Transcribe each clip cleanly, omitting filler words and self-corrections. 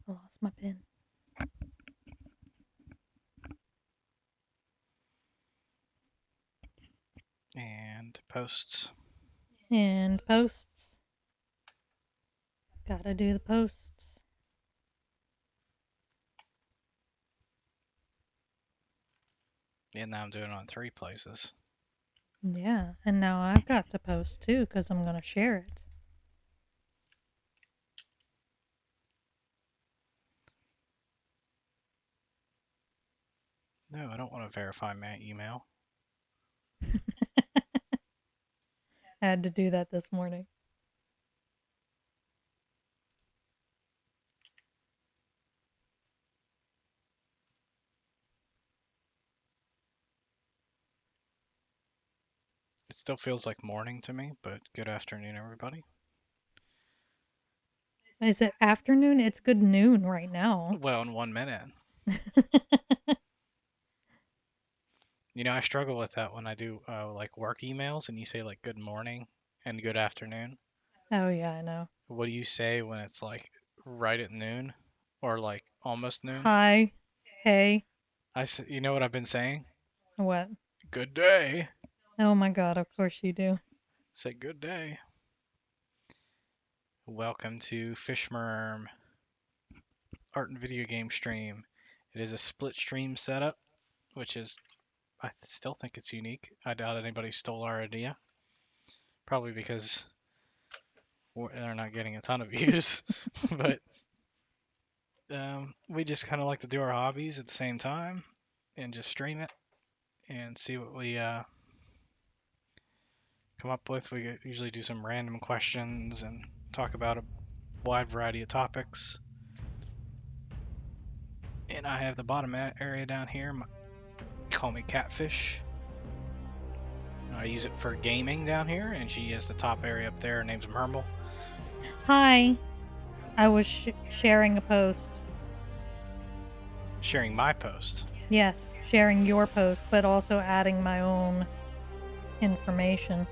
I lost my pen. And posts. And posts. Gotta do the posts. And now I'm doing it on 3 places. Yeah, and now I've got to post too because I'm gonna share it. No, I don't want to verify my email. I had to do that this morning. It still feels like morning to me, but good afternoon, everybody. Is it afternoon? It's good noon right now. Well, in 1 minute. You know, I struggle with that when I do like work emails and you say like good morning and good afternoon. Oh yeah, I know. What do you say when it's like right at noon or like almost noon? Hi. Hey. You know what I've been saying? What? Good day. Oh my god, of course you do. Say good day. Welcome to FishMerm art and video game stream. It is a split stream setup, which is I still think it's unique. I doubt anybody stole our idea. Probably because they're not getting a ton of views. But we just kind of like to do our hobbies at the same time and just stream it and see what we come up with. We usually do some random questions and talk about a wide variety of topics. And I have the bottom area down here. Call me Catfish. I use it for gaming down here, and she has the top area up there. Her name's Mermal. Hi. I was sharing a post. Sharing my post. Yes, sharing your post, but also adding my own information.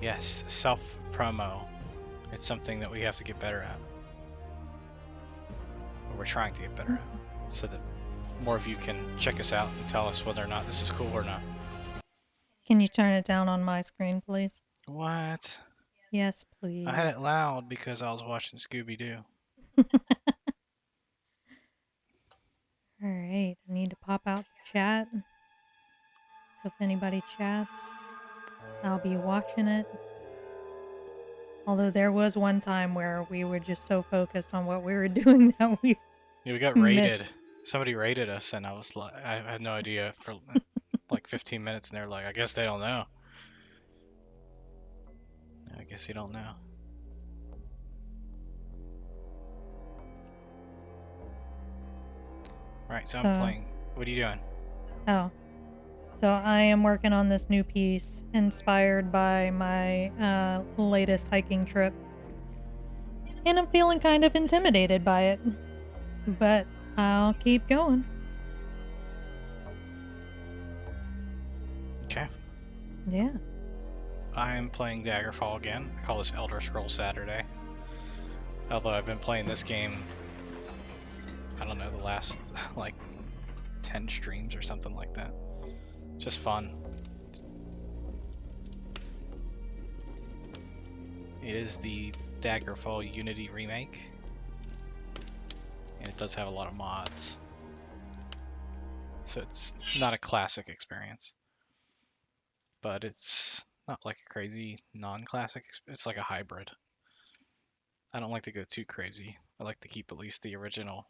Yes, self promo. It's something that we have to get better at. Or we're trying to get better at. So that more of you can check us out and tell us whether or not this is cool or not. Can you turn it down on my screen, please? What? Yes, please. I had it loud because I was watching Scooby Doo. Alright, I need to pop out the chat. So if anybody chats, I'll be watching it. Although there was one time where we were just so focused on what we were doing that we got missed. raided. Somebody raided us, and I was like, I had no idea for like 15 minutes, and they're like, I guess they don't know. I guess you don't know. Alright, so I'm playing. What are you doing? Oh. So I am working on this new piece inspired by my latest hiking trip. And I'm feeling kind of intimidated by it. But I'll keep going. Okay. Yeah. I'm playing Daggerfall again. I call this Elder Scrolls Saturday. Although I've been playing this game, I don't know, the last like 10 streams or something like that. It's just fun. It is the Daggerfall Unity remake. And it does have a lot of mods. So it's not a classic experience. But it's not like a crazy non-classic. It's like a hybrid. I don't like to go too crazy. I like to keep at least the original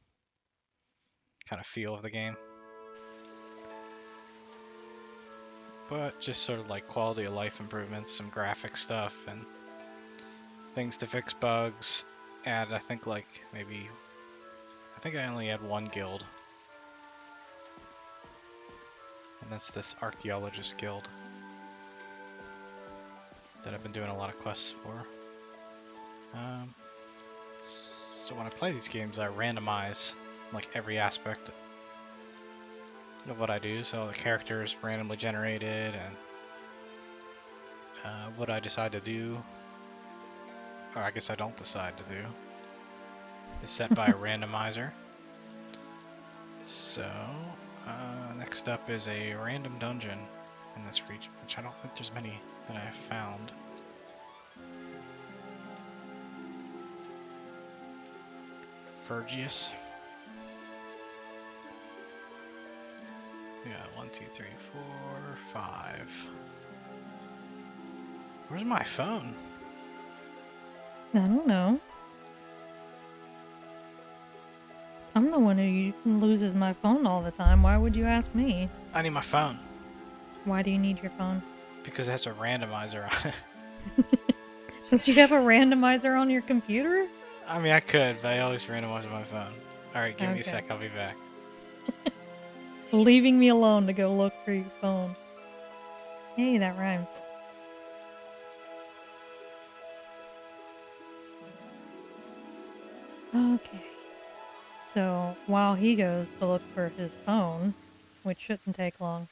kind of feel of the game. But just sort of like quality of life improvements, some graphic stuff, and things to fix bugs. Add, I think like maybe, I think I only had one guild. And that's this archaeologist guild that I've been doing a lot of quests for. So when I play these games, I randomize like every aspect of what I do. So the character is randomly generated, and what I decide to do, or I guess I don't decide to do, is set by a randomizer. So, next up is a random dungeon in this region, which I don't think there's many that I have found. Fergius. We got 1, 2, 3, 4, 5. Where's my phone? I don't know. I'm the one who loses my phone all the time. Why would you ask me? I need my phone. Why do you need your phone? Because it has a randomizer on it. Don't you have a randomizer on your computer? I mean, I could, but I always randomize my phone. Alright, give me a Okay. sec, I'll be back. Leaving me alone to go look for your phone. Hey, that rhymes. Okay. So, while he goes to look for his phone, which shouldn't take long,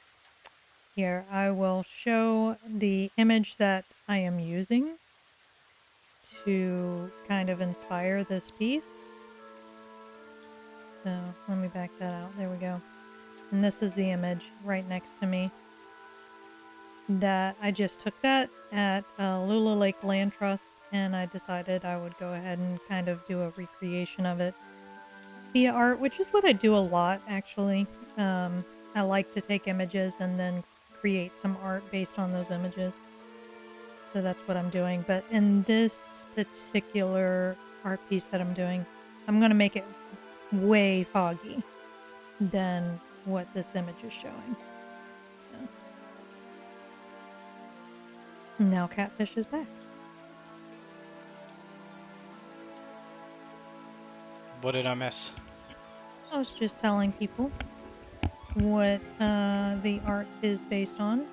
here I will show the image that I am using to kind of inspire this piece. So, let me back that out. There we go. And this is the image right next to me. That I just took that at Lula Lake Land Trust, and I decided I would go ahead and kind of do a recreation of it via art, which is what I do a lot, actually. I like to take images and then create some art based on those images. So that's what I'm doing. But in this particular art piece that I'm doing, I'm going to make it way foggy than what this image is showing. So now Catfish is back. What did I miss? I was just telling people what the art is based on.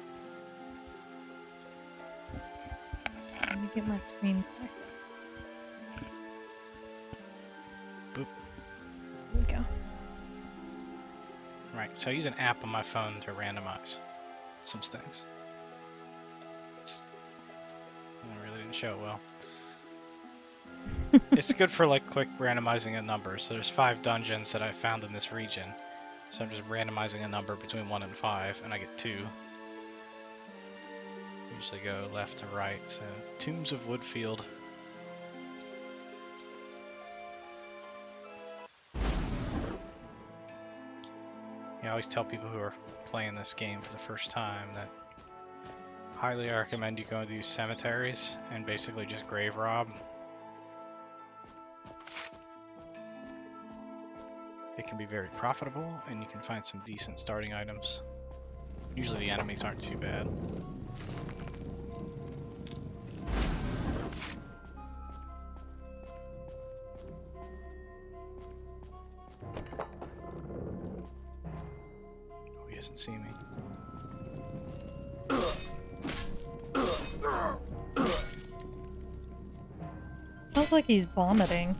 Let me get my screens back. Boop. There we go. Right, so I use an app on my phone to randomize some things. I really didn't show it well. It's good for like quick randomizing a number. So there's 5 dungeons that I found in this region. So I'm just randomizing a number between 1 and 5, and I get 2. Usually go left to right. So Tombs of Woodfield. I always tell people who are playing this game for the first time that highly recommend you go to these cemeteries and basically just grave rob. It can be very profitable, and you can find some decent starting items. Usually the enemies aren't too bad. Oh, he doesn't see me. Sounds like he's vomiting.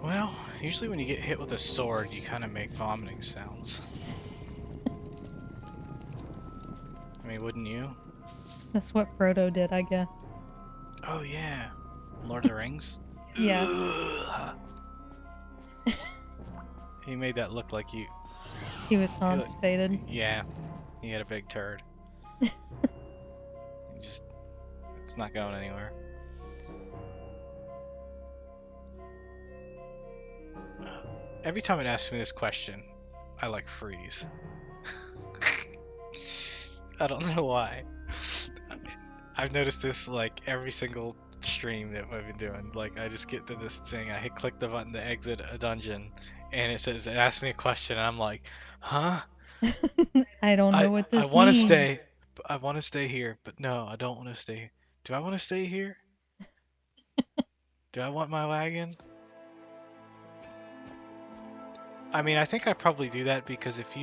Well, usually when you get hit with a sword, you kind of make vomiting sounds. I mean, wouldn't you? That's what Frodo did, I guess. Oh yeah, Lord of the Rings? Yeah. He made that look like you... He was constipated. Yeah, he had a big turd. It's not going anywhere. Every time it asks me this question, I like freeze. I don't know why. I've noticed this like every single stream that I've been doing. Like I just get to this thing, I click the button to exit a dungeon, and it asks me a question, and I'm like, huh? I don't know what this I want to means. stay. I want to stay here, but no, I don't want to stay. Do I want to stay here? Do I want my wagon? I mean, I think I probably do that because if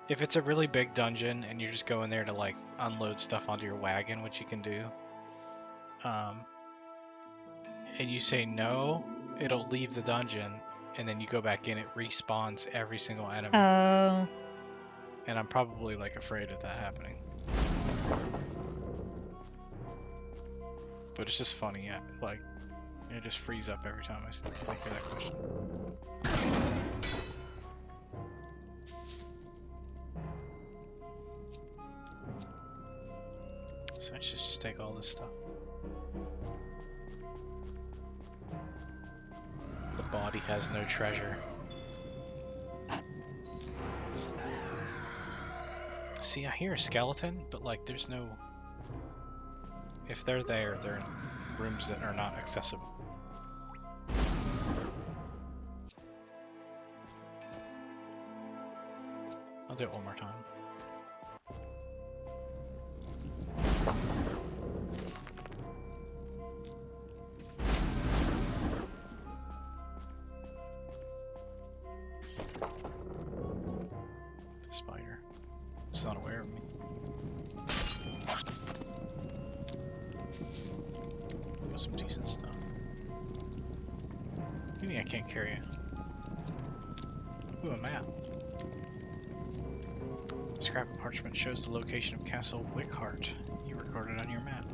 it's a really big dungeon and you're just going there to like unload stuff onto your wagon, which you can do, and you say no, it'll leave the dungeon, and then you go back in, it respawns every single enemy. Oh. And I'm probably like afraid of that happening. But it's just funny, like It just frees up every time I think of that question. So I should just take all this stuff. The body has no treasure. See, I hear a skeleton, but like there's no... If they're there, they're in rooms that are not accessible. I'll do it one more time. The spider. It's not aware of me. Got some decent stuff. You mean I can't carry it? Ooh, a map. Scrap parchment shows the location of Castle Wickhart. You recorded on your map.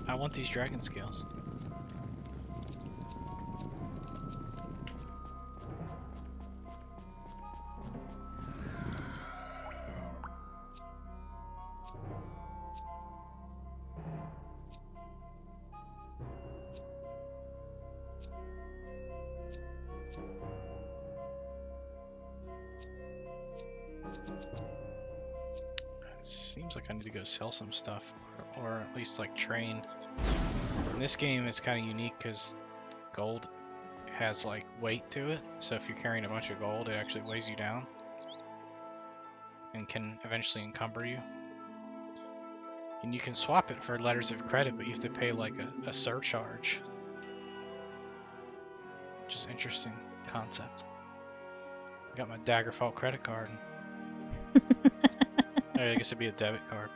I want these dragon scales. Seems like I need to go sell some stuff, or at least like train. In this game it's kind of unique because gold has like weight to it, so if you're carrying a bunch of gold it actually weighs you down and can eventually encumber you. And you can swap it for letters of credit, but you have to pay like a surcharge, which is an interesting concept. I got my Daggerfall credit card. I guess it'd be a debit card.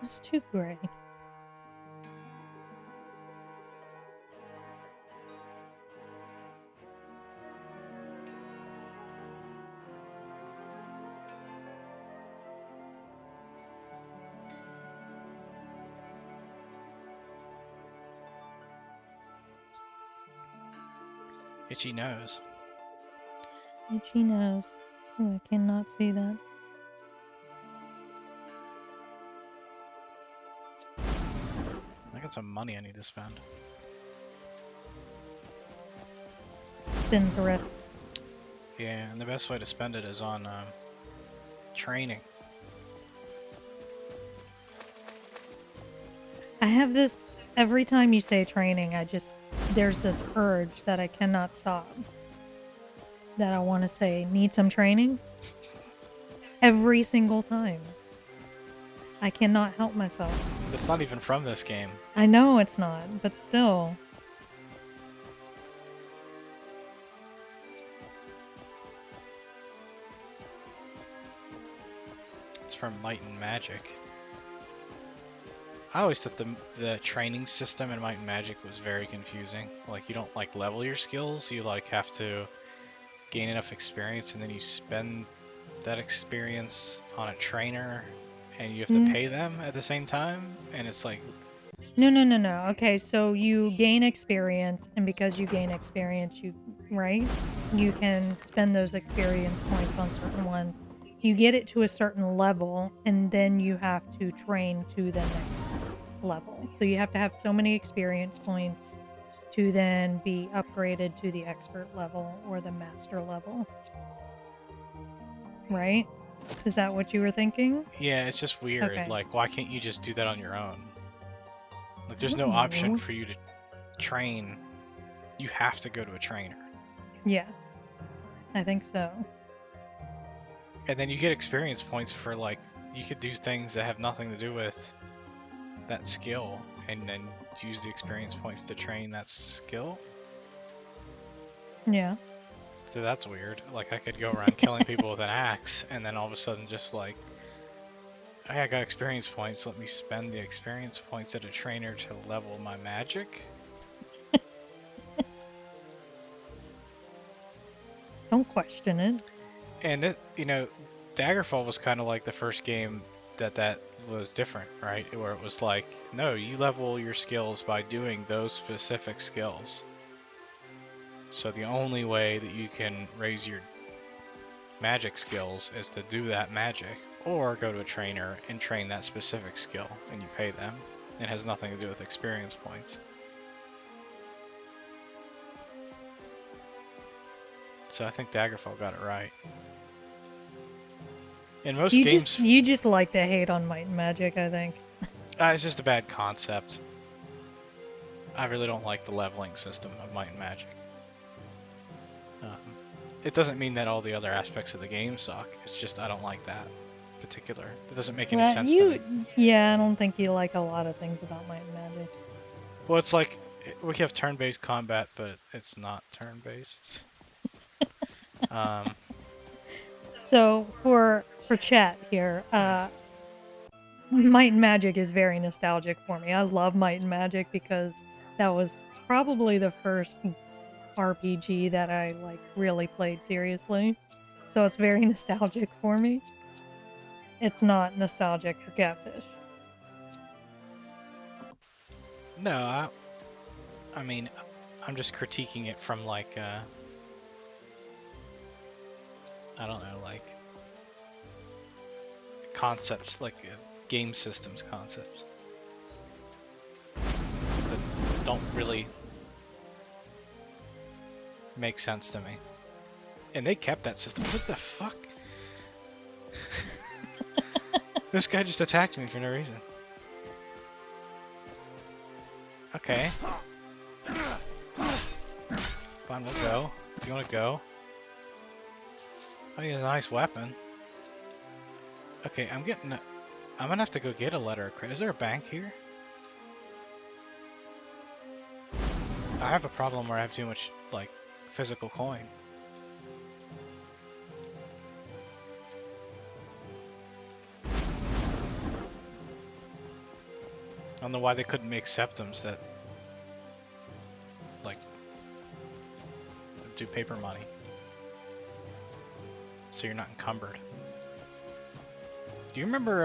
This is too gray. Itchy nose. Itchy nose. Oh, I cannot see that. I got some money I need to spend. Spin thrift. Yeah, and the best way to spend it is on training. I have this every time you say training, there's this urge that I cannot stop. That I want to say, need some training? Every single time. I cannot help myself. It's not even from this game. I know it's not, but still. It's from Might and Magic. I always thought the training system in Might and Magic was very confusing. Like, you don't like level your skills, you like have to gain enough experience and then you spend that experience on a trainer and you have to pay them at the same time, and it's like... No. Okay, so you gain experience, and because you gain experience, right? You can spend those experience points on certain ones. You get it to a certain level, and then you have to train to the next level. So you have to have so many experience points to then be upgraded to the expert level or the master level. Right? Is that what you were thinking? Yeah, it's just weird. Okay. Like, why can't you just do that on your own? Like, there's no option for you to train. You have to go to a trainer. Yeah. I think so. And then you get experience points for, like, you could do things that have nothing to do with that skill, and then use the experience points to train that skill. Yeah. So that's weird. Like, I could go around killing people with an axe, and then all of a sudden just, like, I got experience points. Let me spend the experience points at a trainer to level my magic. Don't question it. And it, Daggerfall was kind of like the first game that was different, right? Where it was like, no, you level your skills by doing those specific skills. So the only way that you can raise your magic skills is to do that magic, or go to a trainer and train that specific skill, and you pay them. It has nothing to do with experience points. So I think Daggerfall got it right. In most games, You just like to hate on Might and Magic, I think. it's just a bad concept. I really don't like the leveling system of Might and Magic. It doesn't mean that all the other aspects of the game suck. It's just I don't like that particular. It doesn't make any sense to me. Yeah, I don't think you like a lot of things about Might and Magic. Well, it's like we have turn-based combat, but it's not turn-based. So for chat here, Might and Magic is very nostalgic for me. I love Might and Magic because that was probably the first RPG that I like really played seriously. So it's very nostalgic for me. It's not nostalgic for Catfish. No, I mean, I'm just critiquing it from like, I don't know, like concepts, like game systems concepts that don't really make sense to me. And they kept that system. What the fuck? This guy just attacked me for no reason. Okay. Fine, we'll go. Do you want to go? Oh, he has a nice weapon. Okay, I'm gonna have to go get a letter of credit. Is there a bank here? I have a problem where I have too much, like, physical coin. I don't know why they couldn't make septums that, like, do paper money. So you're not encumbered. Do you remember,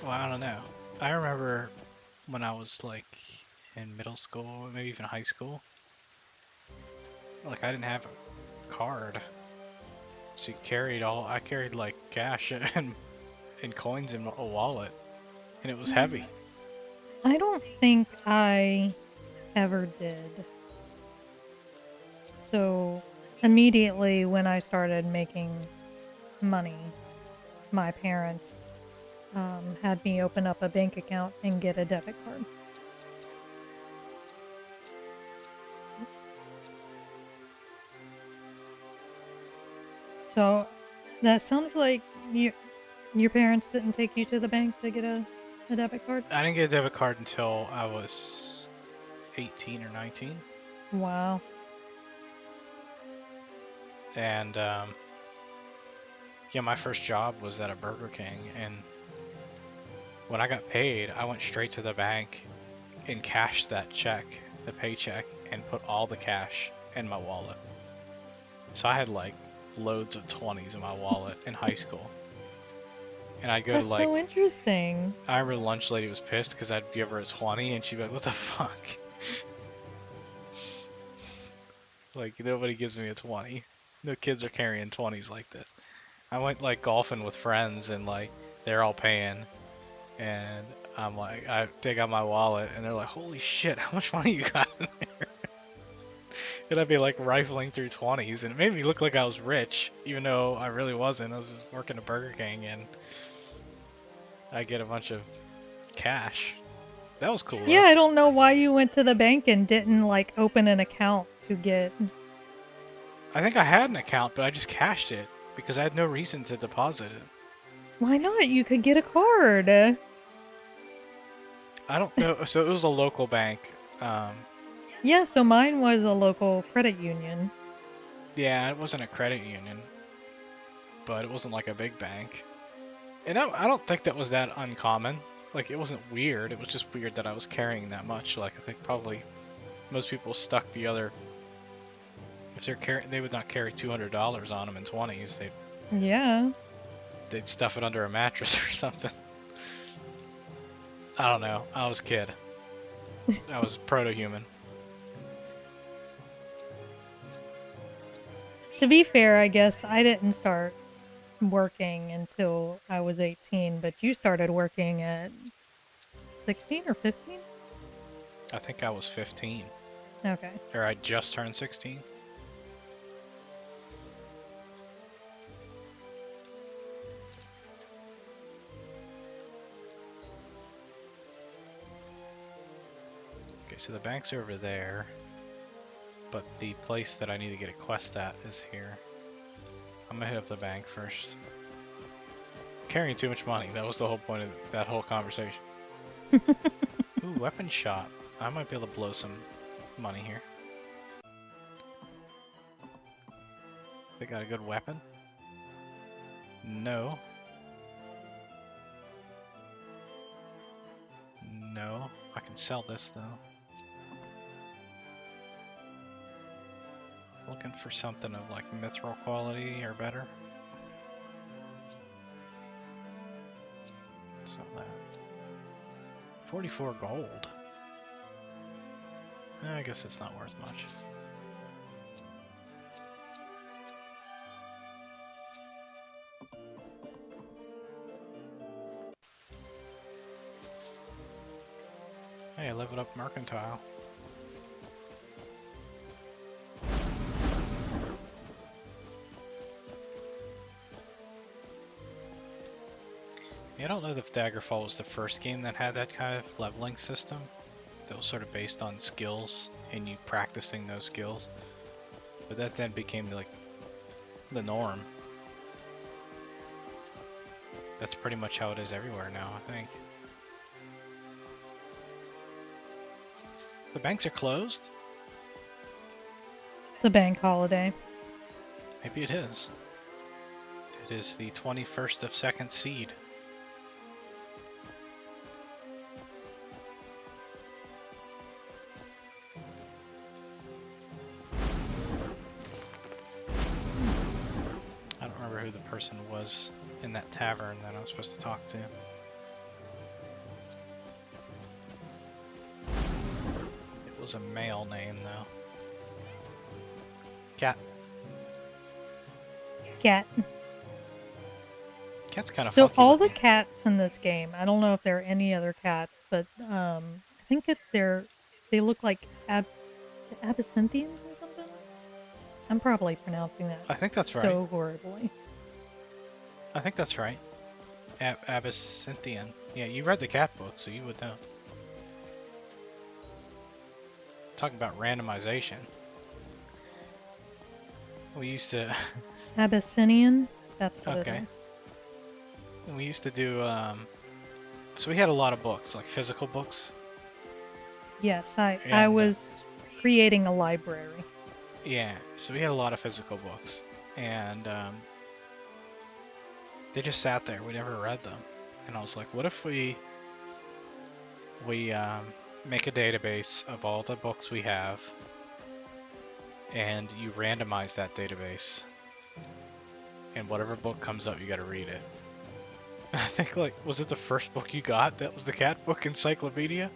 well, I don't know. I remember when I was, like, in middle school, maybe even high school. Like, I didn't have a card. So I carried, like, cash and coins in a wallet. And it was heavy. I don't think I ever did. So immediately when I started making money, my parents had me open up a bank account and get a debit card. So that sounds like your parents didn't take you to the bank to get a debit card? I didn't get a debit card until I was 18 or 19. Wow. And, yeah, my first job was at a Burger King, and when I got paid, I went straight to the bank and cashed that check, the paycheck, and put all the cash in my wallet. So I had, like, loads of 20s in my wallet in high school. And I'd go That's to, like... so interesting. I remember the lunch lady was pissed because I'd give her a 20, and she'd be like, what the fuck? Like, nobody gives me a 20. No kids are carrying 20s like this. I went, like, golfing with friends, and, like, they're all paying. And I'm like, I take out my wallet, and they're like, holy shit, how much money you got in there? And I'd be, like, rifling through 20s, and it made me look like I was rich, even though I really wasn't. I was just working at Burger King, and I get a bunch of cash. That was cool, though. Yeah, I don't know why you went to the bank and didn't, like, open an account to get... I think I had an account, but I just cashed it, because I had no reason to deposit it. Why not? You could get a card. I don't know. So it was a local bank. Yeah, so mine was a local credit union. Yeah, it wasn't a credit union, but it wasn't like a big bank. And I don't think that was that uncommon. Like, it wasn't weird. It was just weird that I was carrying that much. Like, I think probably most people stuck the other. If they're carrying, they would not carry $200 on them in 20s. Yeah. They'd stuff it under a mattress or something. I don't know. I was a kid. I was proto-human. To be fair, I guess I didn't start working until I was 18, but you started working at 16 or 15? I think I was 15. Okay. Or I just turned 16. Okay, so the bank's over there. But the place that I need to get a quest at is here. I'm gonna hit up the bank first. Carrying too much money. That was the whole point of that whole conversation. Ooh, weapon shop. I might be able to blow some money here. They got a good weapon? No. No. I can sell this though. Looking for something of like mithril quality or better. Sell that. 44 gold. I guess it's not worth much. Hey, level up mercantile. I don't know if Daggerfall was the first game that had that kind of leveling system that was sort of based on skills and you practicing those skills, but that then became like the norm. That's pretty much how it is everywhere now, I think. The banks are closed? It's a bank holiday. Maybe it is. It is the 21st of second seed. I don't remember who the person was in that tavern that I was supposed to talk to. It was a male name though. Cat. Cat. Cat's kind of So funky all looking. the cats in this game, I don't know if there are any other cats, but I think they look like is it Abyssinthians or something? I'm probably pronouncing that I think that's right. so horribly. I think that's right. Abyssinthian. Yeah, you read the cat book, so you would know. Talking about randomization. We used to... Abyssinian? That's what Okay. it is. We used to do... So we had a lot of books, like physical books. Yes, I And, was creating a library. Yeah, so we had a lot of physical books. And they just sat there. We never read them. And I was like, what if we make a database of all the books we have, and you randomize that database, and whatever book comes up, you gotta read it. I think, like, was it the first book you got that was the cat book encyclopedia?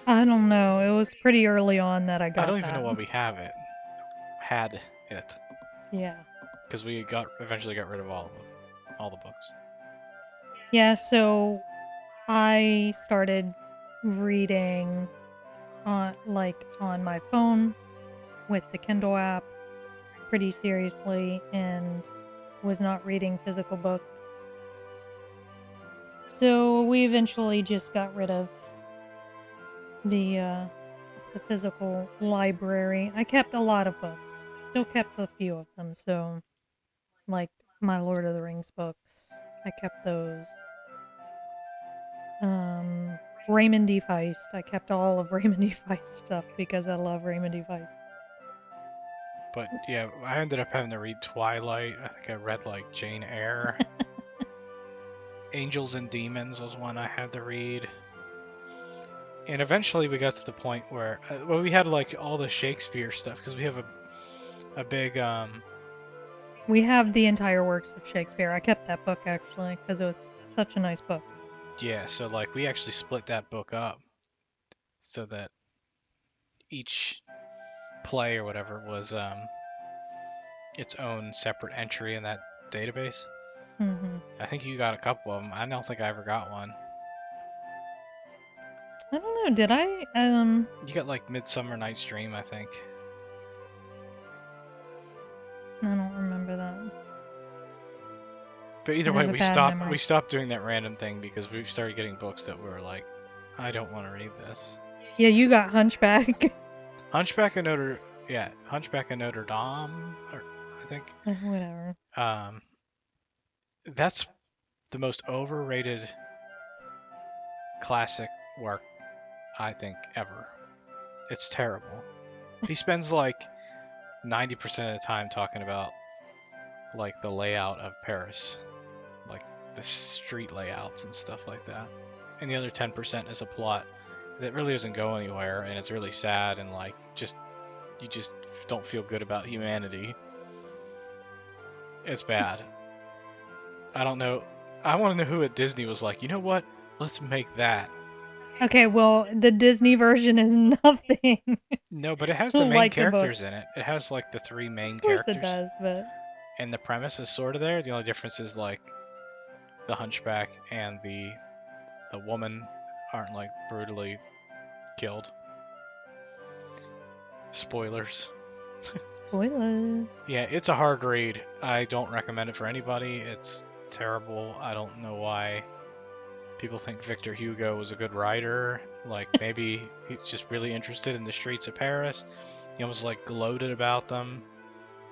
I don't know. It was pretty early on that I got I don't even know that. why we have it. Had it. Yeah. Because we eventually got rid of all of them. All the books. Yeah, so I started reading on my phone with the Kindle app pretty seriously and was not reading physical books. So we eventually just got rid of the physical library. I kept a lot of books. Still kept a few of them, so like my Lord of the Rings books. I kept those. Raymond D. Feist. I kept all of Raymond D. Feist stuff because I love Raymond D. Feist. But yeah, I ended up having to read Twilight. I think I read like Jane Eyre. Angels and Demons was one I had to read. And eventually we got to the point where, well, we had like all the Shakespeare stuff because we have a big We have the entire works of Shakespeare. I kept that book actually because it was such a nice book. yeah, so like we actually split that book up so that each play or whatever was its own separate entry in that database. Mm-hmm. I think you got a couple of them. I don't think I ever got one. I don't know. Did I? You got like Midsummer Night's Dream, I think. I don't remember that. But either I way, have a bad memory. we stopped doing that random thing because we started getting books that we were like, I don't want to read this. Yeah, you got Hunchback. Hunchback of Notre Dame, or I think. Whatever. That's the most overrated classic work I think ever. It's terrible. He spends like 90% of the time talking about like the layout of Paris, like the street layouts and stuff like that. And the other 10% is a plot that really doesn't go anywhere, and it's really sad, and like you just don't feel good about humanity. It's bad. I don't know. I want to know who at Disney was like, you know what? Let's make that. Okay, well, the Disney version is nothing No, but it has the main like the book. characters in it. It has like the three main Of course characters. it does, but And the premise is sort of there. The only difference is like the hunchback and the woman aren't like brutally killed. Spoilers. spoilers. Yeah, it's a hard read. I don't recommend it for anybody. It's terrible. I don't know why people think Victor Hugo was a good writer. Like maybe he's just really interested in the streets of Paris. He almost like gloated about them.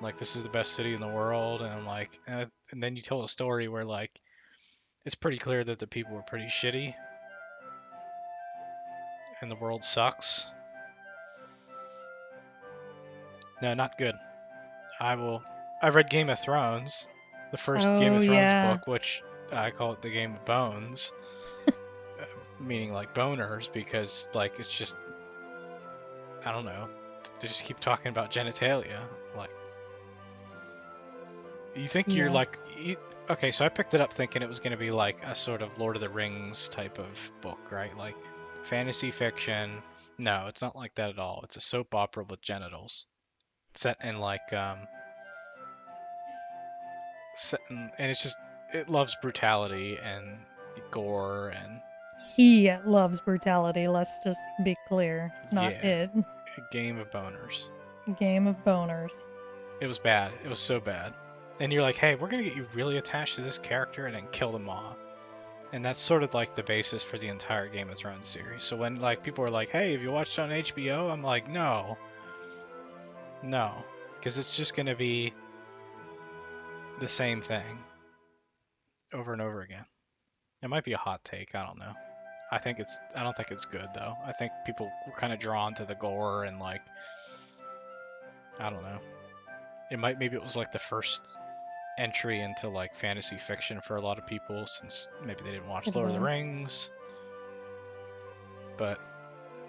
Like this is the best city in the world, and I'm like, and then you tell a story where like it's pretty clear that the people were pretty shitty, and the world sucks. No, not good. I've read Game of Thrones, the first Game of Thrones book, which I call it the Game of Bones, meaning like boners, because like it's just, I don't know, they just keep talking about genitalia. Like, you think you're like, okay, so I picked it up thinking it was going to be like a sort of Lord of the Rings type of book, right? Like fantasy fiction. No, it's not like that at all. It's a soap opera with genitals, set in like and it's just, it loves brutality and gore, and he loves brutality. Let's just be clear, not it. A game of boners. Game of boners. It was bad. It was so bad. And you're like, hey, we're gonna get you really attached to this character and then kill them all. And that's sort of like the basis for the entire Game of Thrones series. So when like people are like, hey, have you watched it on HBO? I'm like, no, because it's just gonna be the same thing over and over again. It might be a hot take. I don't know. I don't think it's good though. I think people were kind of drawn to the gore and like, I don't know. Maybe it was like the first entry into like fantasy fiction for a lot of people, since maybe they didn't watch Lord of the Rings. But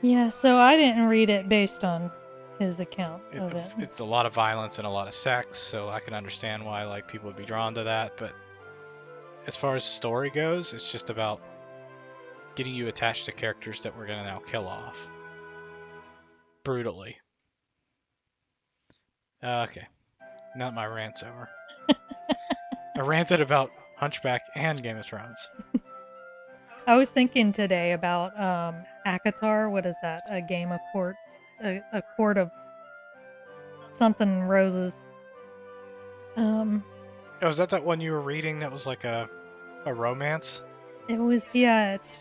yeah, so I didn't read it based on his account of it. It's a lot of violence and a lot of sex, so I can understand why like people would be drawn to that. But as far as the story goes, it's just about getting you attached to characters that we're gonna now kill off brutally. Okay, now my rant's over. I ranted about Hunchback and Game of Thrones. I was thinking today about ACOTAR. What is that? A game of court, a court of something roses. Oh, is that one you were reading that was like a romance? It was, yeah. It's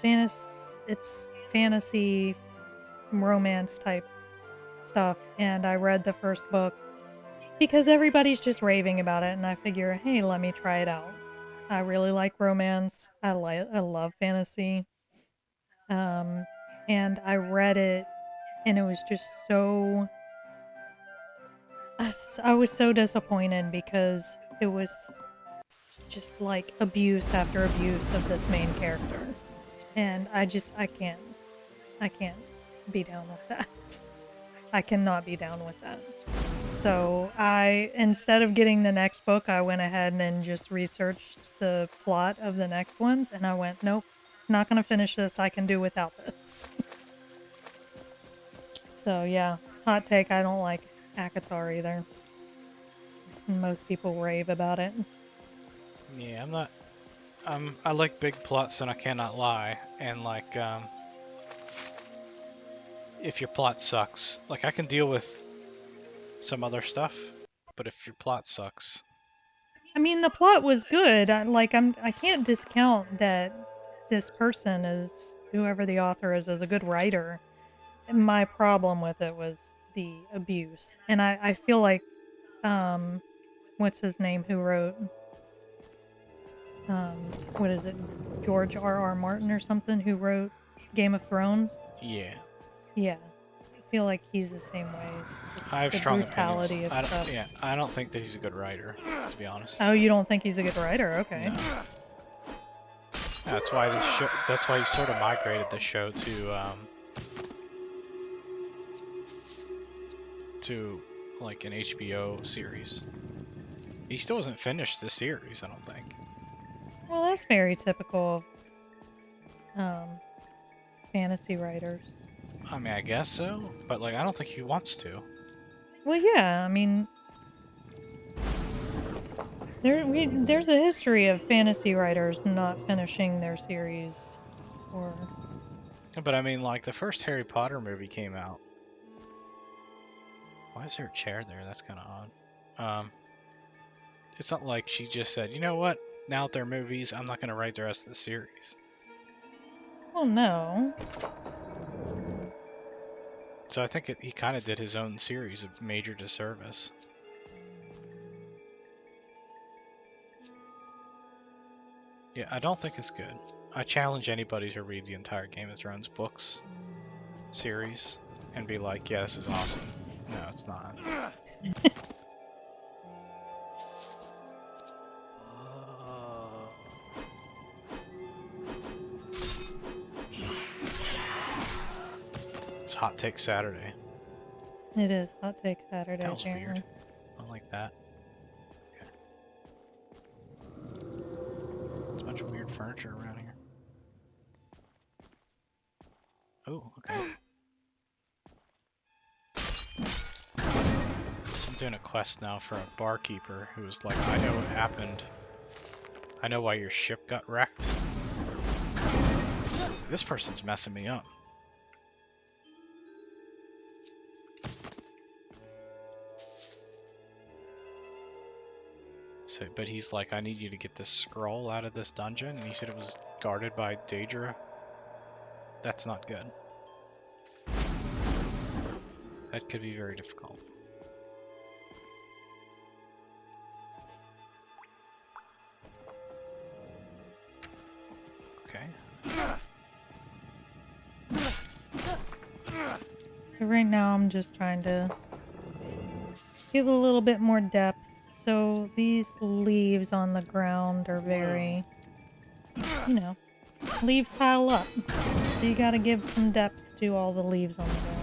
fantasy romance type stuff, and I read the first book because everybody's just raving about it, and I figure, hey, let me try it out. I really like romance. I love fantasy. And I read it, and it was just so. I was so disappointed because it was just like abuse after abuse of this main character. And I can't be down with that. I cannot be down with that. So instead of getting the next book, I went ahead and just researched the plot of the next ones, and I went, nope, not gonna finish this. I can do without this. So yeah, hot take, I don't like ACOTAR either. Most people rave about it. Yeah, I'm not. I like big plots, and I cannot lie. And like, if your plot sucks, like I can deal with some other stuff, but if your plot sucks, I mean, the plot was good. I can't discount that this person is, whoever the author is a good writer. My problem with it was the abuse. And I feel like, what's his name who wrote, what is it, George R.R. Martin or something, who wrote Game of Thrones? yeah, Yeah. I feel like he's the same way. It's just I have the strong opinions. brutality of stuff. Yeah, I don't think that he's a good writer, to be honest. Oh, you don't think he's a good writer? Okay. No. That's why this show. That's why he sort of migrated the show to like an HBO series. He still hasn't finished the series, I don't think. Well, that's very typical of fantasy writers. I mean, I guess so, but like, I don't think he wants to. Well, yeah, I mean, there's a history of fantasy writers not finishing their series, or But I mean, like, the first Harry Potter movie came out. Why is there a chair there? That's kind of odd. It's not like she just said, you know what? Now that they're movies, I'm not going to write the rest of the series. oh no. So I think he kind of did his own series a major disservice. Yeah, I don't think it's good. I challenge anybody to read the entire Game of Thrones books series and be like, yeah, this is awesome. No, it's not. It's Hot Take Saturday. It is Hot Take Saturday. That was apparently. weird. I don't like that. Okay. There's a bunch of weird furniture around here. Oh, okay. So I'm doing a quest now for a barkeeper who's like, I know what happened. I know why your ship got wrecked. This person's messing me up. So, but he's like, I need you to get this scroll out of this dungeon, and he said it was guarded by Daedra. That's not good. That could be very difficult. Okay. So right now I'm just trying to give a little bit more depth. So these leaves on the ground are very, you know, leaves pile up. So you gotta give some depth to all the leaves on the ground.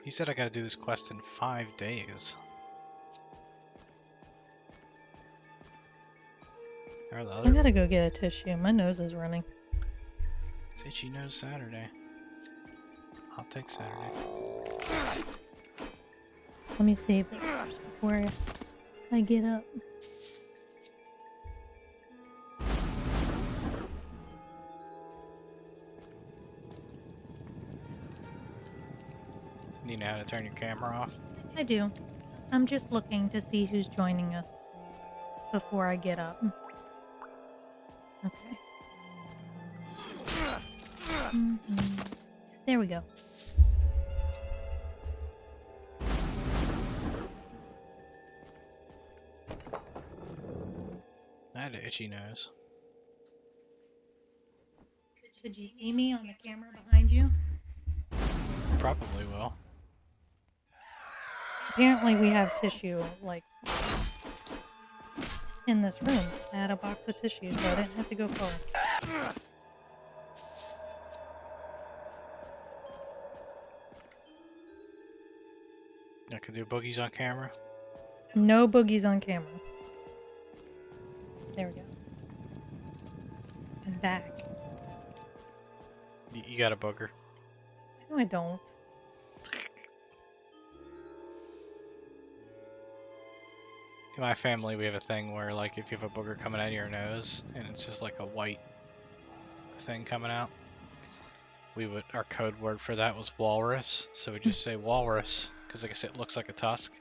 He said I gotta do this quest in 5 days. Are the I other? gotta go get a tissue. My nose is running. It's Itchy Nose Saturday. I'll take Saturday. Let me save this first before I get up. You know how to turn your camera off? I do. I'm just looking to see who's joining us before I get up. Okay. There we go. I had an itchy nose. Could you see me on the camera behind you? Probably will. Apparently we have tissue, like, in this room. I had a box of tissue, so I didn't have to go far. I could do boogies on camera. No boogies on camera. There we go. I'm back. You got a booger. No, I don't. In my family, we have a thing where, like, if you have a booger coming out of your nose and it's just like a white thing coming out, our code word for that was walrus. So we just say walrus because, like I said, it looks like a tusk.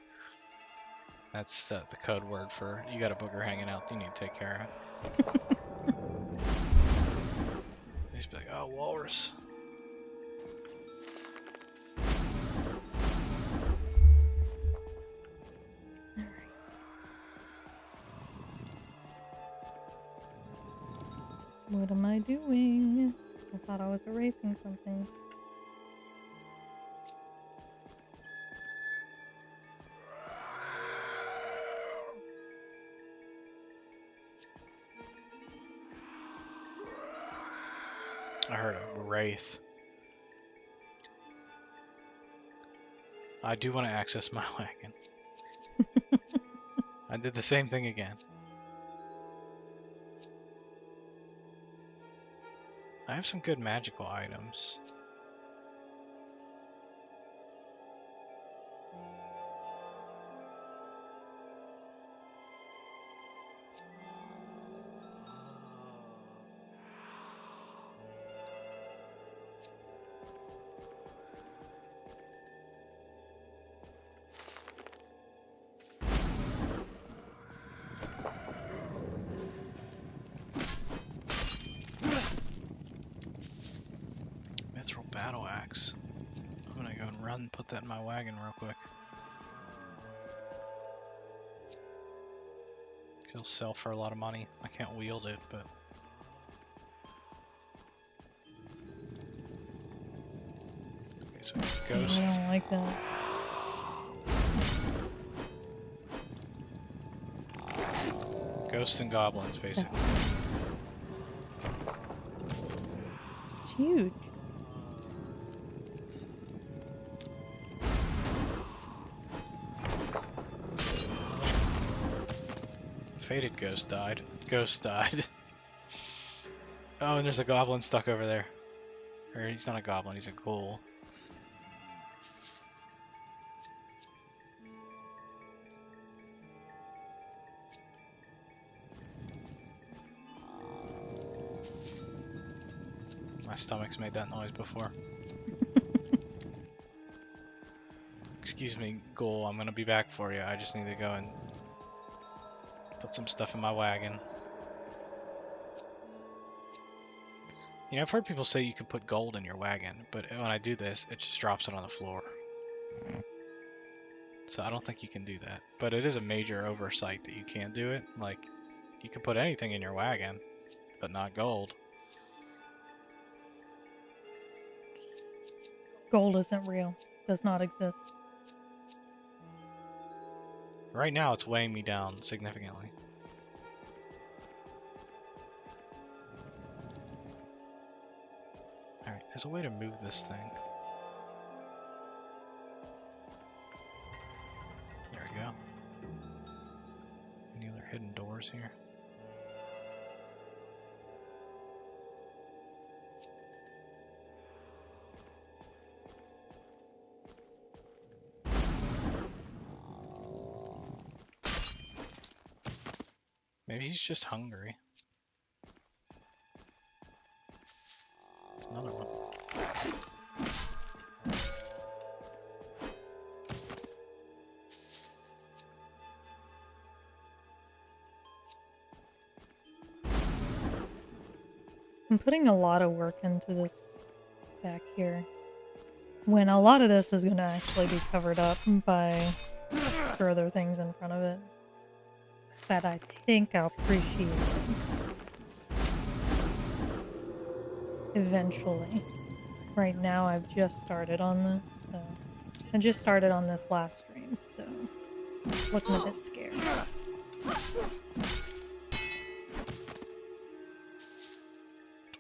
That's the code word for you got a booger hanging out. You need to take care of it. They just be like, oh, walrus. What am I doing? I thought I was erasing something. I heard a wraith. I do want to access my wagon. I did the same thing again. I have some good magical items. Mithril battle axe. I'm gonna go and run and put that in my wagon real quick. It'll sell for a lot of money. I can't wield it, but okay, so ghosts. I don't like that. Ghosts and goblins, basically. It's huge. Faded ghost died. Ghost died. Oh, and there's a goblin stuck over there. Or he's not a goblin, he's a ghoul. My stomach's made that noise before. Excuse me, ghoul, I'm gonna be back for you. I just need to go and put some stuff in my wagon. You know, I've heard people say you can put gold in your wagon, but when I do this, it just drops it on the floor. So I don't think you can do that. But it is a major oversight that you can't do it. Like, you can put anything in your wagon, but not gold. Gold isn't real. Does not exist. Right now, it's weighing me down significantly. Alright, there's a way to move this thing. There we go. Any other hidden doors here? Maybe he's just hungry. It's another one. I'm putting a lot of work into this back here, when a lot of this is going to actually be covered up by further things in front of it that I think I'll appreciate. eventually. Right now, I've just started on this, so... I just started on this last stream, so... looking a bit scared.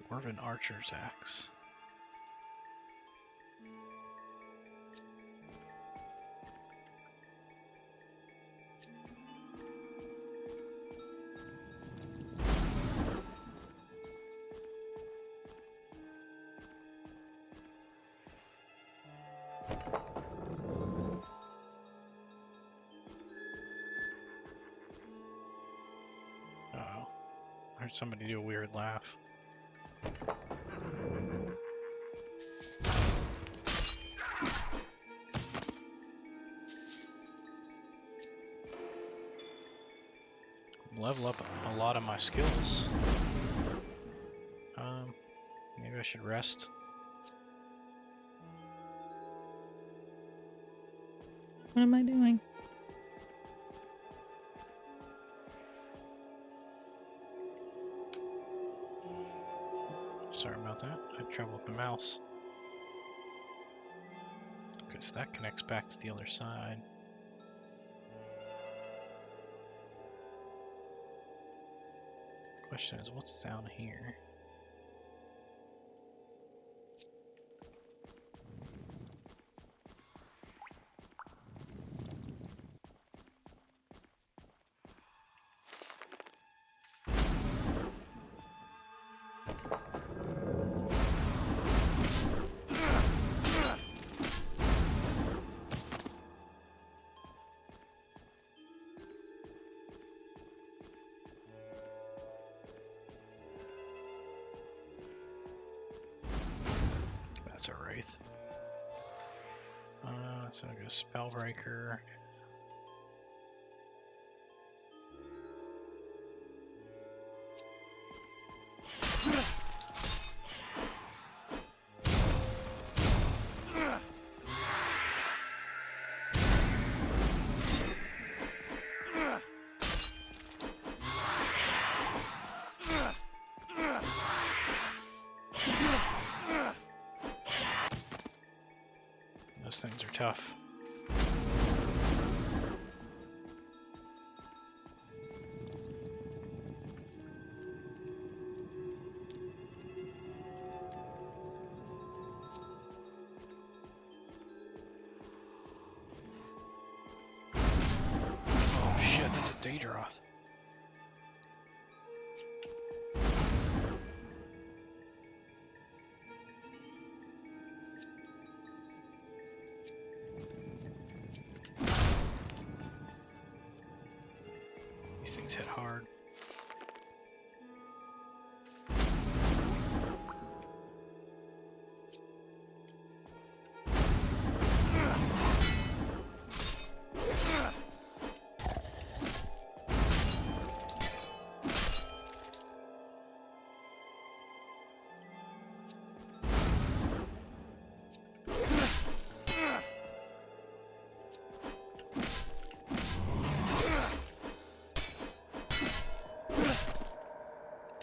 Dwarven Archer's Axe. Uh-oh. I heard somebody do a weird laugh. Level up a lot of my skills. Maybe I should rest. What am I doing? Sorry about that. I had trouble with the mouse. Because that connects back to the other side. Question is, what's down here? That's a wraith. So I go Spellbreaker. Those things are tough. Oh shit, that's a Daedroth. These things hit hard.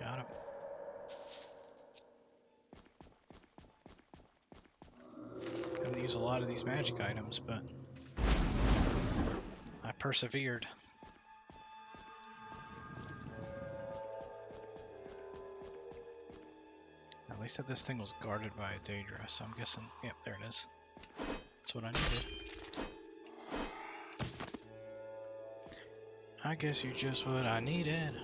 Got him. Gonna use a lot of these magic items, but I persevered. At least that this thing was guarded by a Daedra, so I'm guessing, yep, there it is. That's what I needed. I guess you're just what I needed.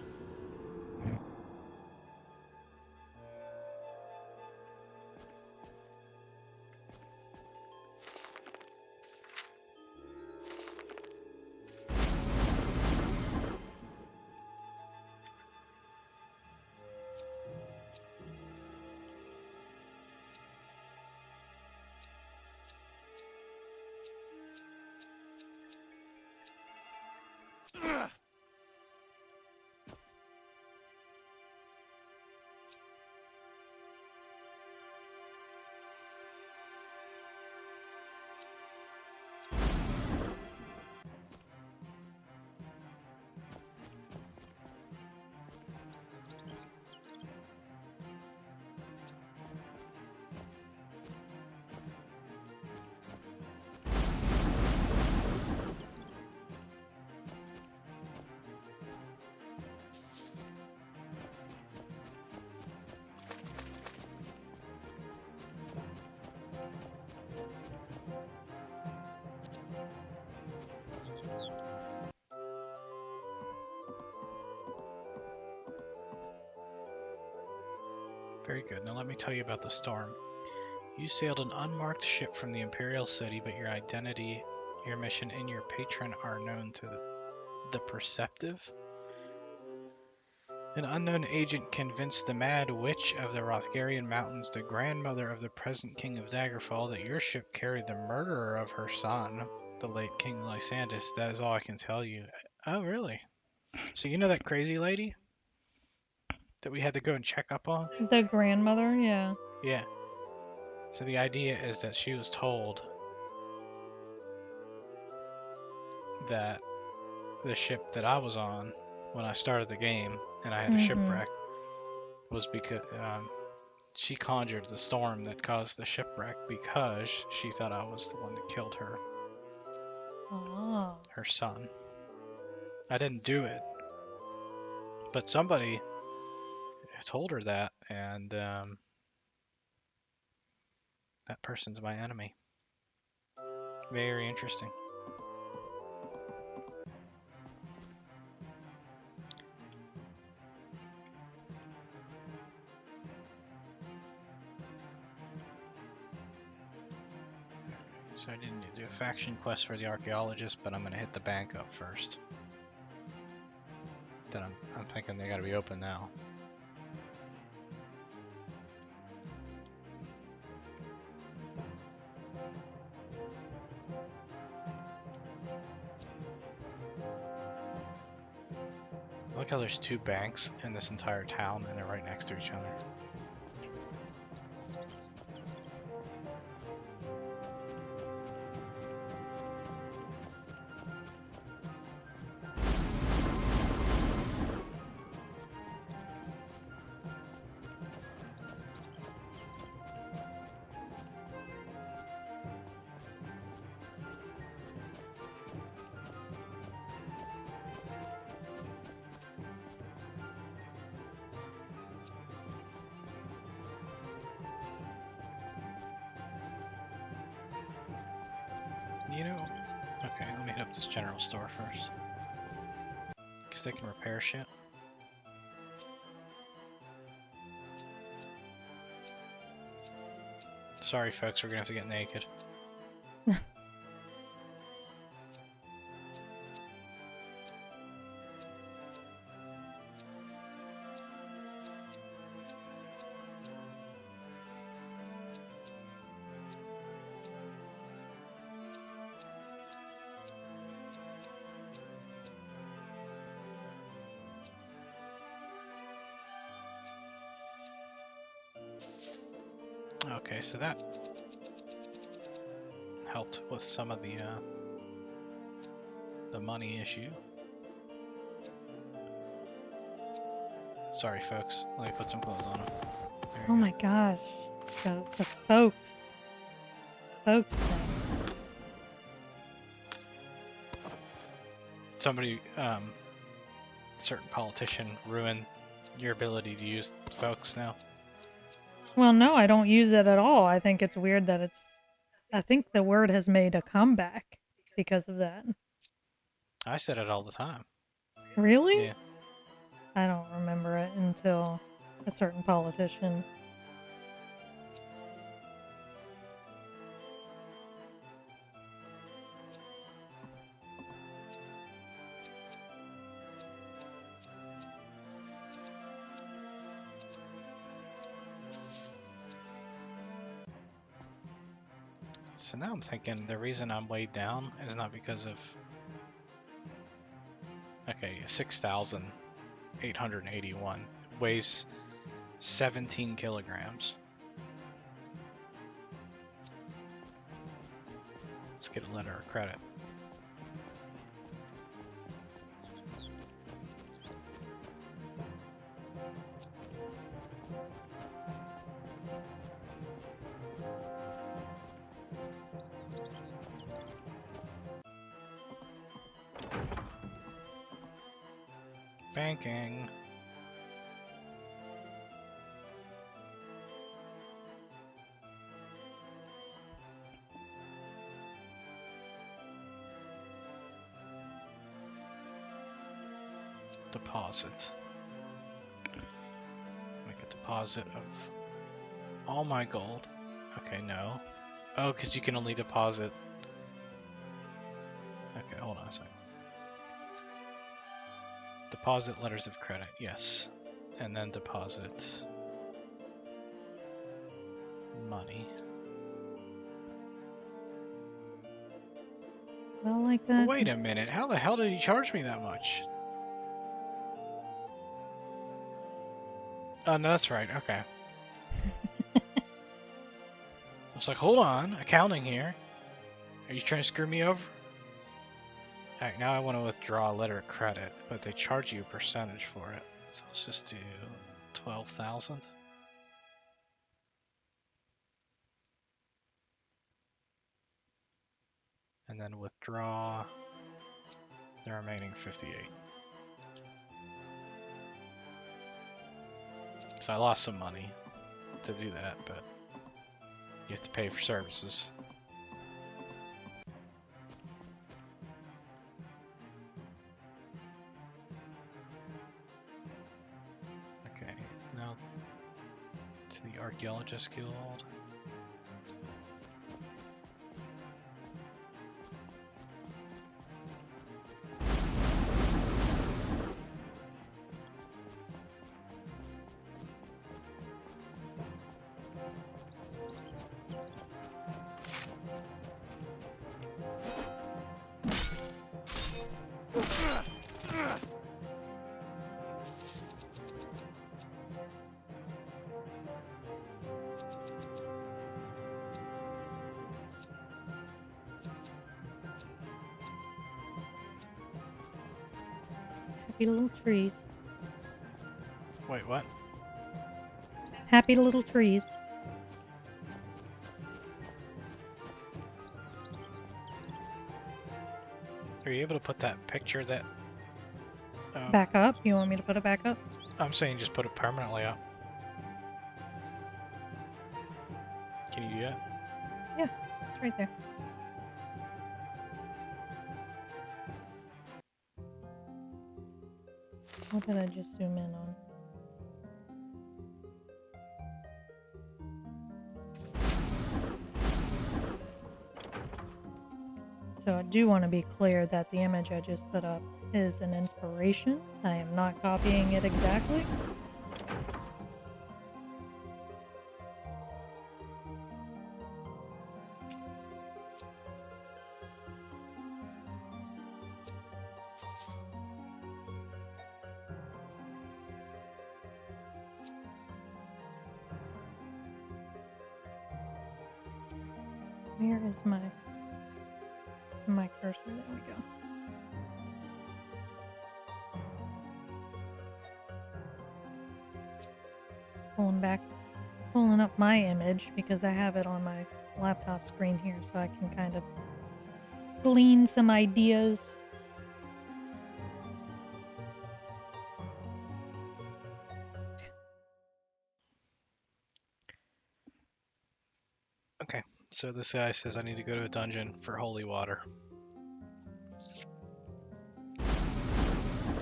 Very good. Now let me tell you about the storm. You sailed an unmarked ship from the Imperial City, but your identity, your mission, and your patron are known to the perceptive. An unknown agent convinced the Mad Witch of the Rothgarian Mountains, the grandmother of the present King of Daggerfall, that your ship carried the murderer of her son, the late King Lysandus. That is all I can tell you. Oh, really? So you know that crazy lady that we had to go and check up on? The grandmother, yeah. Yeah. So the idea is that she was told that the ship that I was on when I started the game and I had a shipwreck was because she conjured the storm that caused the shipwreck because she thought I was the one that killed her son. I didn't do it, but somebody told her that, and that person's my enemy. Very interesting. So I didn't do a faction quest for the archaeologist, but I'm gonna hit the bank up first. Then I'm thinking they gotta be open now. Look how there's two banks in this entire town and they're right next to each other. You know, okay, let me hit up this general store first. Because they can repair shit. Sorry folks, we're gonna have to get naked. Okay, so that helped with some of the money issue. Sorry, folks. Let me put some clothes on them. Oh my gosh, the folks thing. Somebody, certain politician ruined your ability to use folks now. Well, no, I don't use it at all. I think it's weird that I think the word has made a comeback because of that. I said it all the time. Really? Yeah. I don't remember it until a certain politician. So now I'm thinking the reason I'm weighed down is not because of... Okay, 6,881. Weighs 17 kilograms. Let's get a letter of credit. Banking. Deposit. Make a deposit of all my gold. Okay, no. Oh, because you can only deposit. Okay, hold on a second. Deposit letters of credit, yes. And then deposit money. Well, like that. Wait a minute, how the hell did he charge me that much? Oh, no, that's right, okay. I was like, hold on, accounting here. Are you trying to screw me over? Alright, now I want to withdraw a letter of credit, but they charge you a percentage for it. So let's just do 12,000. And then withdraw the remaining 58. So I lost some money to do that, but you have to pay for services. Okay, now to the Archaeologist Guild. Happy little trees. Wait, what? Happy little trees. Are you able to put that picture that... Back up? You want me to put it back up? I'm saying just put it permanently up. Can you do that? Yeah, it's right there. What did I just zoom in on? So I do want to be clear that the image I just put up is an inspiration. I am not copying it exactly. Where is my cursor? There we go. Pulling up my image because I have it on my laptop screen here, so I can kind of glean some ideas. Okay, so this guy says I need to go to a dungeon for holy water.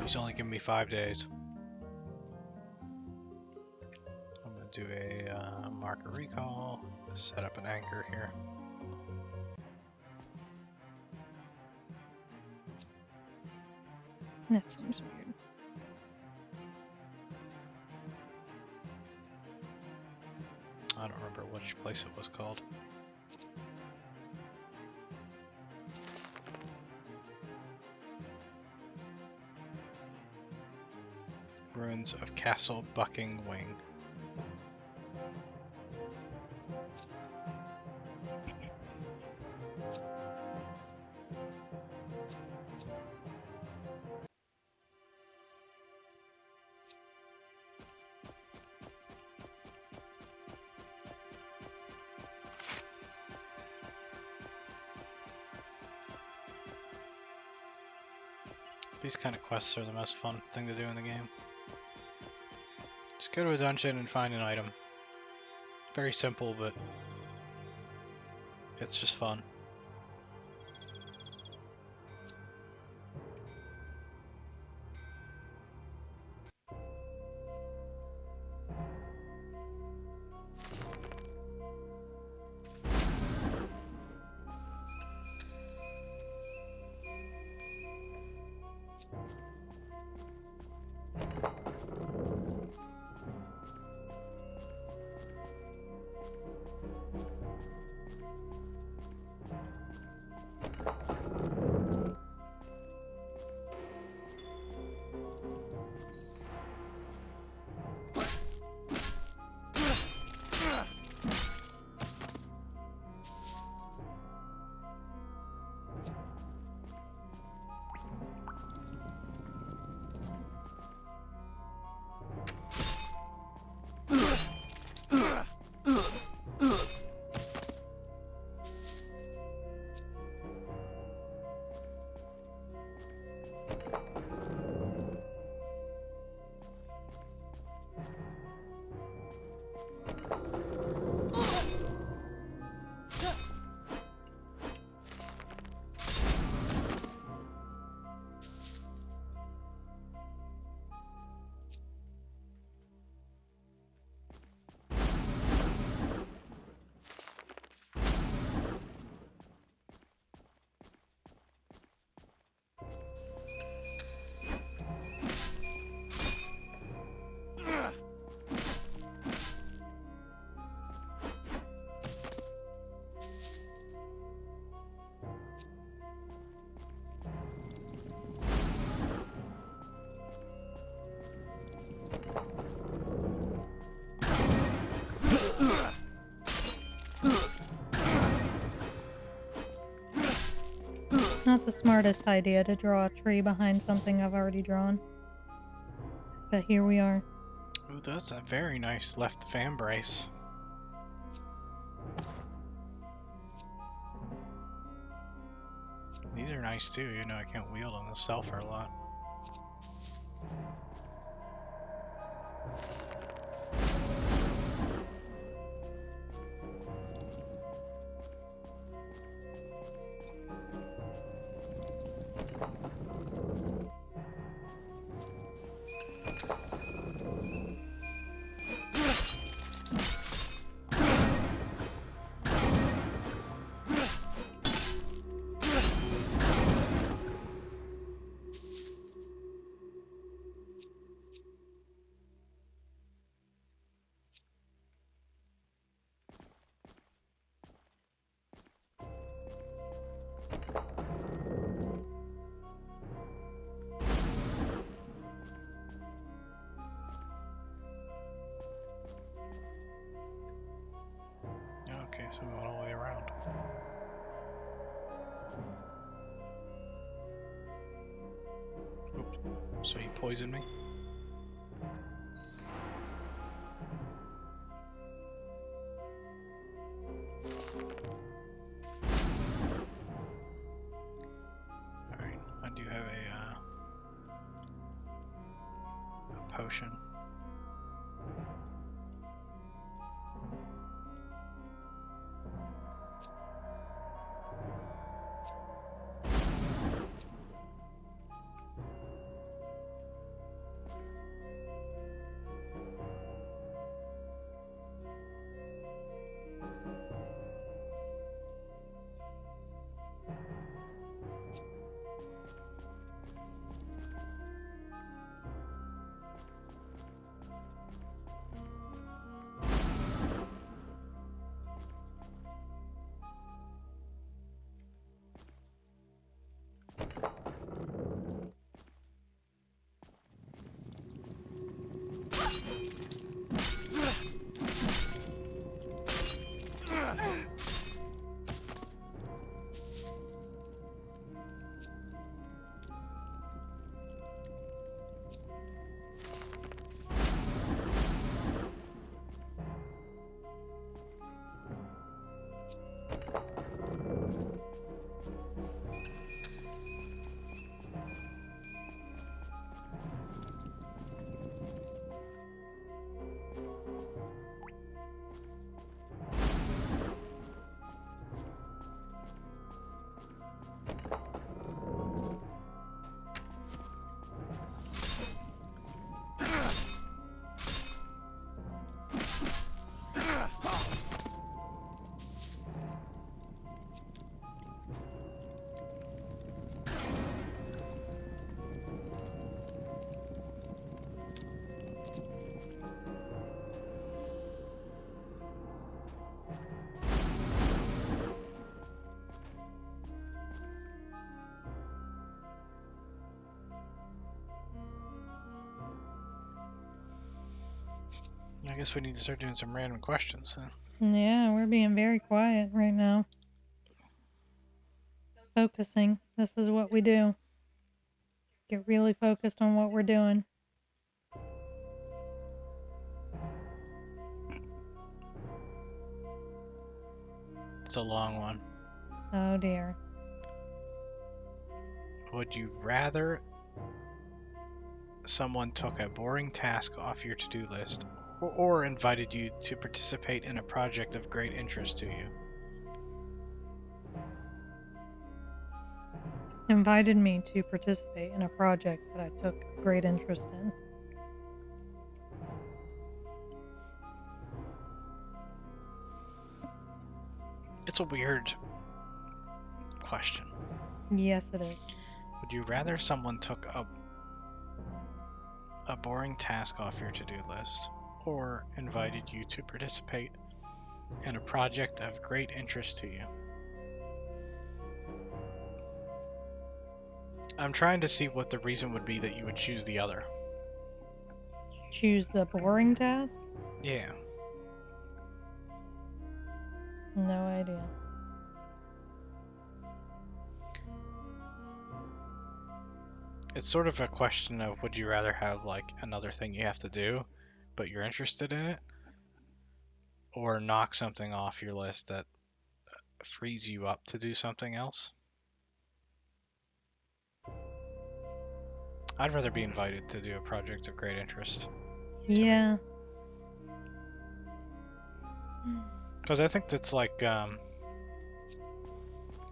He's only giving me 5 days. I'm gonna do a marker recall, set up an anchor here. That seems weird. I don't remember which place it was called. Ruins of Castle Bucking Wing. These kind of quests are the most fun thing to do in the game. Just go to a dungeon and find an item. Very simple, but it's just fun. Not the smartest idea to draw a tree behind something I've already drawn. But here we are. Ooh, that's a very nice left fan brace. These are nice too, you know, I can't wield them. They'll sell for a lot. Okay, so we went all the way around. Oops. So you poisoned me? Alright, I do have a potion. guess we need to start doing some random questions. Huh? Yeah, we're being very quiet right now. Focusing. This is what we do. Get really focused on what we're doing. It's a long one. Oh dear. Would you rather someone took a boring task off your to-do list or invited you to participate in a project of great interest to you? Invited me to participate in a project that I took great interest in. It's a weird question. Yes, it is. Would you rather someone took a boring task off your to-do list or invited you to participate in a project of great interest to you? I'm trying to see what the reason would be that you would choose the other. Choose the boring task? Yeah. No idea. It's sort of a question of would you rather have like another thing you have to do, but you're interested in it, or knock something off your list that frees you up to do something else? I'd rather be invited to do a project of great interest. Yeah. Because I think that's like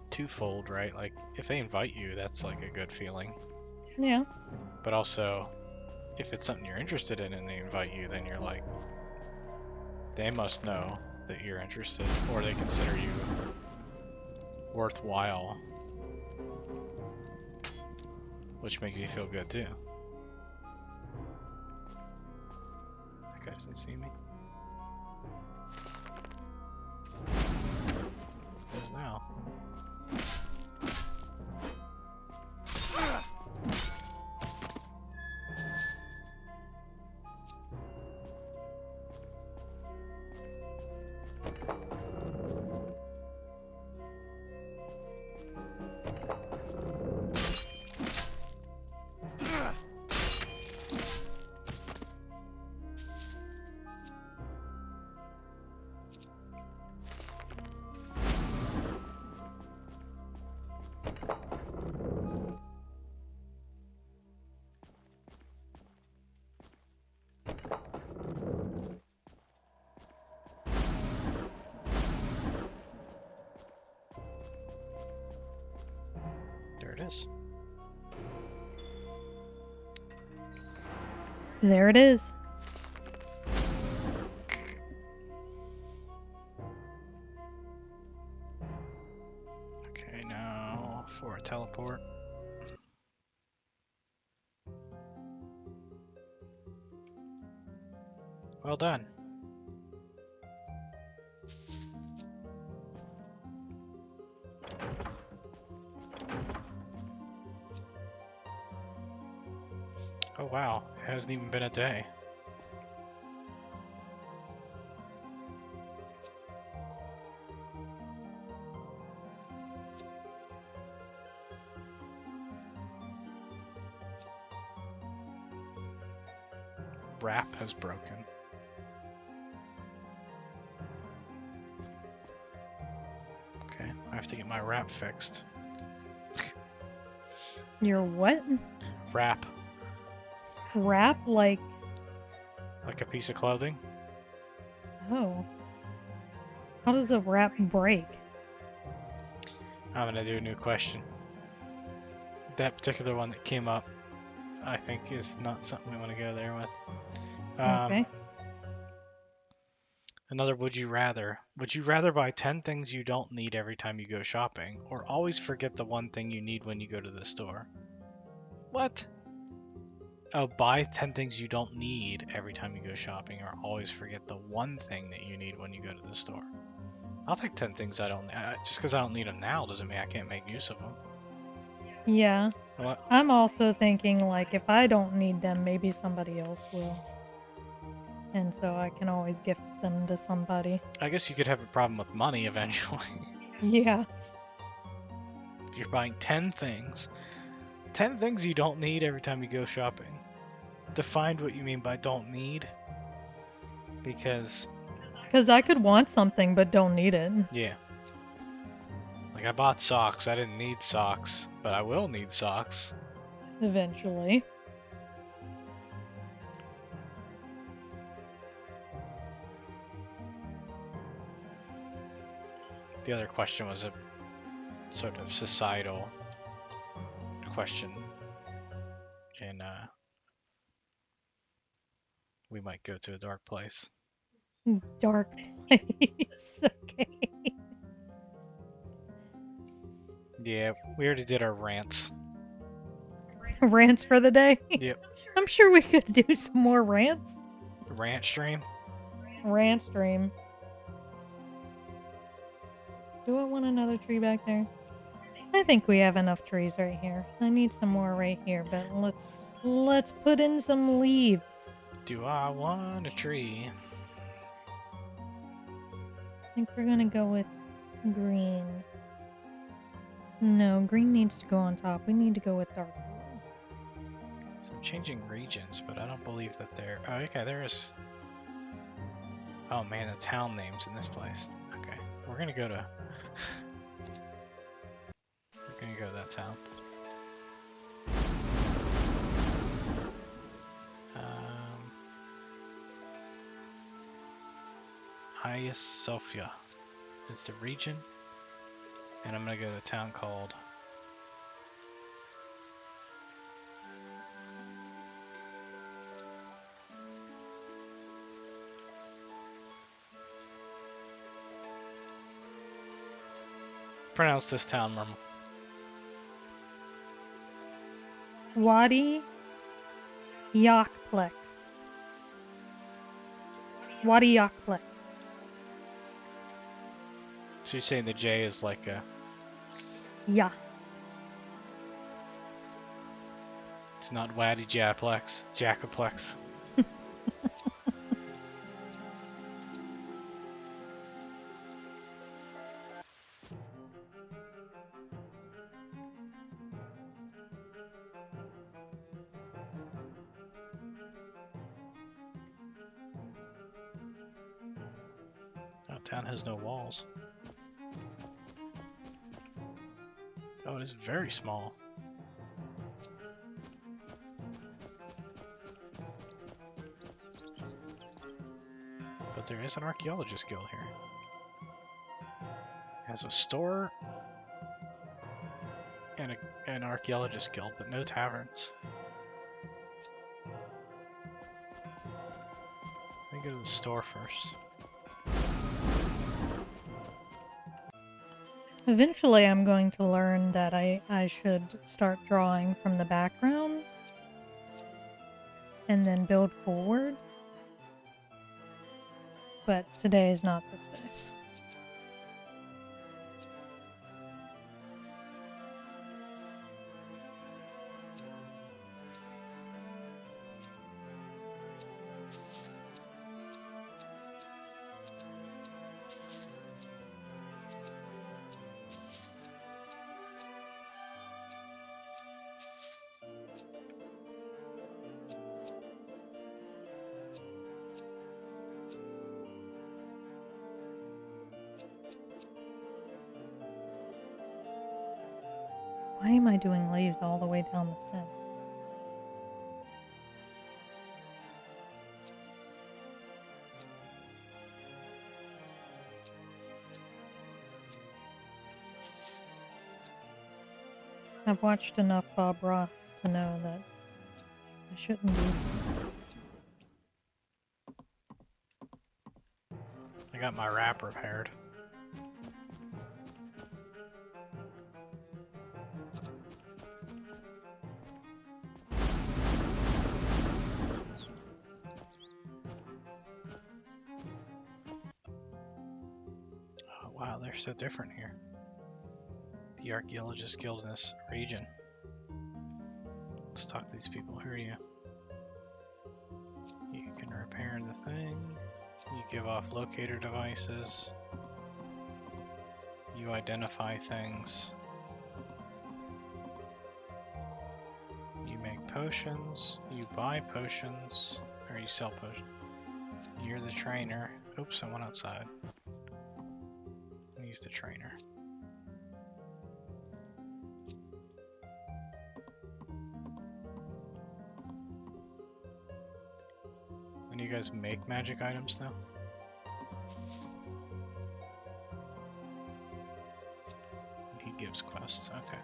twofold, right? Like if they invite you, that's like a good feeling. Yeah. But also, if it's something you're interested in and they invite you, then you're like, they must know that you're interested, or they consider you worthwhile, which makes you feel good too. That guy doesn't see me. There's now. There it is. There it is. Okay, now for a teleport. Well done. Oh wow, it hasn't even been a day. Wrap has broken. Okay, I have to get my wrap fixed. Your what? Wrap, Wrap? Like, like a piece of clothing. oh. How does a wrap break? I'm gonna do a new question. That particular one that came up, I think, is not something we want to go there with. Okay. Another would you rather. Would you rather buy 10 things you don't need every time you go shopping, or always forget the one thing you need when you go to the store? What? Oh, buy 10 things you don't need every time you go shopping, or always forget the one thing that you need when you go to the store. I'll take 10 things I don't. Just because I don't need them now doesn't mean I can't make use of them. Yeah. What? I'm also thinking, like, if I don't need them, maybe somebody else will. and so I can always gift them to somebody. I guess you could have a problem with money eventually. Yeah. If you're buying 10 things. 10 things you don't need every time you go shopping. Define what you mean by don't need. Because, Because I could want something but don't need it. yeah. Like, I bought socks. I didn't need socks, but I will need socks. Eventually. The other question was a sort of societal question. And, we might go to a dark place. Dark place. Okay. Yeah, we already did our rants. Rants for the day? Yep. I'm sure we could do some more rants. Rant stream? Rant stream. Do I want another tree back there? I think we have enough trees right here. I need some more right here, but let's put in some leaves. Do I want a tree? I think we're gonna go with green. No, green needs to go on top. We need to go with dark colors. So I'm changing regions, but I don't believe that there... Oh, okay, there is... Oh man, the town names in this place. Okay, we're gonna go to... We're gonna go to that town. Hagia Sophia is the region, and I'm gonna go to a town called... Pronounce this town, Mermal. Wadi Yakplex. Wadi Yakplex. So you're saying the J is like a... Yeah. It's not Wadi Japlex, Jacoplex. Oh, town has no walls. Oh, it is very small. But there is an archaeologist guild here. It has a store and an archaeologist guild, but no taverns. Let me go to the store first. Eventually I'm going to learn that I should start drawing from the background and then build forward. But today is not this day. Why am I doing leaves all the way down the stem? I've watched enough Bob Ross to know that I shouldn't do that. I got my wrap repaired. Oh, wow, they're so different here. The Archaeologist Guild in this region. Let's talk to these people. Who are you? You can repair the thing. give off locator devices. You identify things. You make potions. You buy potions. Or you sell potions. You're the trainer. Oops, I went outside. Use the trainer. And you guys make magic items now? He gives quests, okay.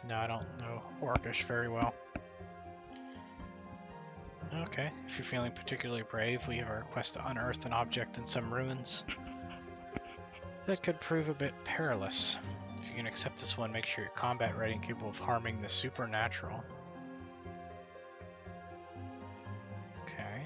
No, I don't know Orcish very well. Okay, if you're feeling particularly brave, we have a request to unearth an object in some ruins. That could prove a bit perilous. If you can accept this one, make sure you're combat ready and capable of harming the supernatural. Okay.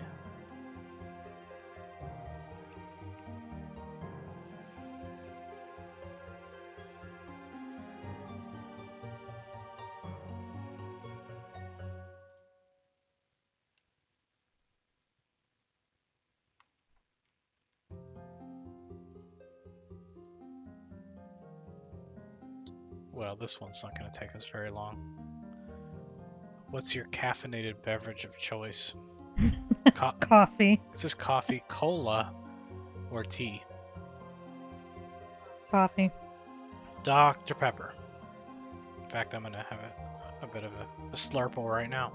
Well, this one's not going to take us very long. What's your caffeinated beverage of choice? Coffee. Is this coffee, cola, or tea? Coffee. Dr. Pepper. In fact, I'm going to have a bit of a slurple right now.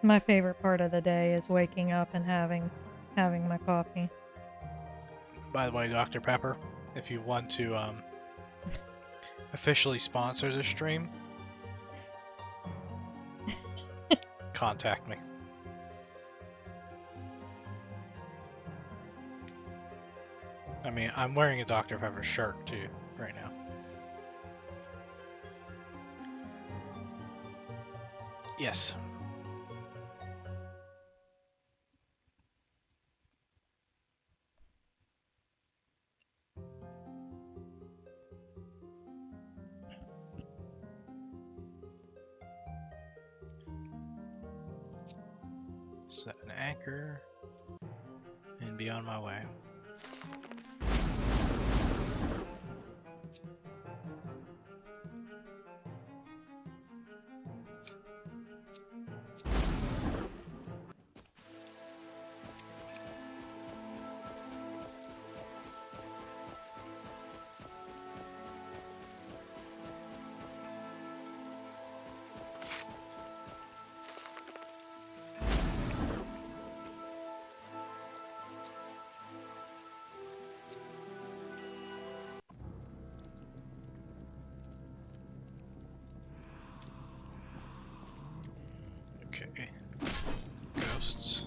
My favorite part of the day is waking up and having my coffee. By the way, Dr. Pepper, if you want to officially sponsor the stream, contact me. I mean, I'm wearing a Dr. Pepper shirt too right now. Yes. Set an anchor and be on my way. Okay. Ghosts.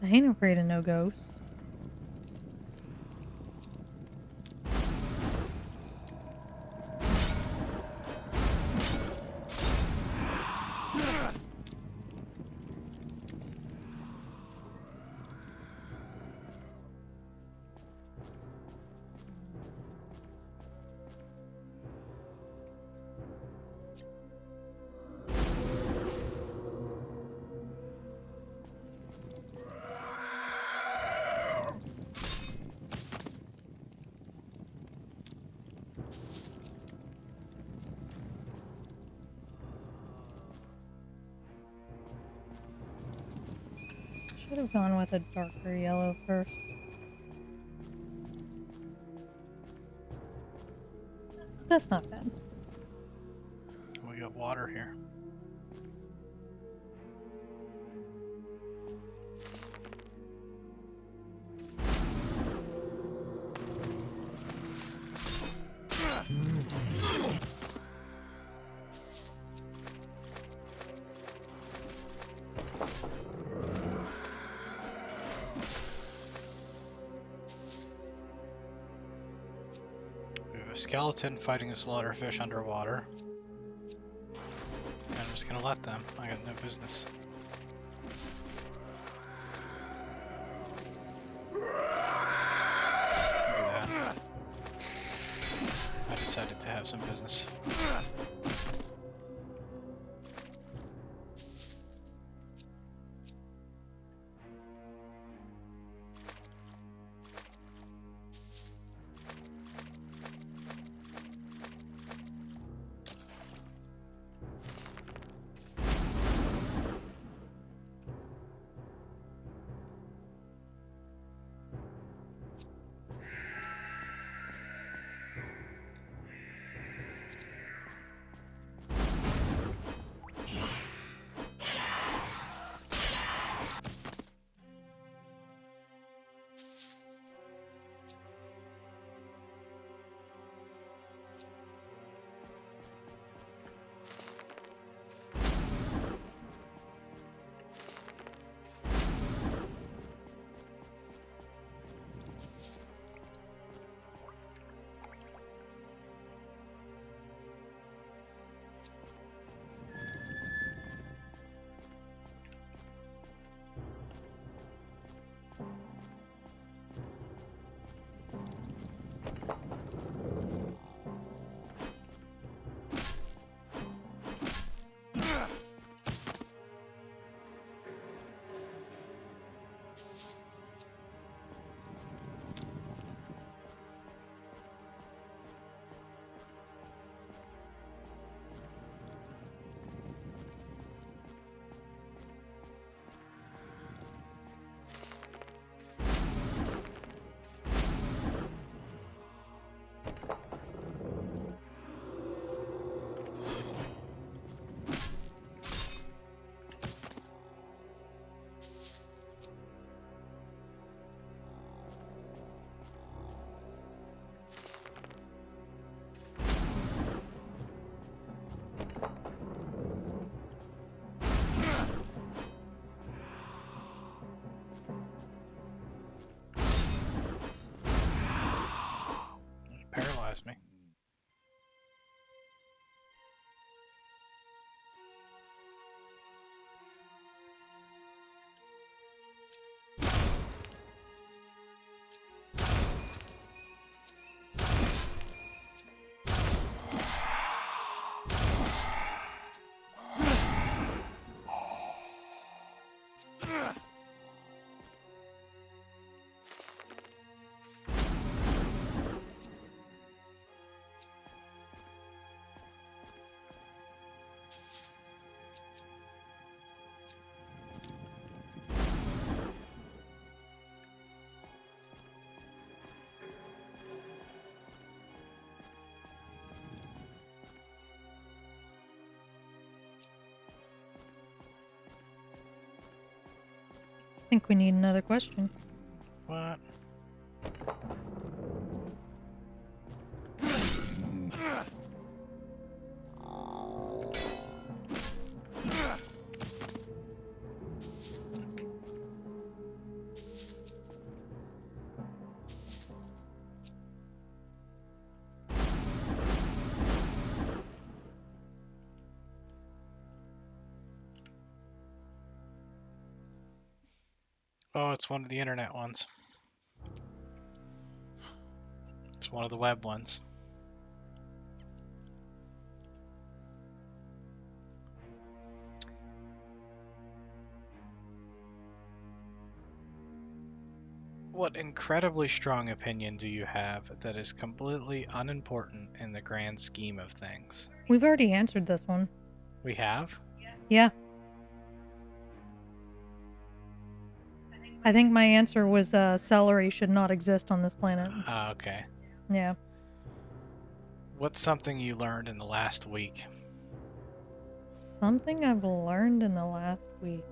I ain't afraid of no ghosts. Should have gone with a darker yellow first. That's not bad. We got water here. a skeleton fighting a slaughterfish underwater. And I'm just gonna let them. I got no business. Do that. I decided to have some business. Paralyzed me. I think we need another question. What? Oh, it's one of the internet ones. It's one of the web ones. What incredibly strong opinion do you have that is completely unimportant in the grand scheme of things? We've already answered this one. We have? Yeah. I think my answer was celery should not exist on this planet. Okay. Yeah. What's something you learned in the last week? Something I've learned in the last week.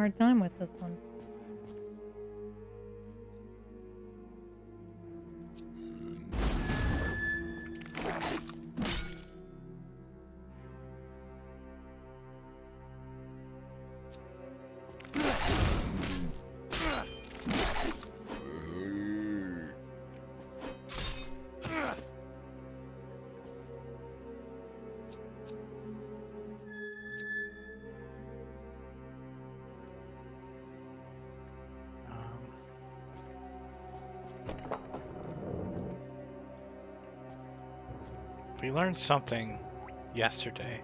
hard time with this one. We learned something yesterday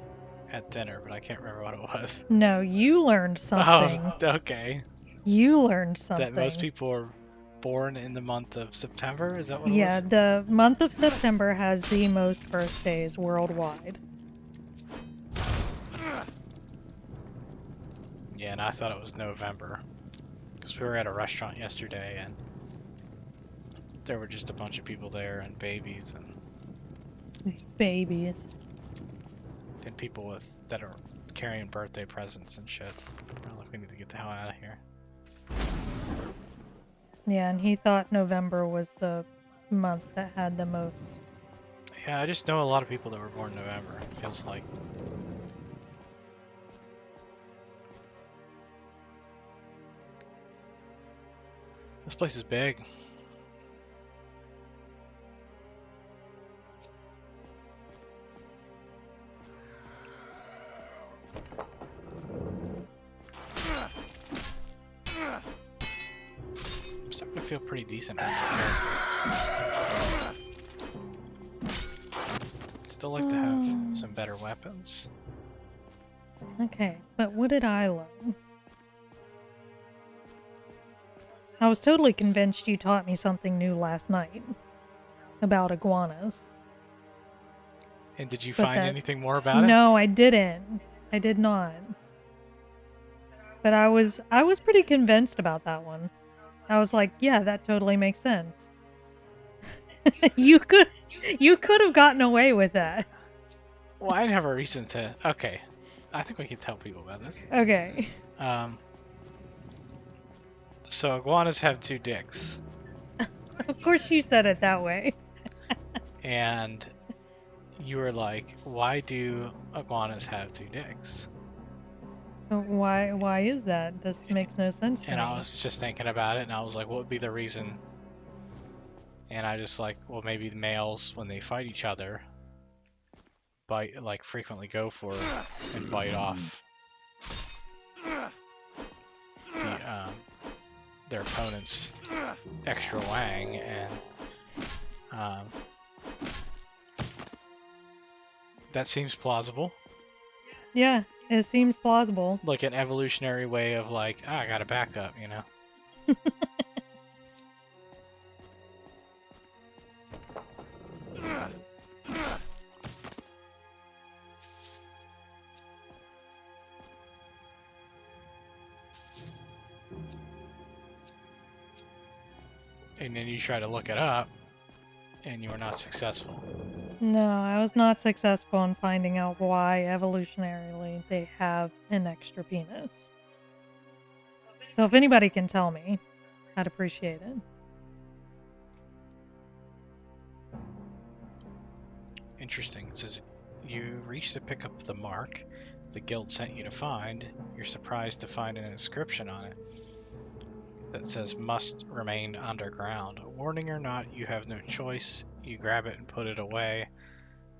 at dinner, but I can't remember what it was. No, you learned something. Oh, okay. You learned something. That most people are born in the month of September? Is that what it Yeah, was? the month of September has the most birthdays worldwide. Yeah, and I thought it was November. Because we were at a restaurant yesterday, and there were just a bunch of people there, and babies, and Babies. people that are carrying birthday presents and shit. Oh, look, we need to get the hell out of here. Yeah, and he thought November was the month that had the most. Yeah, I just know a lot of people that were born in November. It feels like. This place is big. I'm starting to feel pretty decent on my character. Still like to have some better weapons. Okay, but what did I learn? I was totally convinced you taught me something new last night about iguanas. And did you But find that- anything more about it? No, I didn't. I did not. But I was pretty convinced about that one. I was like, yeah, that totally makes sense. you could have gotten away with that. Well, I have a reason to. Okay, I think we can tell people about this. Okay. So iguanas have 2 dicks, Of course you said it that way. and you were like, "Why do iguanas have 2 dicks?" Why is that? This makes no sense to And me. I was just thinking about it, and I was like, "What would be the reason?" And I just like, well, maybe the males, when they fight each other, frequently go for and bite off the their opponent's extra wang, and that seems plausible. Yeah, it seems plausible. Like an evolutionary way of like, I got a backup, you know? And then you try to look it up, and you were not successful. No, I was not successful in finding out why evolutionarily they have an extra penis. So if anybody can tell me, I'd appreciate it. Interesting. It says, you reach to pick up the mark the guild sent you to find. You're surprised to find an inscription on it that says, must remain underground. Warning or not, you have no choice. You grab it and put it away.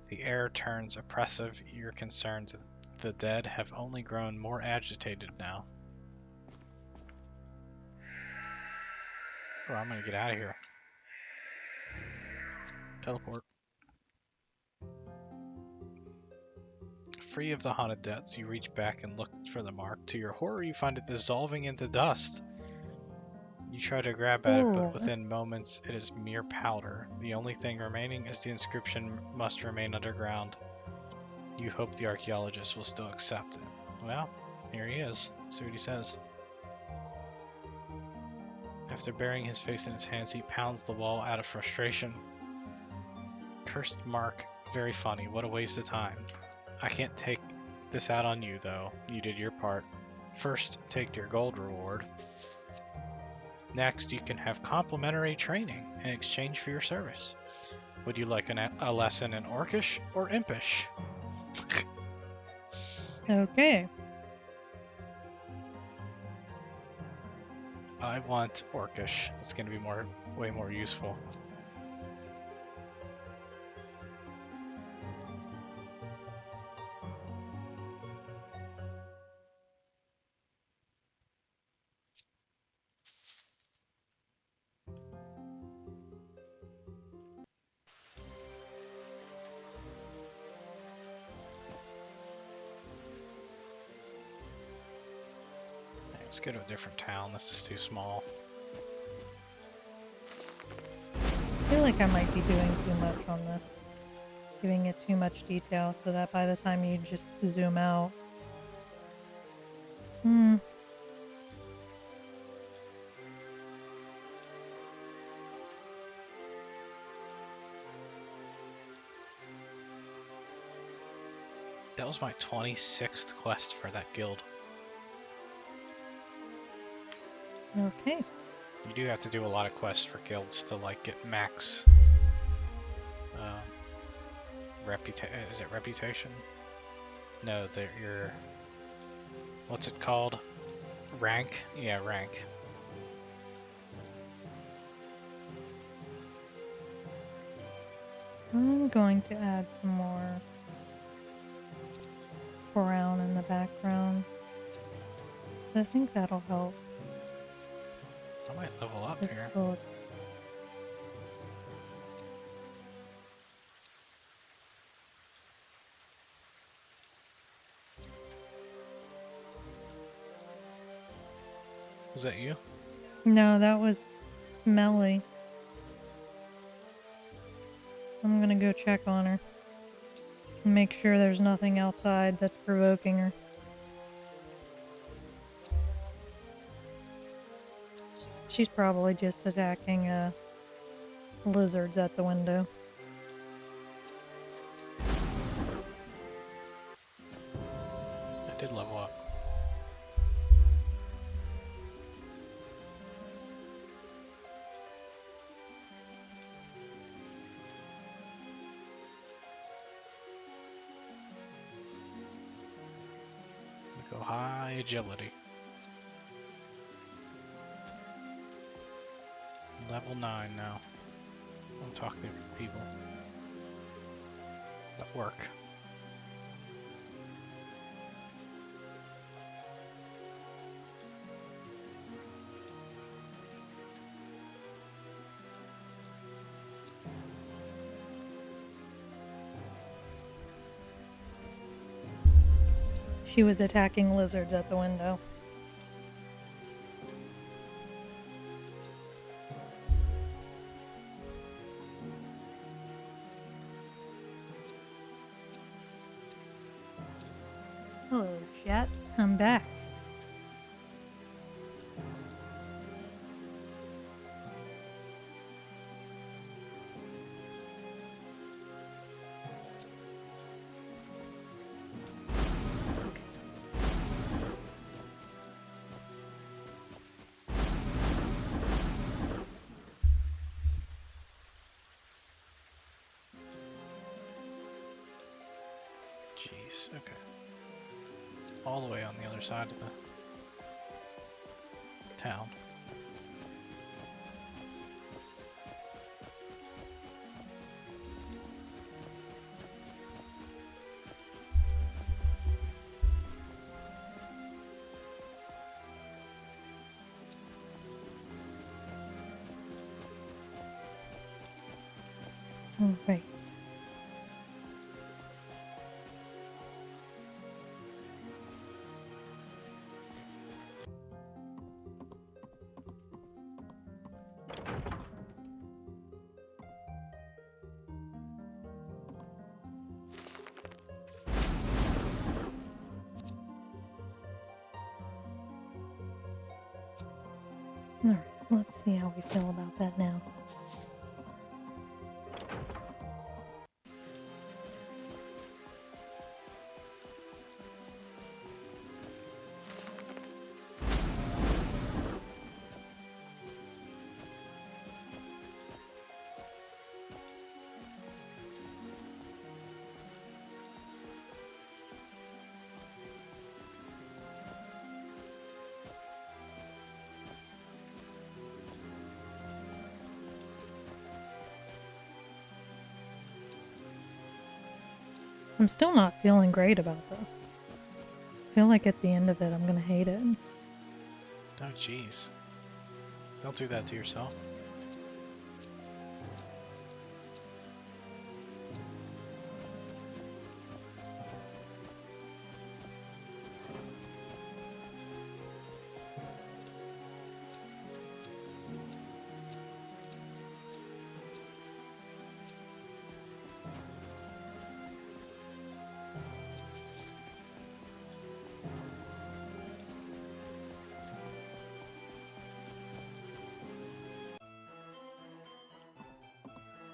The air turns oppressive. You're concerned the dead have only grown more agitated now. Oh, I'm gonna get out of here. Teleport. Free of the haunted debts, you reach back and look for the mark. To your horror, you find it dissolving into dust. You try to grab at it, but within moments, it is mere powder. The only thing remaining is the inscription, must remain underground. You hope the archaeologist will still accept it. Well, here he is. Let's see what he says. After burying his face in his hands, he pounds the wall out of frustration. Cursed mark. Very funny. What a waste of time. I can't take this out on you, though. You did your part. First, take your gold reward. Next, you can have complimentary training in exchange for your service. Would you like a lesson in Orcish or Impish? Okay. I want Orcish. It's going to be way more useful. Let's go to a different town. This is too small. I feel like I might be doing too much on this. Giving it too much detail so that by the time you just zoom out. That was my 26th quest for that guild. Okay. You do have to do a lot of quests for guilds to like get max is it reputation? No, your what's it called? Rank? Yeah, rank. I'm going to add some more brown in the background. I think that'll help. I might level up This here. will... Was that you? No, that was Melly. I'm gonna go check on her. Make sure there's nothing outside that's provoking her. She's probably just attacking lizards at the window. I did level up. Go high agility. Level 9 now. I'll talk to people at work. She was attacking lizards at the window. Hello, chat. I'm back. Jeez, okay. All the way on the other side of the town. All right. Alright, let's see how we feel about that now. I'm still not feeling great about this. I feel like at the end of it, I'm gonna hate it. Oh, jeez. Don't do that to yourself.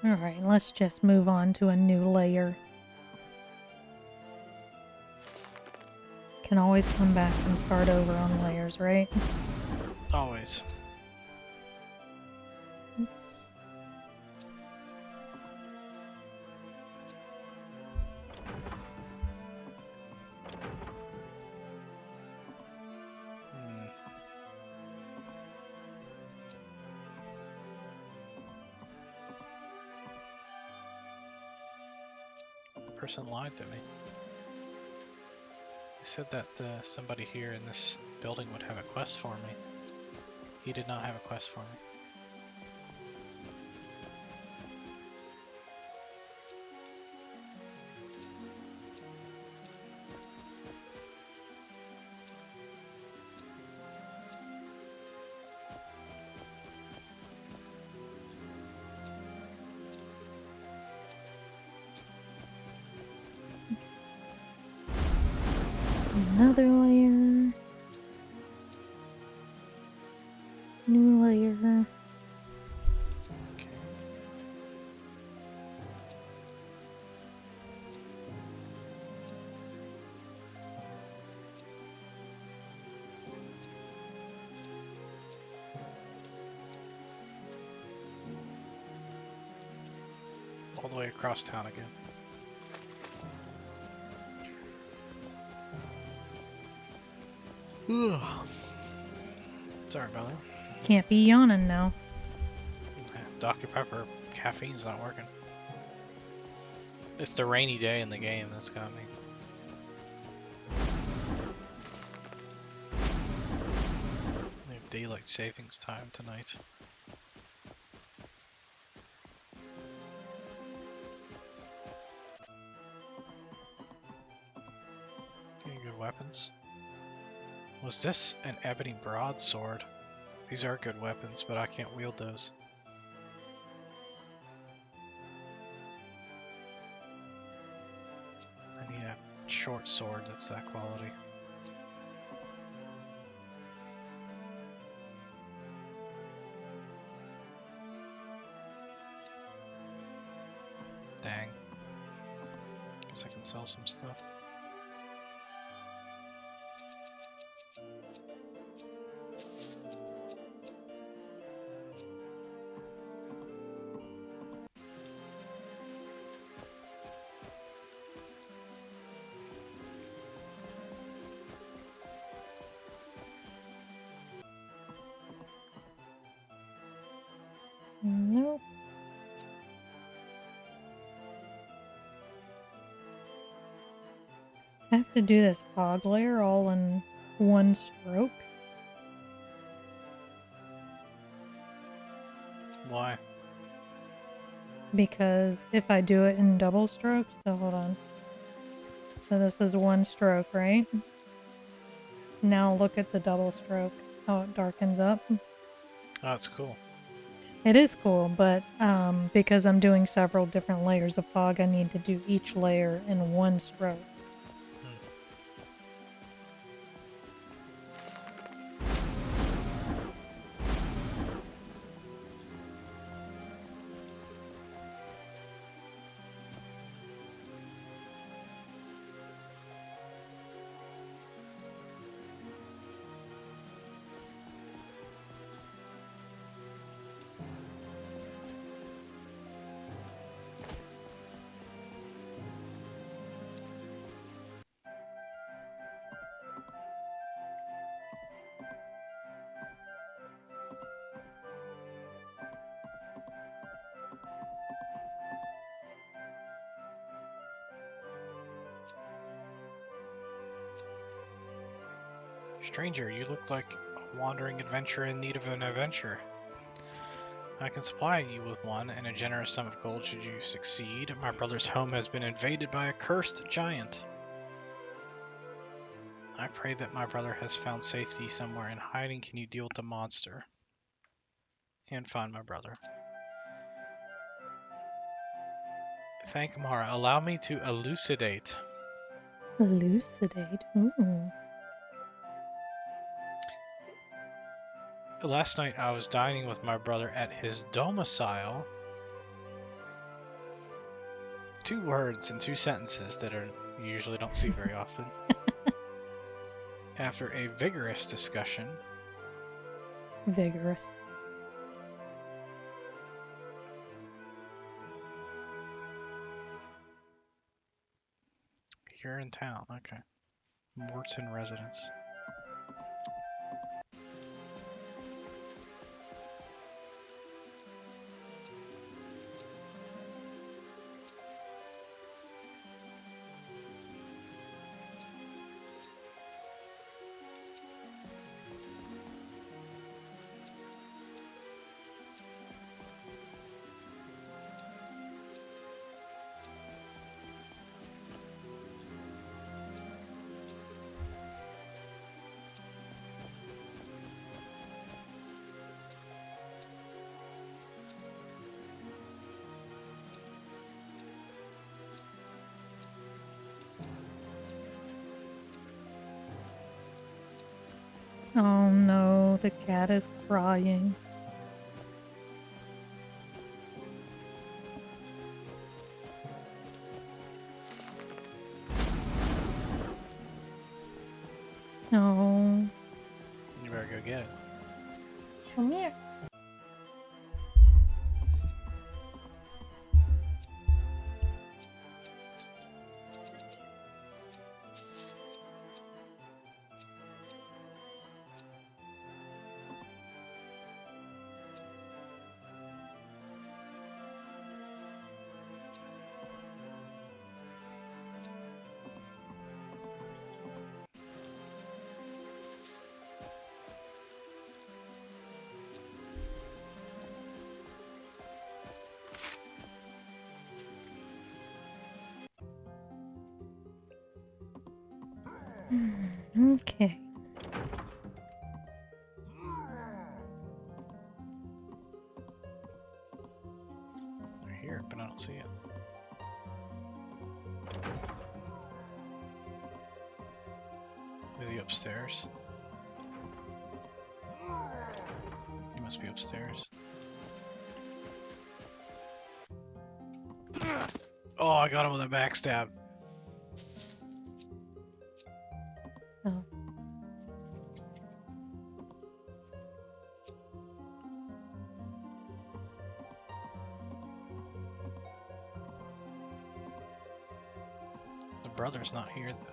Alright, let's just move on to a new layer. Can always come back and start over on layers, right? Always. Oops. Hmm. The person lied to me. They said that somebody here in this building would have a quest for me. He did not have a quest for me. Another layer. New layer. Okay. All the way across town again. Ugh. Sorry about that. Can't be yawning now. Dr. Pepper caffeine's not working. It's the rainy day in the game that's got me. We have daylight savings time tonight. Any good weapons? Was this an ebony broadsword? These are good weapons, but I can't wield those. I need a short sword that's that quality. Dang. Guess I can sell some stuff. Nope. I have to do this fog layer all in one stroke. Why? Because if I do it in double strokes, so hold on. So this is one stroke, right? Now look at the double stroke, how it darkens up. Oh, that's cool. It is cool, but because I'm doing several different layers of fog, I need to do each layer in one stroke. Stranger, you look like a wandering adventurer in need of an adventure. I can supply you with one and a generous sum of gold should you succeed. My brother's home has been invaded by a cursed giant. I pray that my brother has found safety somewhere in hiding. Can you deal with the monster? And find my brother. Thank Mara. Allow me to elucidate. Elucidate? Ooh. Last night I was dining with my brother at his domicile. 2 words and 2 sentences that you usually don't see very often. After a vigorous discussion, Vigorous. here in town, okay. Morton residence. Oh no, the cat is crying. No. You better go get it. Come here. Okay. I hear it, but I don't see it. Is he upstairs? He must be upstairs. Oh, I got him with a backstab. Oh. The brother's not here, though.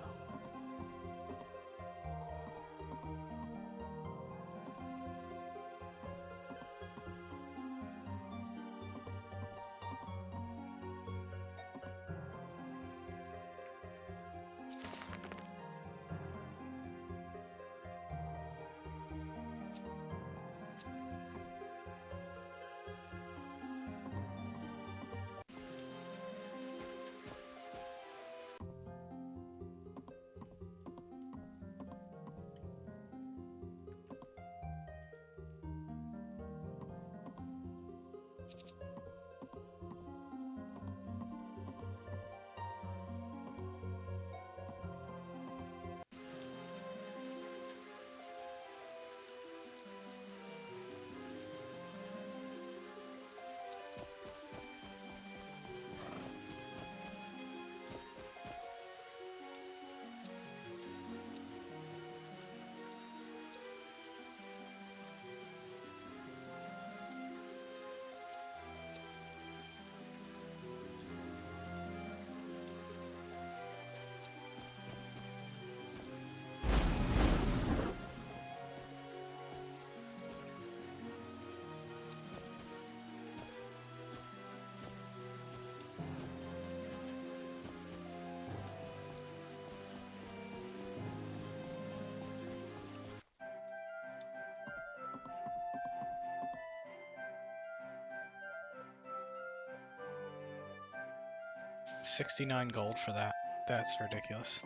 69 gold for that. That's ridiculous.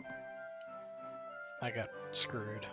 I got screwed.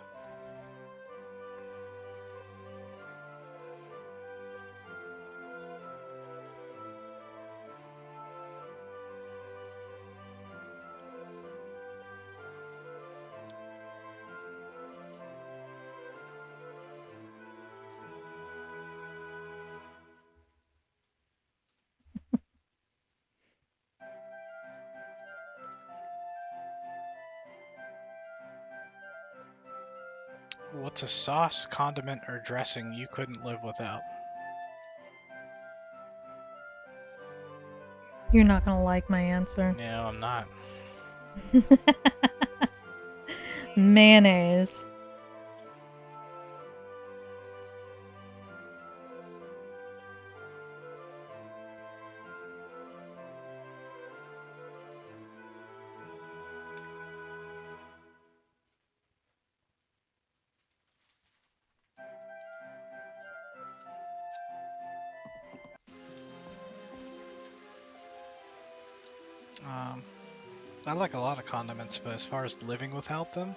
What's a sauce, condiment, or dressing you couldn't live without? You're not gonna like my answer. No, I'm not. Mayonnaise. I like a lot of condiments, but as far as living without them,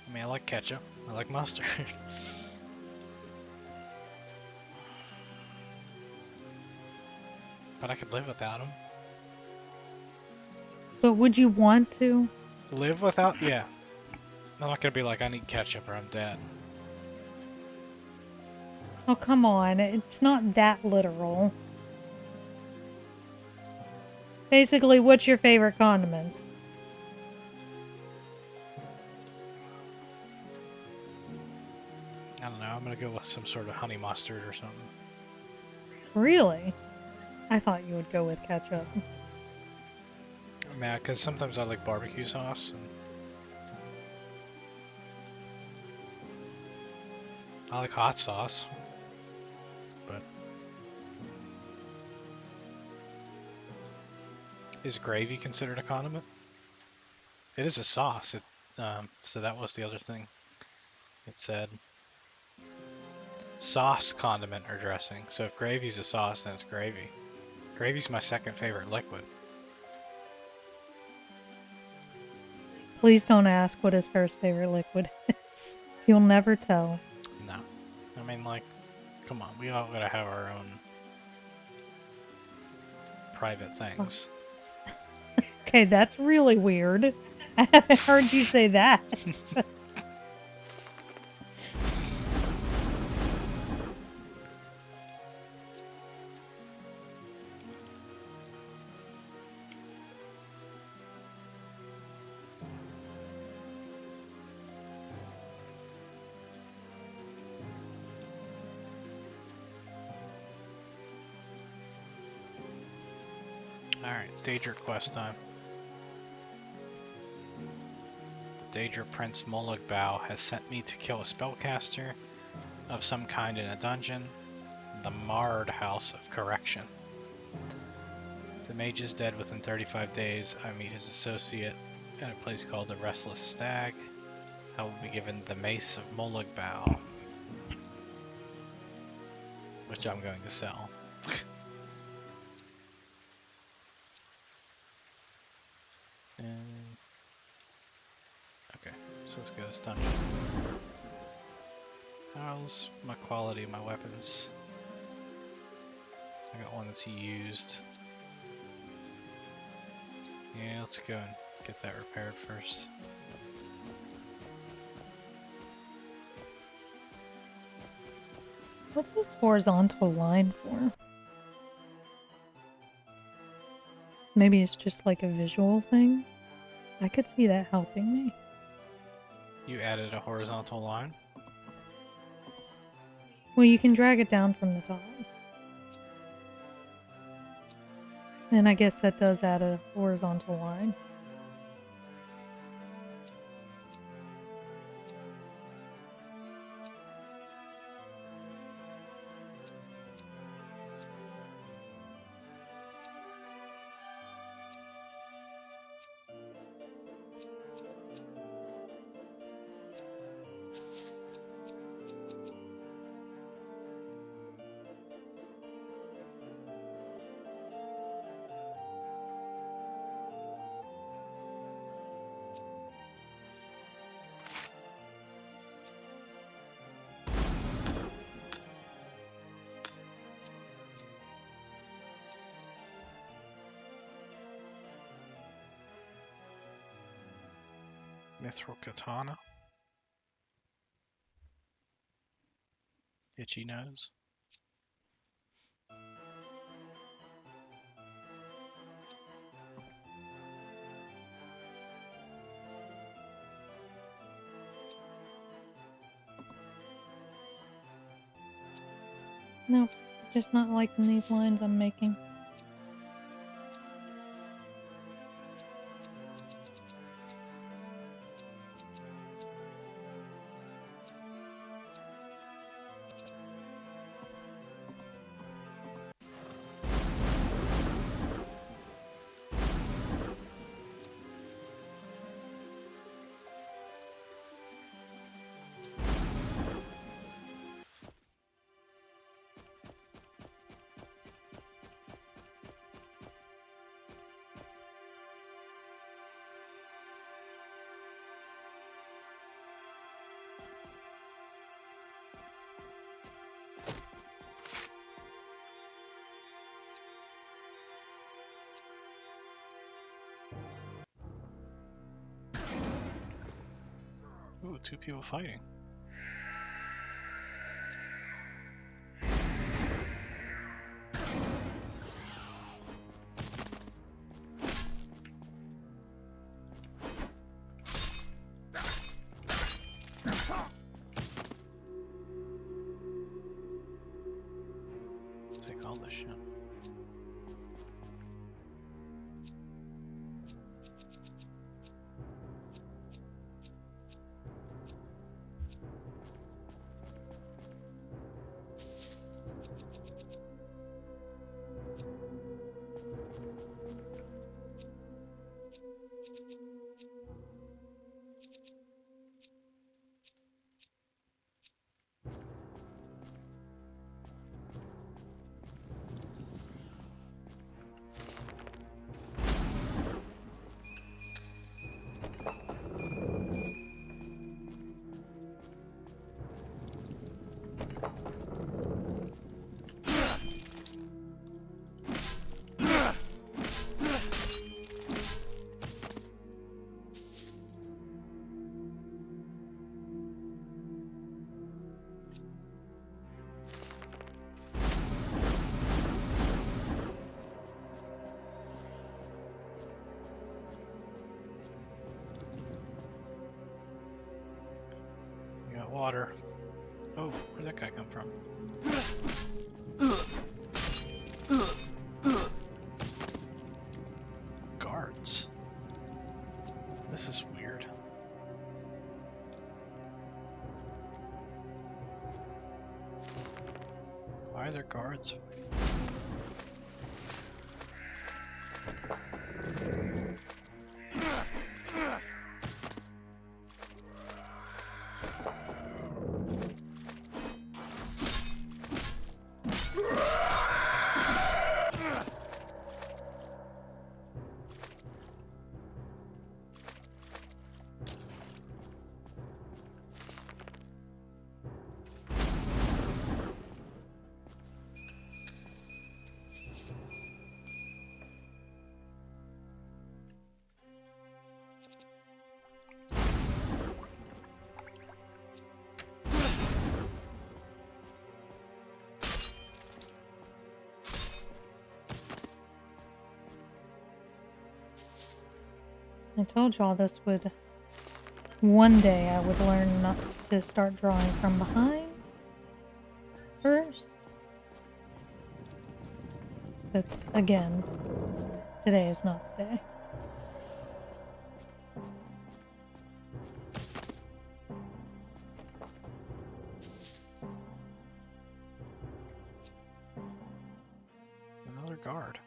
I mean, I like ketchup, I like mustard. But I could live without them. But would you want to? Live without? Yeah. I'm not gonna be like, I need ketchup or I'm dead. Oh, come on. It's not that literal. Basically, what's your favorite condiment? I don't know, I'm gonna go with some sort of honey mustard or something. Really? I thought you would go with ketchup. Yeah, because sometimes I like barbecue sauce. And I like hot sauce. But is gravy considered a condiment? It is a sauce. So that was the other thing. It said sauce, condiment, or dressing. So if gravy's a sauce, then it's gravy. Gravy's my second favorite liquid. Please don't ask what his first favorite liquid is. You'll never tell. No. I mean, like, come on. We all gotta have our own private things. Okay, that's really weird. I haven't heard you say that. Alright, Daedra quest time. The Daedra Prince Molag has sent me to kill a spellcaster of some kind in a dungeon, the Marred House of Correction. If the mage is dead within 35 days, I meet his associate at a place called the Restless Stag. I will be given the Mace of Molag, which I'm going to sell. Okay, so let's go to this dungeon. How's my quality of my weapons? I got one that's used. Yeah, let's go and get that repaired first. What's this horizontal line for? Maybe it's just like a visual thing? I could see that helping me. You added a horizontal line? Well, you can drag it down from the top. And I guess that does add a horizontal line. Mithril katana. Itchy nose. No, just not liking these lines I'm making. Ooh, 2 people fighting. Take all this shit. We got water. Oh, where'd that guy come from? Guards. This is weird. Why are there guards? I told y'all this would... One day I would learn not to start drawing from behind first. But again, today is not the day. Another guard.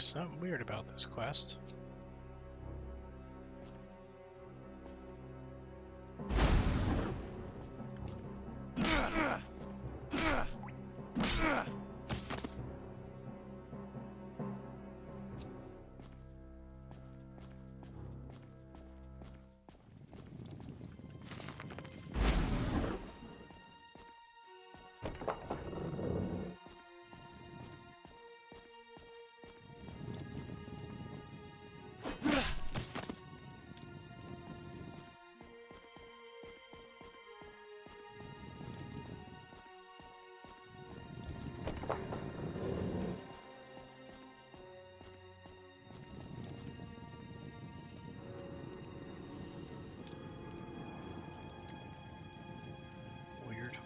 something weird about this quest. Weird.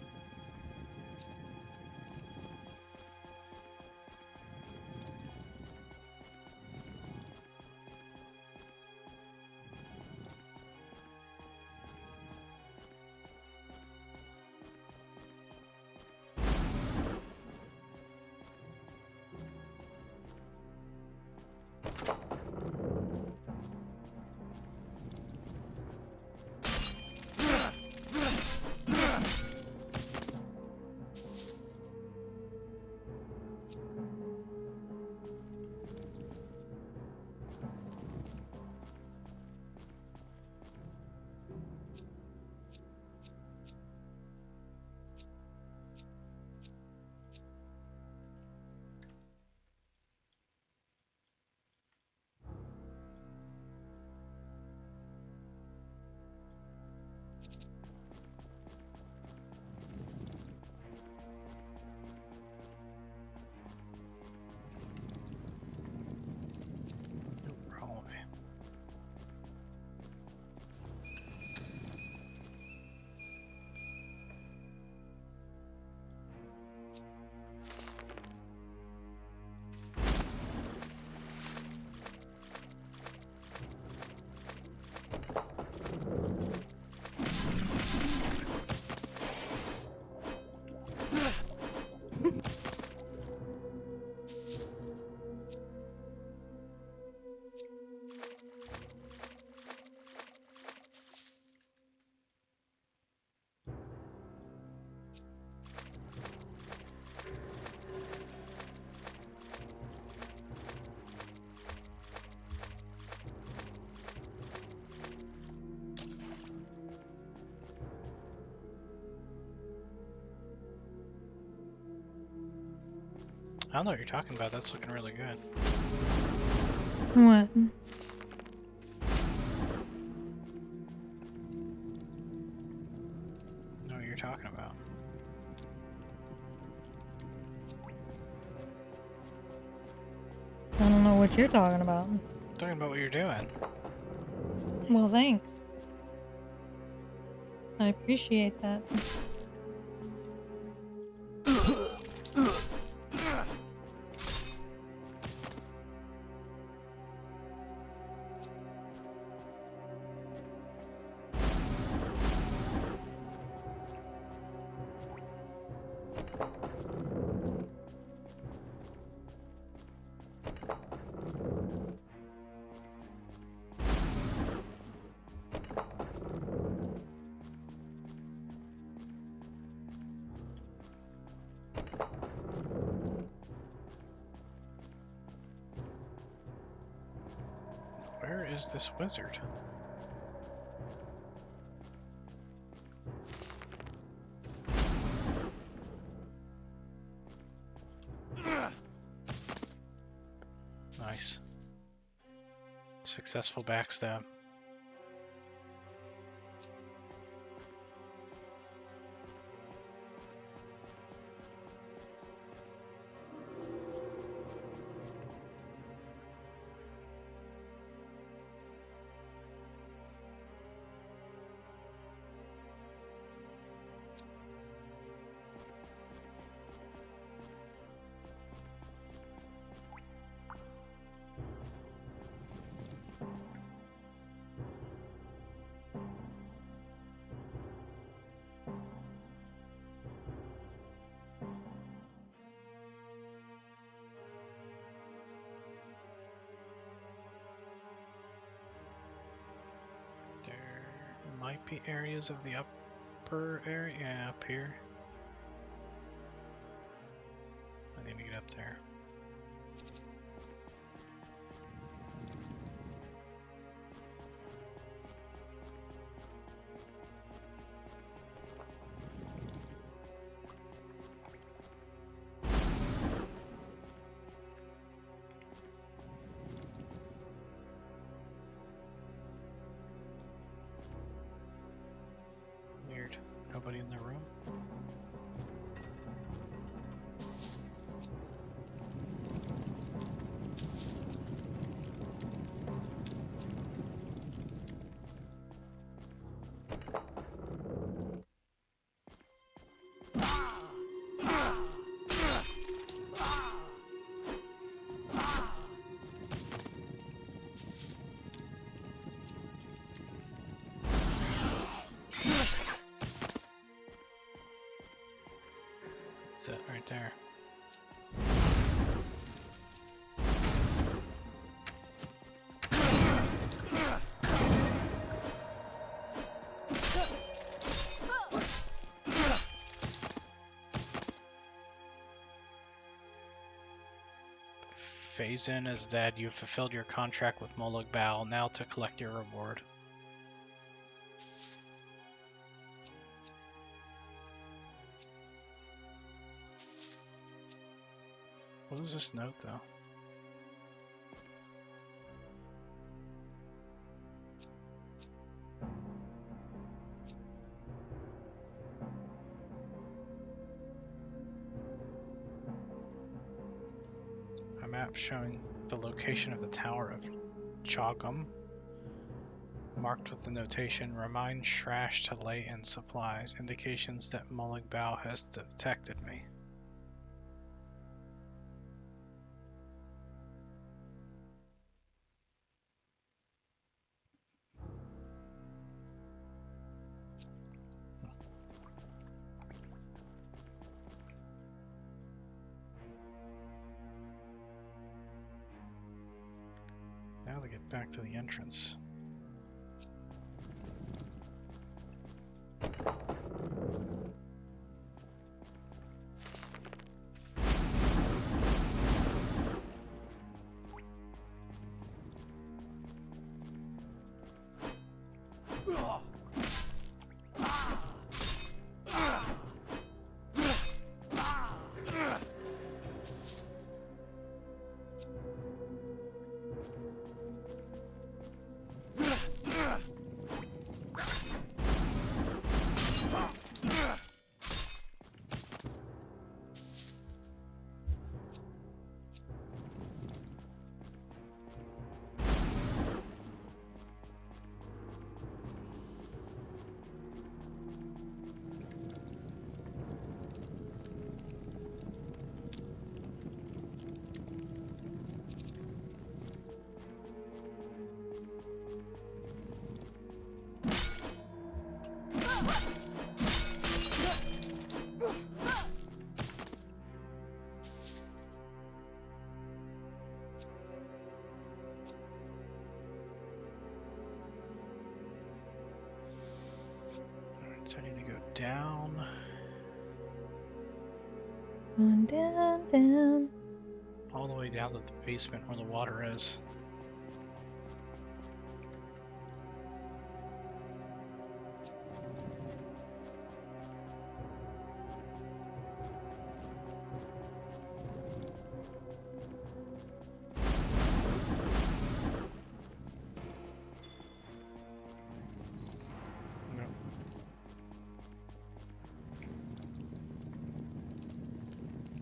Nope, wrong way. I don't know what you're talking about. That's looking really good. What? Know what you're talking about. I don't know what you're talking about. I'm talking about what you're doing. Well, thanks. I appreciate that. Where is this wizard? Nice. Successful backstab. might be areas of the upper area. Yeah, up here. I need to get up there. Weird. Nobody in the room? That's it right there. Phase in is dead. You've fulfilled your contract with Molag Bal. Now to collect your reward. What does this note though? A map showing the location of the Tower of Chogum, marked with the notation "Remind Shrash to lay in supplies," indications that Molag Bal has detected me. Now to get back to the entrance. So I need to go down. Going down, down. All the way down to the basement where the water is.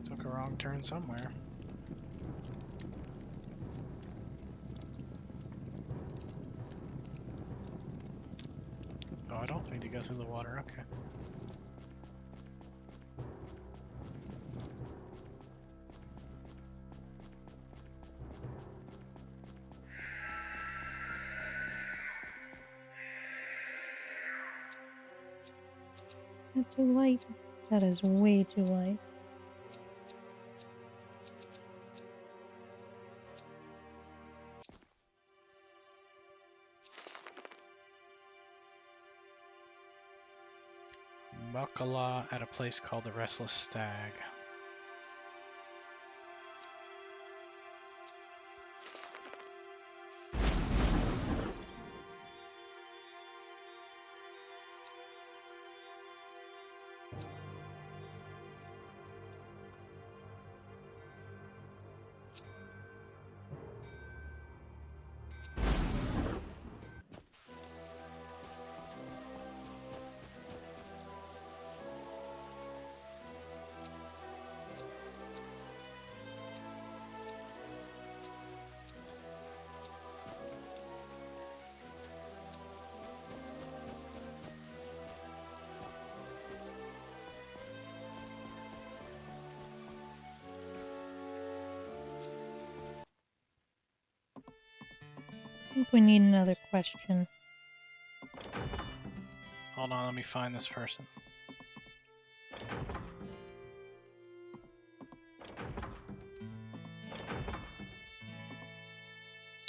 Took a wrong turn somewhere. Oh, I don't need to go through the water, okay. Not too light. That is way too light. Makala at a place called the Restless Stag. I think we need another question. Hold on, let me find this person.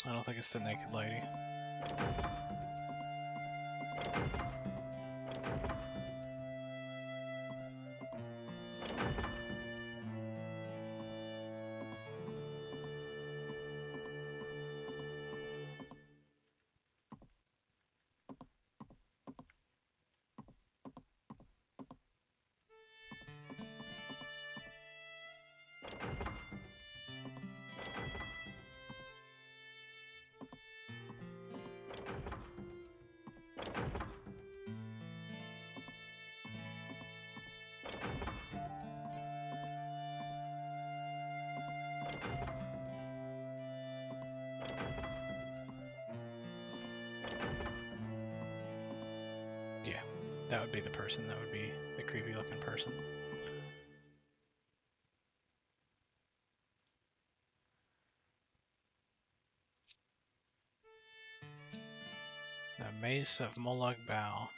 I don't think it's the naked lady. Yeah, that would be the person. That would be the creepy looking person. The Mace of Molag Bal.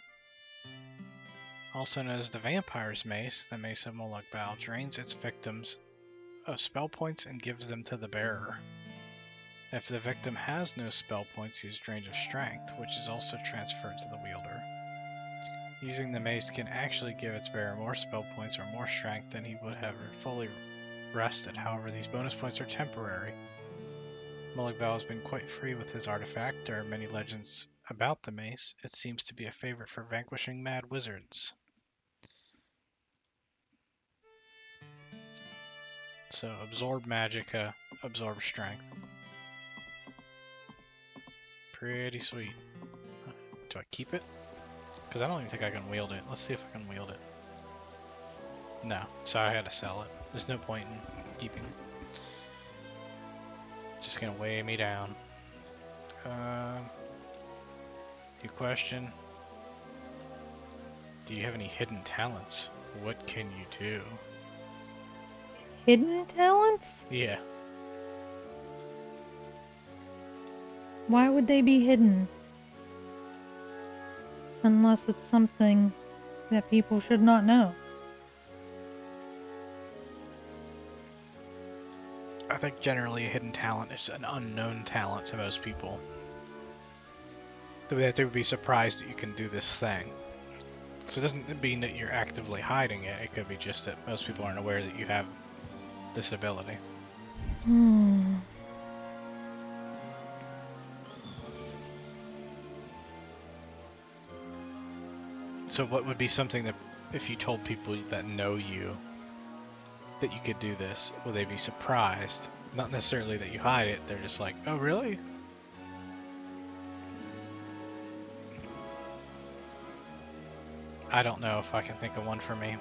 Also known as the Vampire's Mace, the Mace of Molag Bal drains its victims of spell points and gives them to the bearer. If the victim has no spell points, he is drained of strength, which is also transferred to the wielder. Using the mace can actually give its bearer more spell points or more strength than he would have fully rested. However, these bonus points are temporary. Molag Bal has been quite free with his artifact. There are many legends about the mace. It seems to be a favorite for vanquishing mad wizards. So, absorb magicka, absorb strength. Pretty sweet. Do I keep it? Because I don't even think I can wield it. Let's see if I can wield it. No, so I had to sell it. There's no point in keeping it. Just gonna weigh me down. New question. Do you have any hidden talents? What can you do? Hidden talents? Yeah. Why would they be hidden? Unless it's something that people should not know. I think generally a hidden talent is an unknown talent to most people. That they would be surprised that you can do this thing. So it doesn't mean that you're actively hiding it. It could be just that most people aren't aware that you have this ability. So what would be something that, if you told people that know you, that you could do this, would they be surprised? Not necessarily that you hide it, they're just like, oh really? I don't know if I can think of one for me.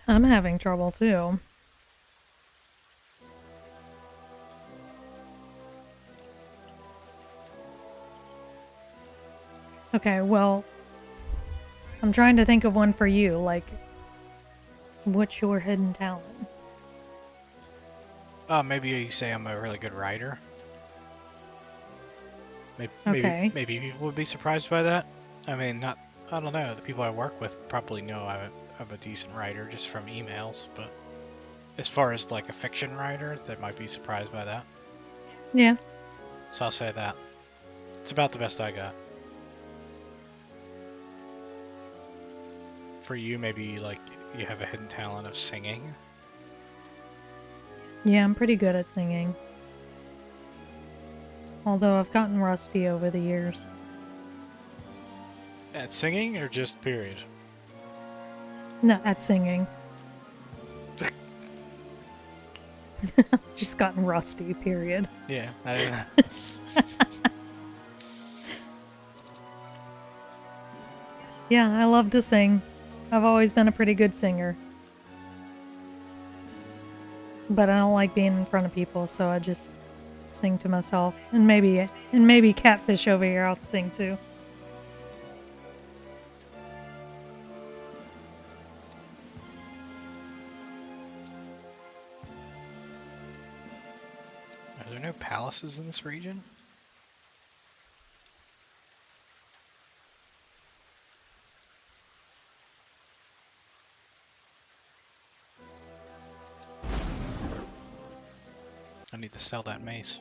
I'm having trouble too. Okay, well, I'm trying to think of one for you. Like, what's your hidden talent? Maybe you say I'm a really good writer. Okay. Maybe people would be surprised by that. I mean, not. I don't know. The people I work with probably know I'm a decent writer just from emails, but as far as like a fiction writer, they might be surprised by that. Yeah. So I'll say that. It's about the best I got. For you, maybe like you have a hidden talent of singing. Yeah, I'm pretty good at singing. Although I've gotten rusty over the years. At singing or just period? No, at singing. Just gotten rusty, period. Yeah, I don't know. Yeah, I love to sing. I've always been a pretty good singer. But I don't like being in front of people, so I just sing to myself. And maybe Catfish over here I'll sing to. Are there no palaces in this region? I need to sell that mace.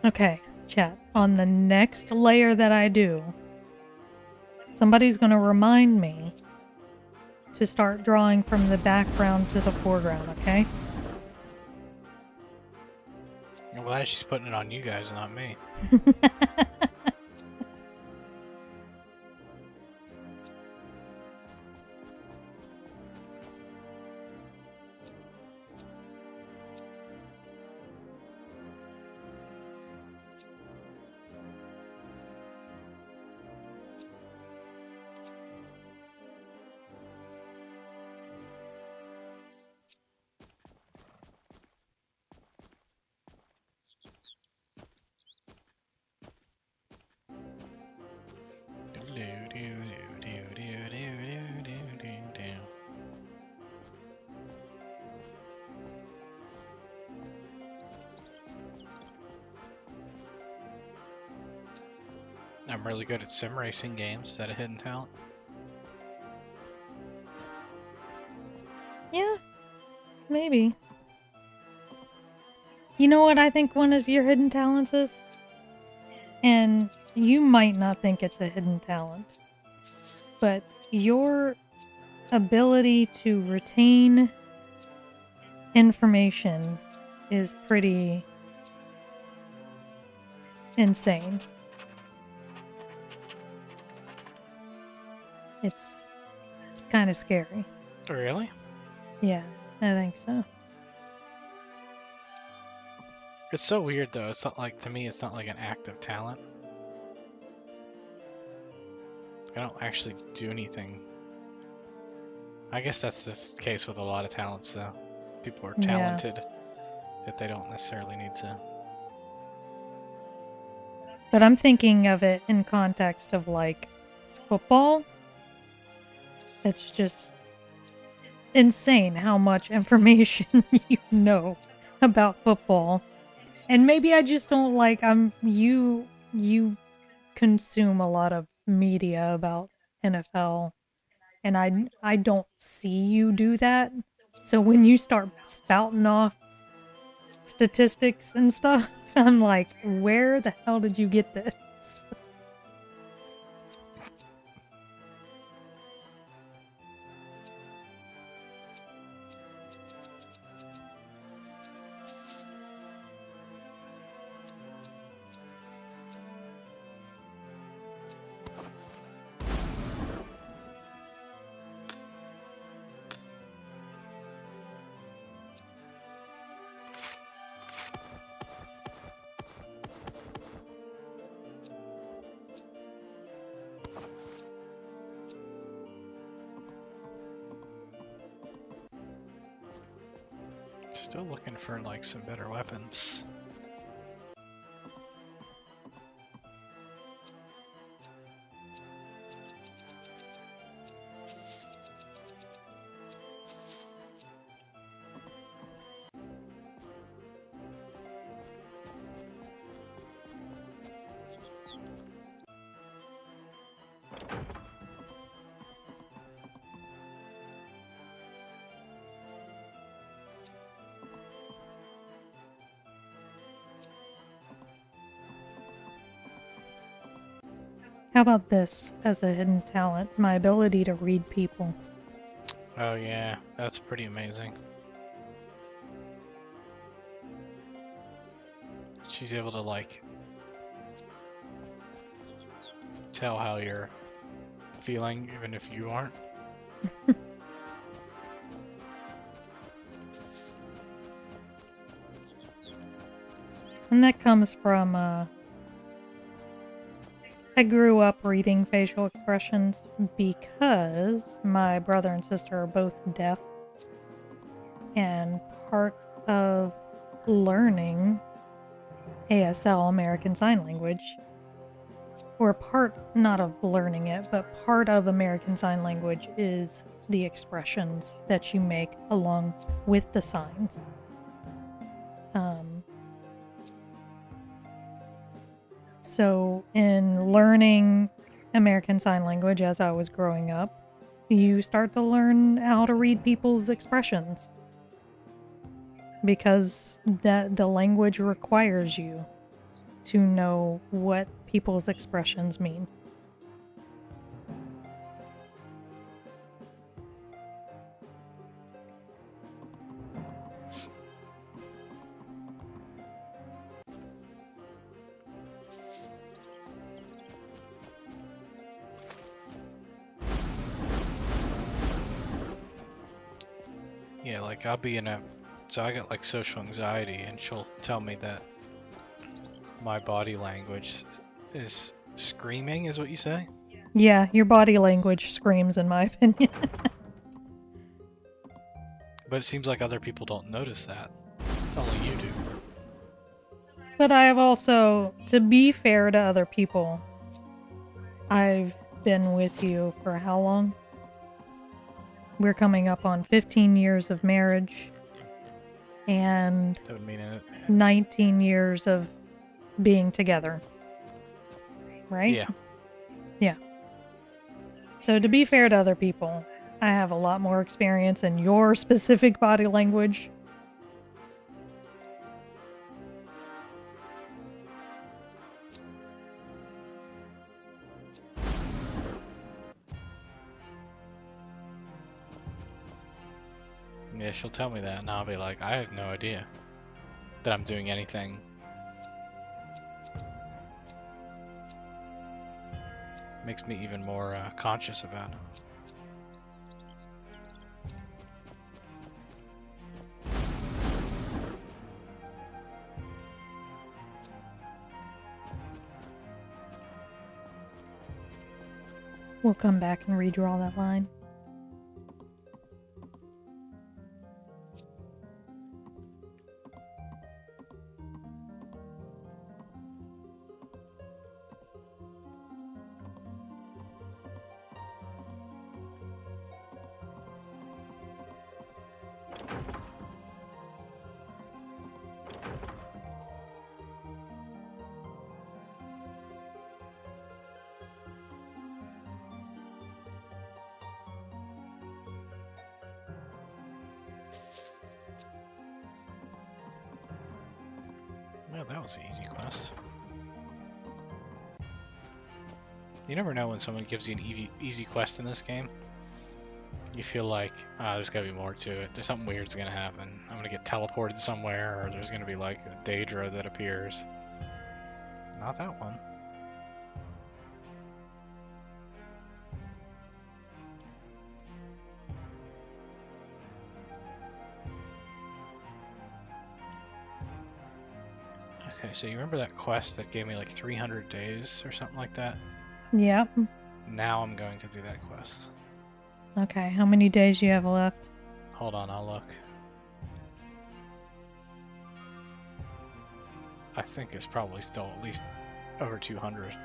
Okay, chat. On the next layer that I do, somebody's gonna remind me to start drawing from the background to the foreground, okay? I'm glad she's putting it on you guys, not me. I'm really good at sim racing games. Is that a hidden talent? Yeah, maybe. You know what I think one of your hidden talents is? And you might not think it's a hidden talent, but your ability to retain information is pretty insane. It's kind of scary. Really? Yeah, I think so. It's so weird though. It's not like, to me, it's not like an active talent. I don't actually do anything. I guess that's the case with a lot of talents though. People are Yeah. talented that they don't necessarily need to. But I'm thinking of it in context of like football. It's just insane how much information you know about football. And maybe I just don't like you consume a lot of media about NFL, and I don't see you do that. So when you start spouting off statistics and stuff, I'm like, where the hell did you get this? Still looking for like some better weapons. How about this as a hidden talent? My ability to read people. Oh yeah, that's pretty amazing. She's able to, like, tell how you're feeling, even if you aren't. And that comes from, I grew up reading facial expressions because my brother and sister are both deaf. And part of learning ASL, American Sign Language, or part not of learning it, but part of American Sign Language is the expressions that you make along with the signs. So in learning American Sign Language as I was growing up, you start to learn how to read people's expressions because the language requires you to know what people's expressions mean. Yeah, like I'll be in a, so I got like social anxiety, and she'll tell me that my body language is screaming, is what you say? Yeah, your body language screams, in my opinion. But it seems like other people don't notice that. Only you do. But I have also, to be fair to other people, I've been with you for how long? We're coming up on 15 years of marriage and That would mean it. 19 years of being together. Right? Yeah. Yeah. So to be fair to other people, I have a lot more experience in your specific body language. Yeah, she'll tell me that, and I'll be like, I have no idea that I'm doing anything. Makes me even more conscious about it. We'll come back and redraw that line. Well, that was an easy quest. You never know when someone gives you an easy quest in this game. You feel like, there's gotta be more to it. There's something weird's gonna happen. I'm gonna get teleported somewhere, or there's gonna be like a Daedra that appears. Not that one. Okay, so you remember that quest that gave me like 300 days or something like that? Yep. Now I'm going to do that quest. Okay, how many days do you have left? Hold on, I'll look. I think it's probably still at least over 200.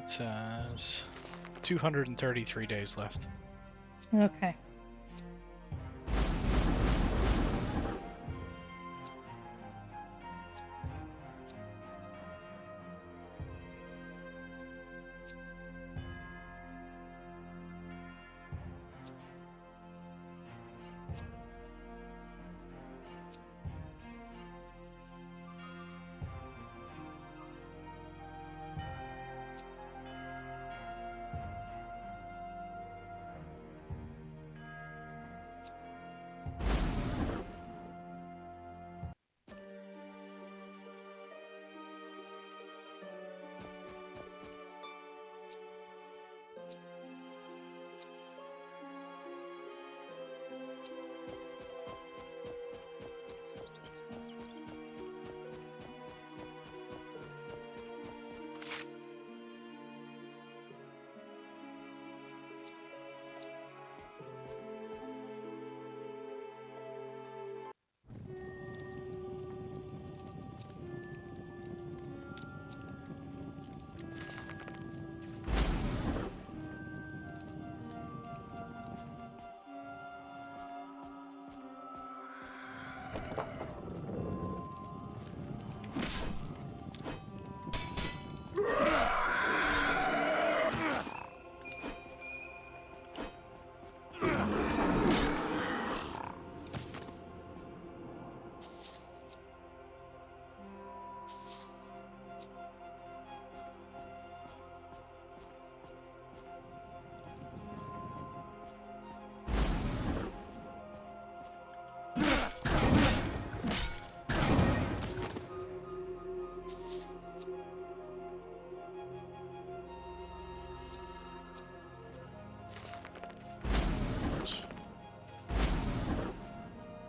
It says 233 days left. Okay.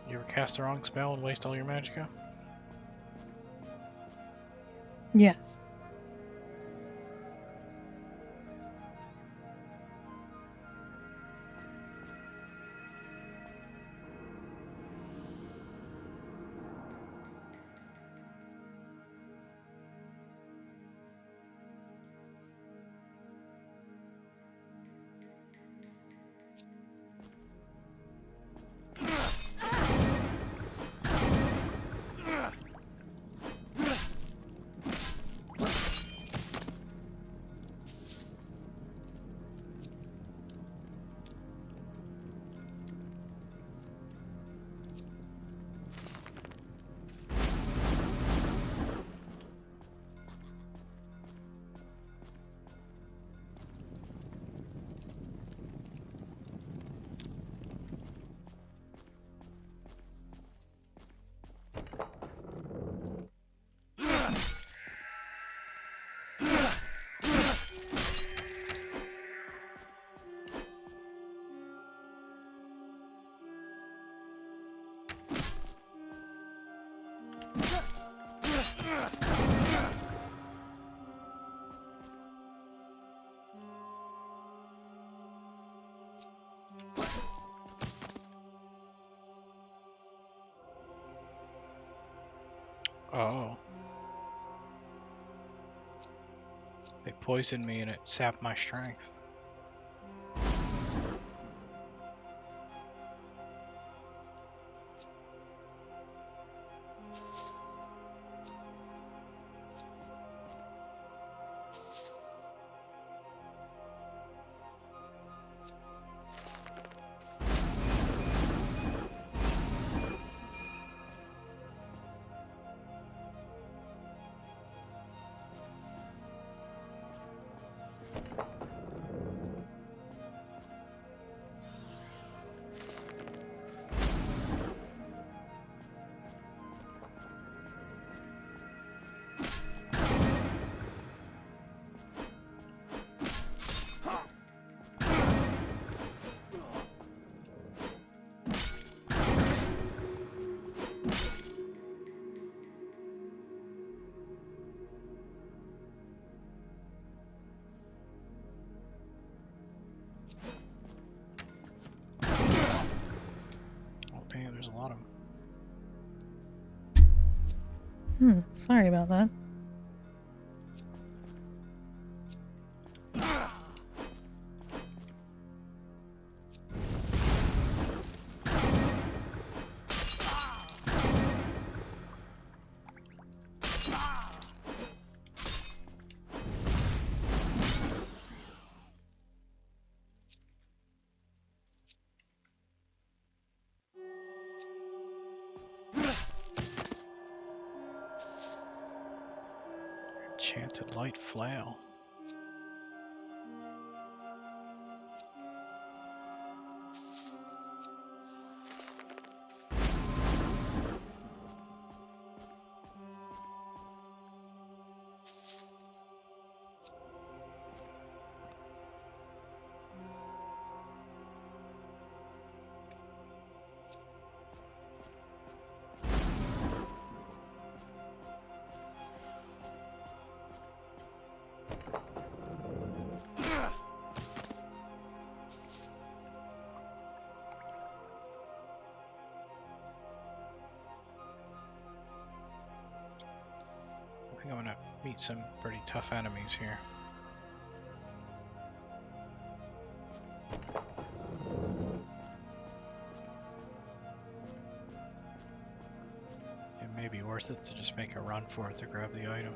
You ever cast the wrong spell and waste all your magicka? Yes. Oh. They poisoned me and it sapped my strength. Damn, there's a lot of them. Sorry about that. To light flail. I think I'm gonna meet some pretty tough enemies here. It may be worth it to just make a run for it to grab the item.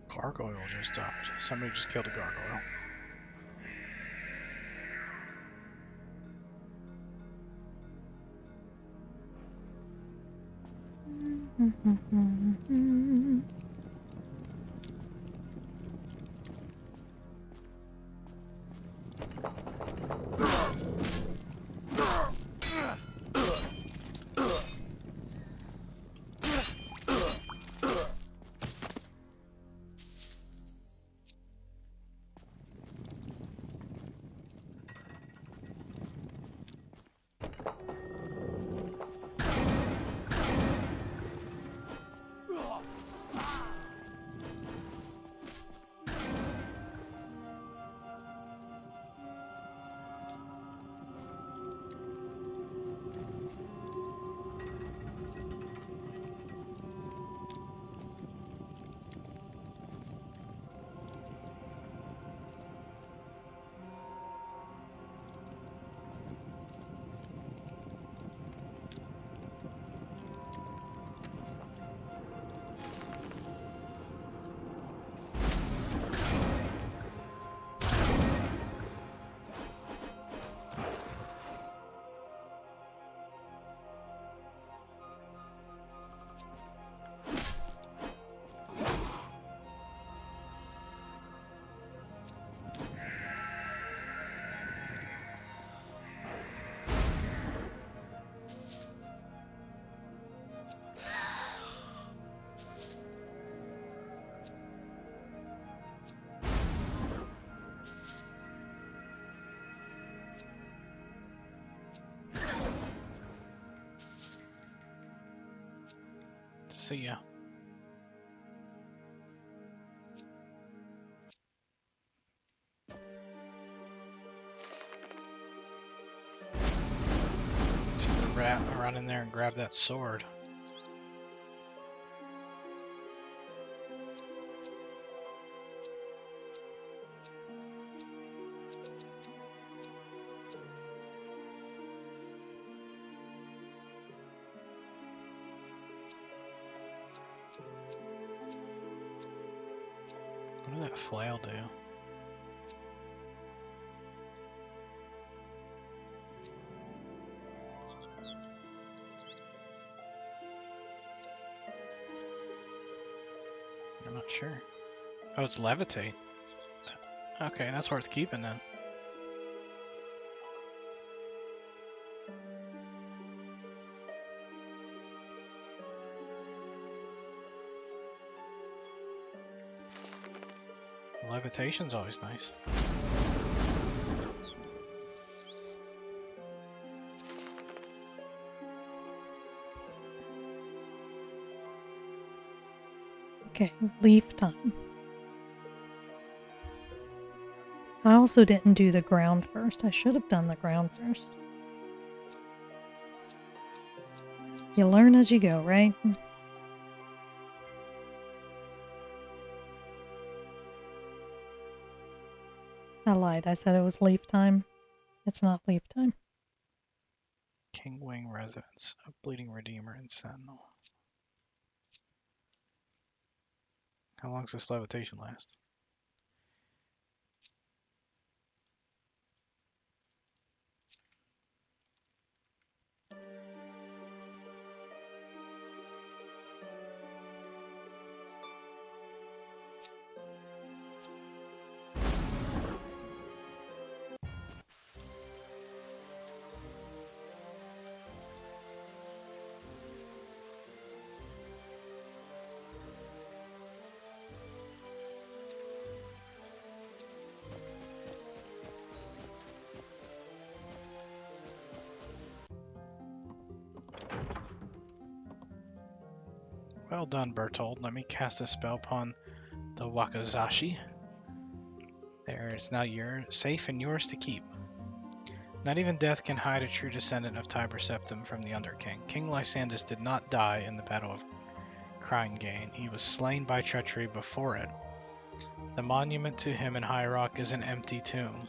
Gargoyle just died. Somebody just killed a gargoyle. See ya. Just run in there and grab that sword. What did that flail do? I'm not sure. Oh, it's levitate. Okay, that's worth keeping then. Levitation's always nice. Okay, leaf time. I also didn't do the ground first. I should have done the ground first. You learn as you go, right? I lied. I said it was leaf time. It's not leaf time. Kingwing Residence, a Bleeding Redeemer, and Sentinel. How long does this levitation last? Well done, Bertold. Let me cast a spell upon the Wakazashi. There, it's now safe and yours to keep. Not even death can hide a true descendant of Tiber Septim from the Underking. King Lysandus did not die in the Battle of Cryingane. He was slain by treachery before it. The monument to him in High Rock is an empty tomb.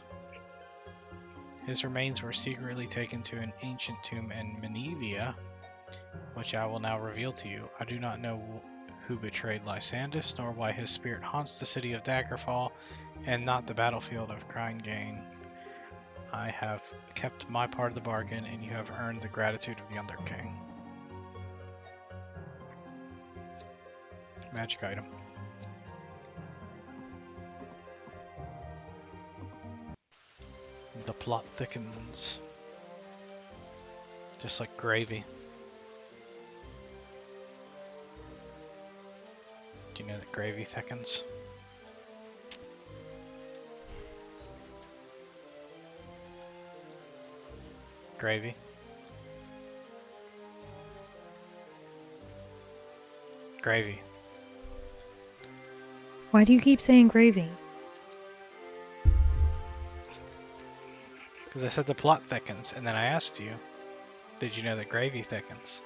His remains were secretly taken to an ancient tomb in Menevia, which I will now reveal to you. I do not know who betrayed Lysandus, nor why his spirit haunts the city of Daggerfall, and not the battlefield of Cryingane. I have kept my part of the bargain, and you have earned the gratitude of the Underking. Magic item. The plot thickens. Just like gravy. Do you know that gravy thickens? Gravy. Gravy. Why do you keep saying gravy? Because I said the plot thickens, and then I asked you, did you know that gravy thickens?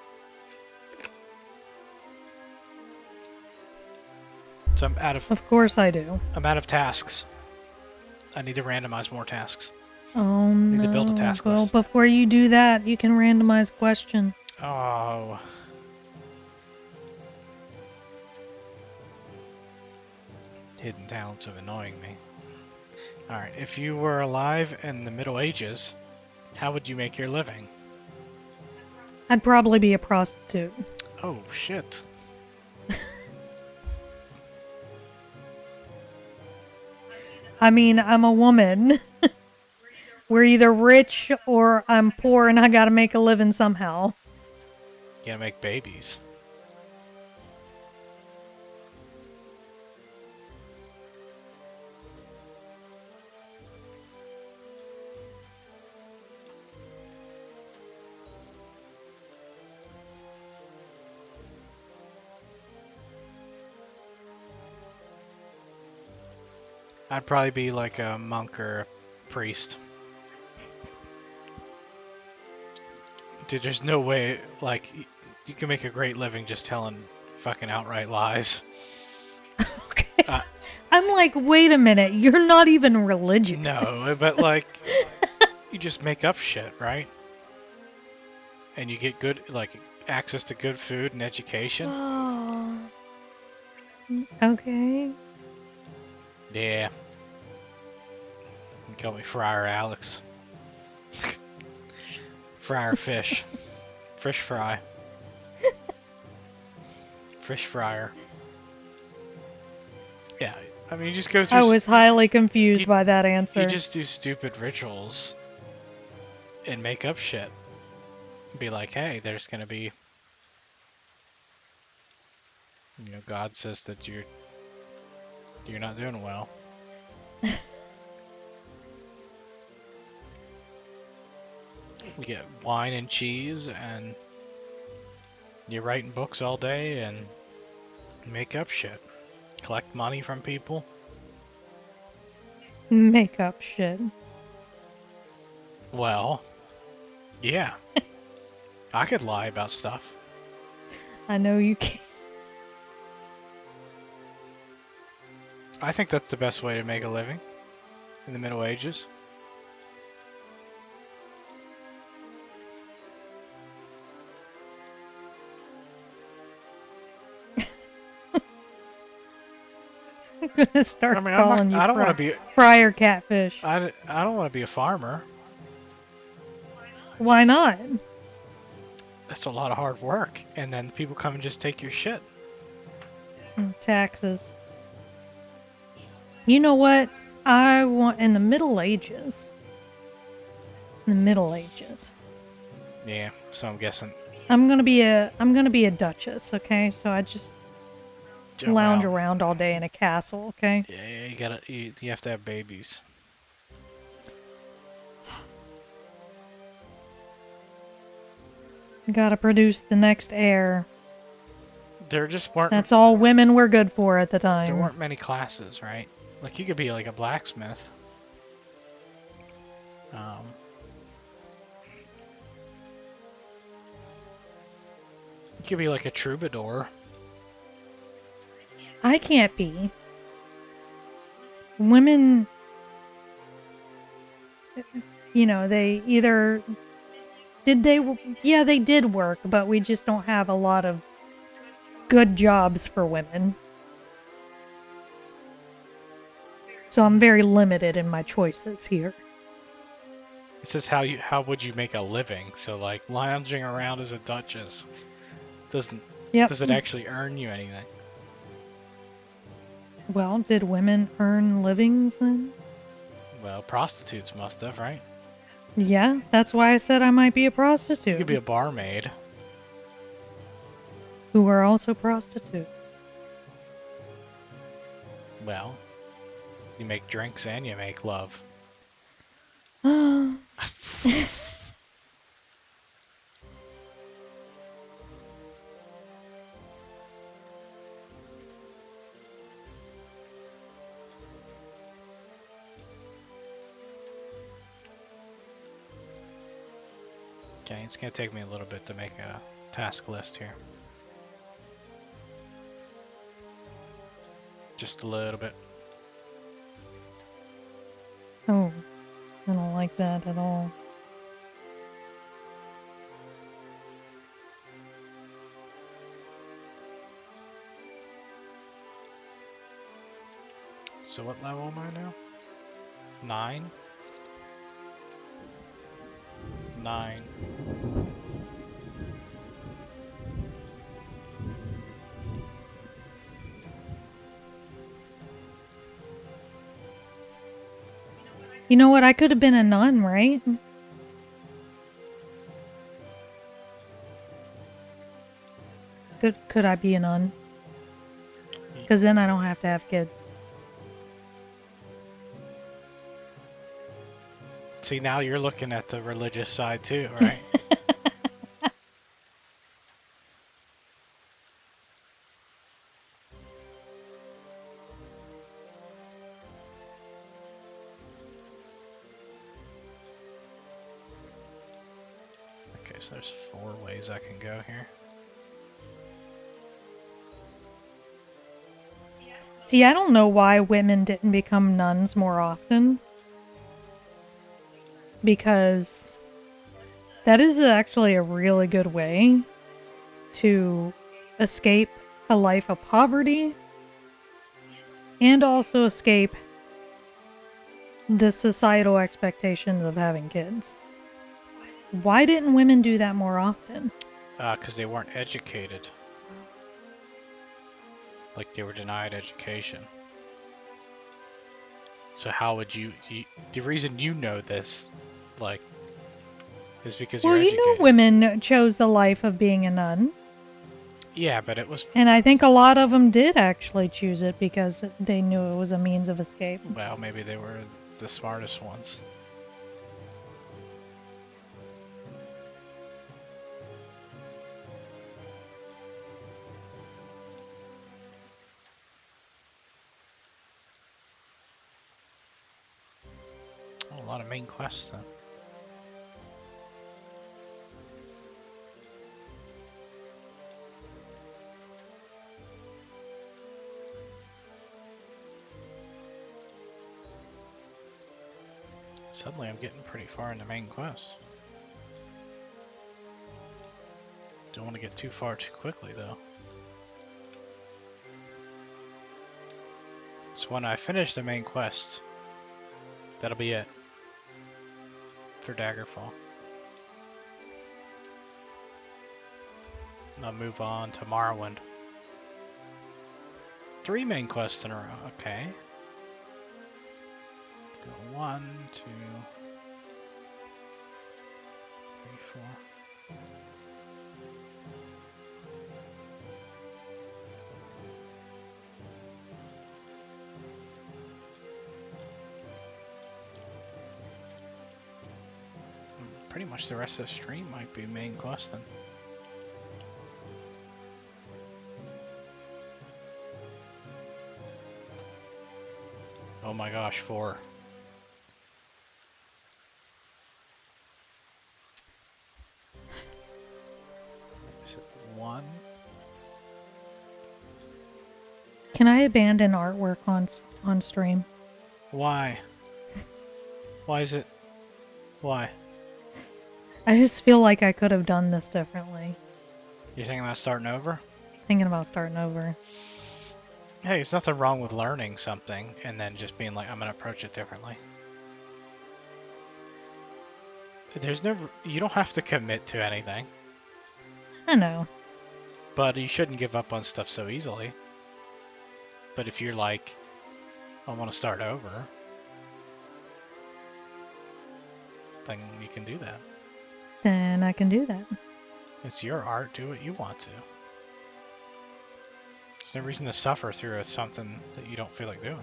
So I'm out of Of course I do. tasks. I need to randomize more tasks. Oh no. Need to build a task Well, list. before you do that, you can randomize question. Oh. Hidden talents of annoying me. Alright, if you were alive in the Middle Ages, how would you make your living? I'd probably be a prostitute. Oh, shit. I mean, I'm a woman. We're either rich or I'm poor and I gotta make a living somehow. You gotta make babies. I'd probably be like a monk or a priest. Dude, there's no way, like, you can make a great living just telling fucking outright lies. Okay. I'm like, wait a minute, you're not even religious. No, but like, you just make up shit, right? And you get good, like, access to good food and education. Oh. Okay. Yeah. You call me Friar Alex. Friar Fish. Fish fry. Fish fryer. Yeah, I mean, you just go through. I was highly confused by that answer. You just do stupid rituals and make up shit. Be like, hey, there's gonna be, you know, God says that you're not doing well. You get wine and cheese, and you're writing books all day and make up shit. Collect money from people. Make up shit. Well, yeah. I could lie about stuff. I know you can. I think that's the best way to make a living in the Middle Ages. I'm gonna start calling you I don't want to be. Friar Catfish. I don't want to be a farmer. Why not? That's a lot of hard work, and then people come and just take your shit. Taxes. You know what? I want in the Middle Ages. The Middle Ages. Yeah, so I'm guessing. I'm gonna be a duchess, okay? So I just lounge around all day in a castle, okay? Yeah, you have to have babies. Gotta produce the next heir. There just weren't. That's all women were good for at the time. There weren't many classes, right? Like, you could be like a blacksmith. You could be like a troubadour. I can't be. Women, you know, they either yeah, they did work, but we just don't have a lot of good jobs for women. So I'm very limited in my choices here. It says how would you make a living? So, like, lounging around as a duchess does it actually earn you anything? Well, did women earn livings then? Well, prostitutes must have, right? Yeah, that's why I said I might be a prostitute. You could be a barmaid. Who are also prostitutes. Well, you make drinks and you make love. Okay, it's gonna take me a little bit to make a task list here. Just a little bit. Oh, I don't like that at all. So what level am I now? 9? 9. You know what? I could have been a nun, right? Could I be a nun? Because then I don't have to have kids. See, now you're looking at the religious side too, right? So there's 4 ways I can go here. See, I don't know why women didn't become nuns more often. Because that is actually a really good way to escape a life of poverty and also escape the societal expectations of having kids. Why didn't women do that more often? Because they weren't educated. Like, they were denied education. So how would you the reason you know this, like, is because Well, you're you know, educated. women chose the life of being a nun. Yeah, but it was, And I think a lot of them did actually choose it because they knew it was a means of escape. well, maybe they were the smartest ones. Oh, a lot of main quests then. Suddenly I'm getting pretty far into main quests. Don't want to get too far too quickly though. So when I finish the main quest, that'll be it for Daggerfall. And I'll move on to Morrowind. 3 main quests in a row, okay. Go 1, 2, 3, 4. Pretty much the rest of the stream might be main quest then. Oh my gosh, 4. Is it 1? Can I abandon artwork on stream? Why? Why is it? Why? I just feel like I could have done this differently. You thinking about starting over? Thinking about starting over. Hey, there's nothing wrong with learning something and then just being like, I'm gonna approach it differently. There's no, you don't have to commit to anything, I know. but you shouldn't give up on stuff so easily. But if you're like, I want to start over, then you can do that. Then I can do that. It's your art, do what you want to. There's no reason to suffer through something that you don't feel like doing.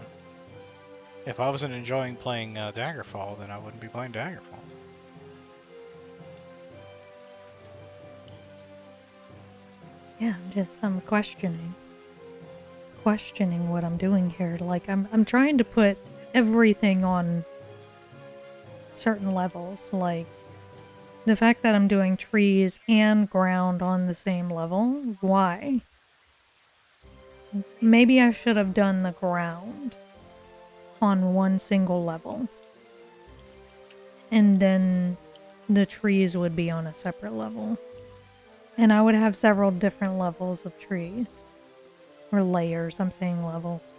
If I wasn't enjoying playing Daggerfall, then I wouldn't be playing Daggerfall. Yeah, I'm questioning what I'm doing here. Like I'm trying to put everything on certain levels, like the fact that I'm doing trees and ground on the same level. Why? Maybe I should have done the ground on one single level. And then the trees would be on a separate level. And I would have several different levels of trees. Or layers, I'm saying levels.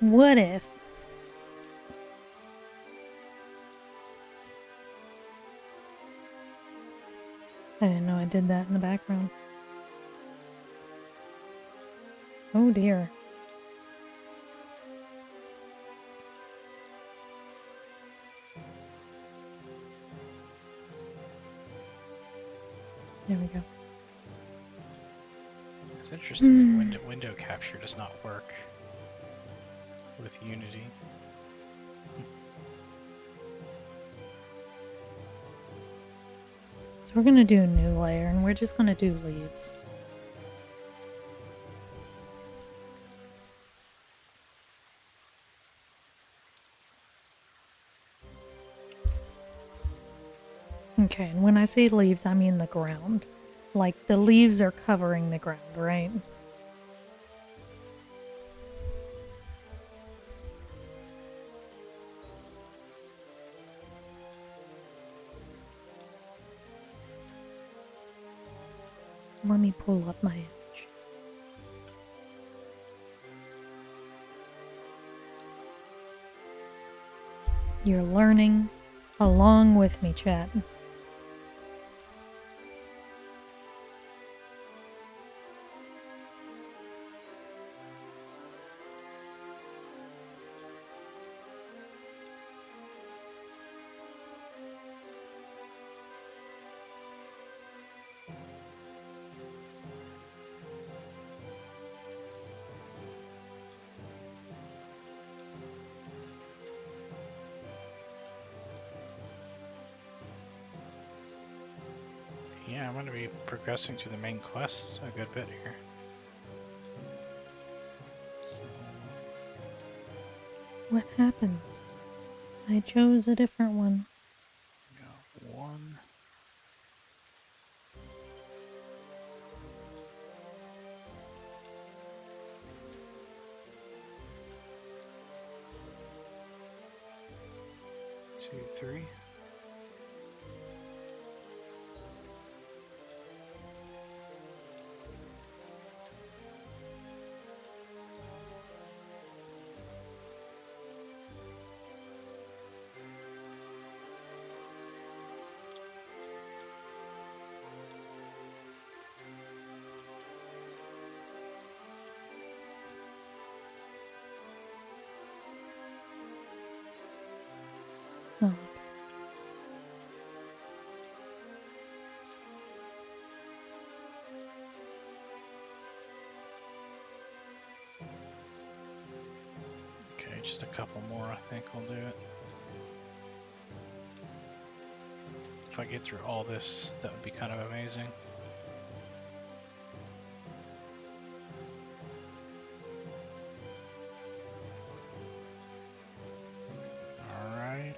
What if? I didn't know I did that in the background. Oh dear. There we go. It's interesting that window capture does not work with Unity. It's we're gonna do a new layer, and we're just gonna do leaves. Okay, and when I say leaves, I mean the ground. Like, the leaves are covering the ground, right? Let me pull up my image. You're learning along with me, chat. Yeah, I'm going to be progressing to the main quest a good bit here. What happened? I chose a different one. Got one. Two, three. Oh. Okay, just a couple more, I think will do it. If I get through all this, that would be kind of amazing. Alright.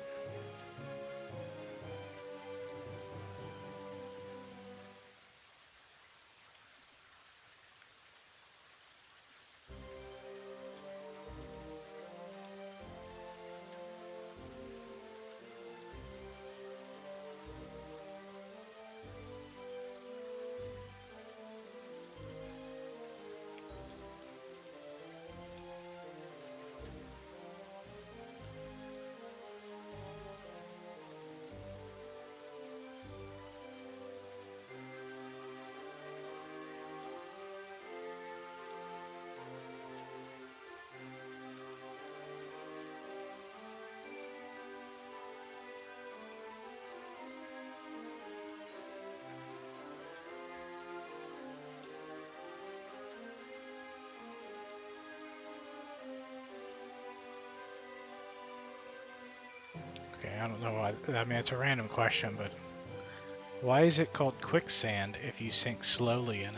Okay, I don't know why. I mean, it's a random question, but why is it called quicksand if you sink slowly in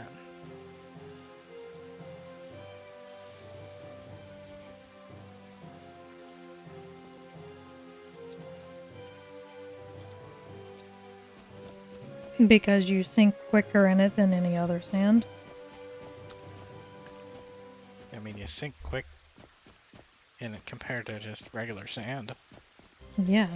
it? Because you sink quicker in it than any other sand. I mean, you sink quick in it compared to just regular sand. Yeah.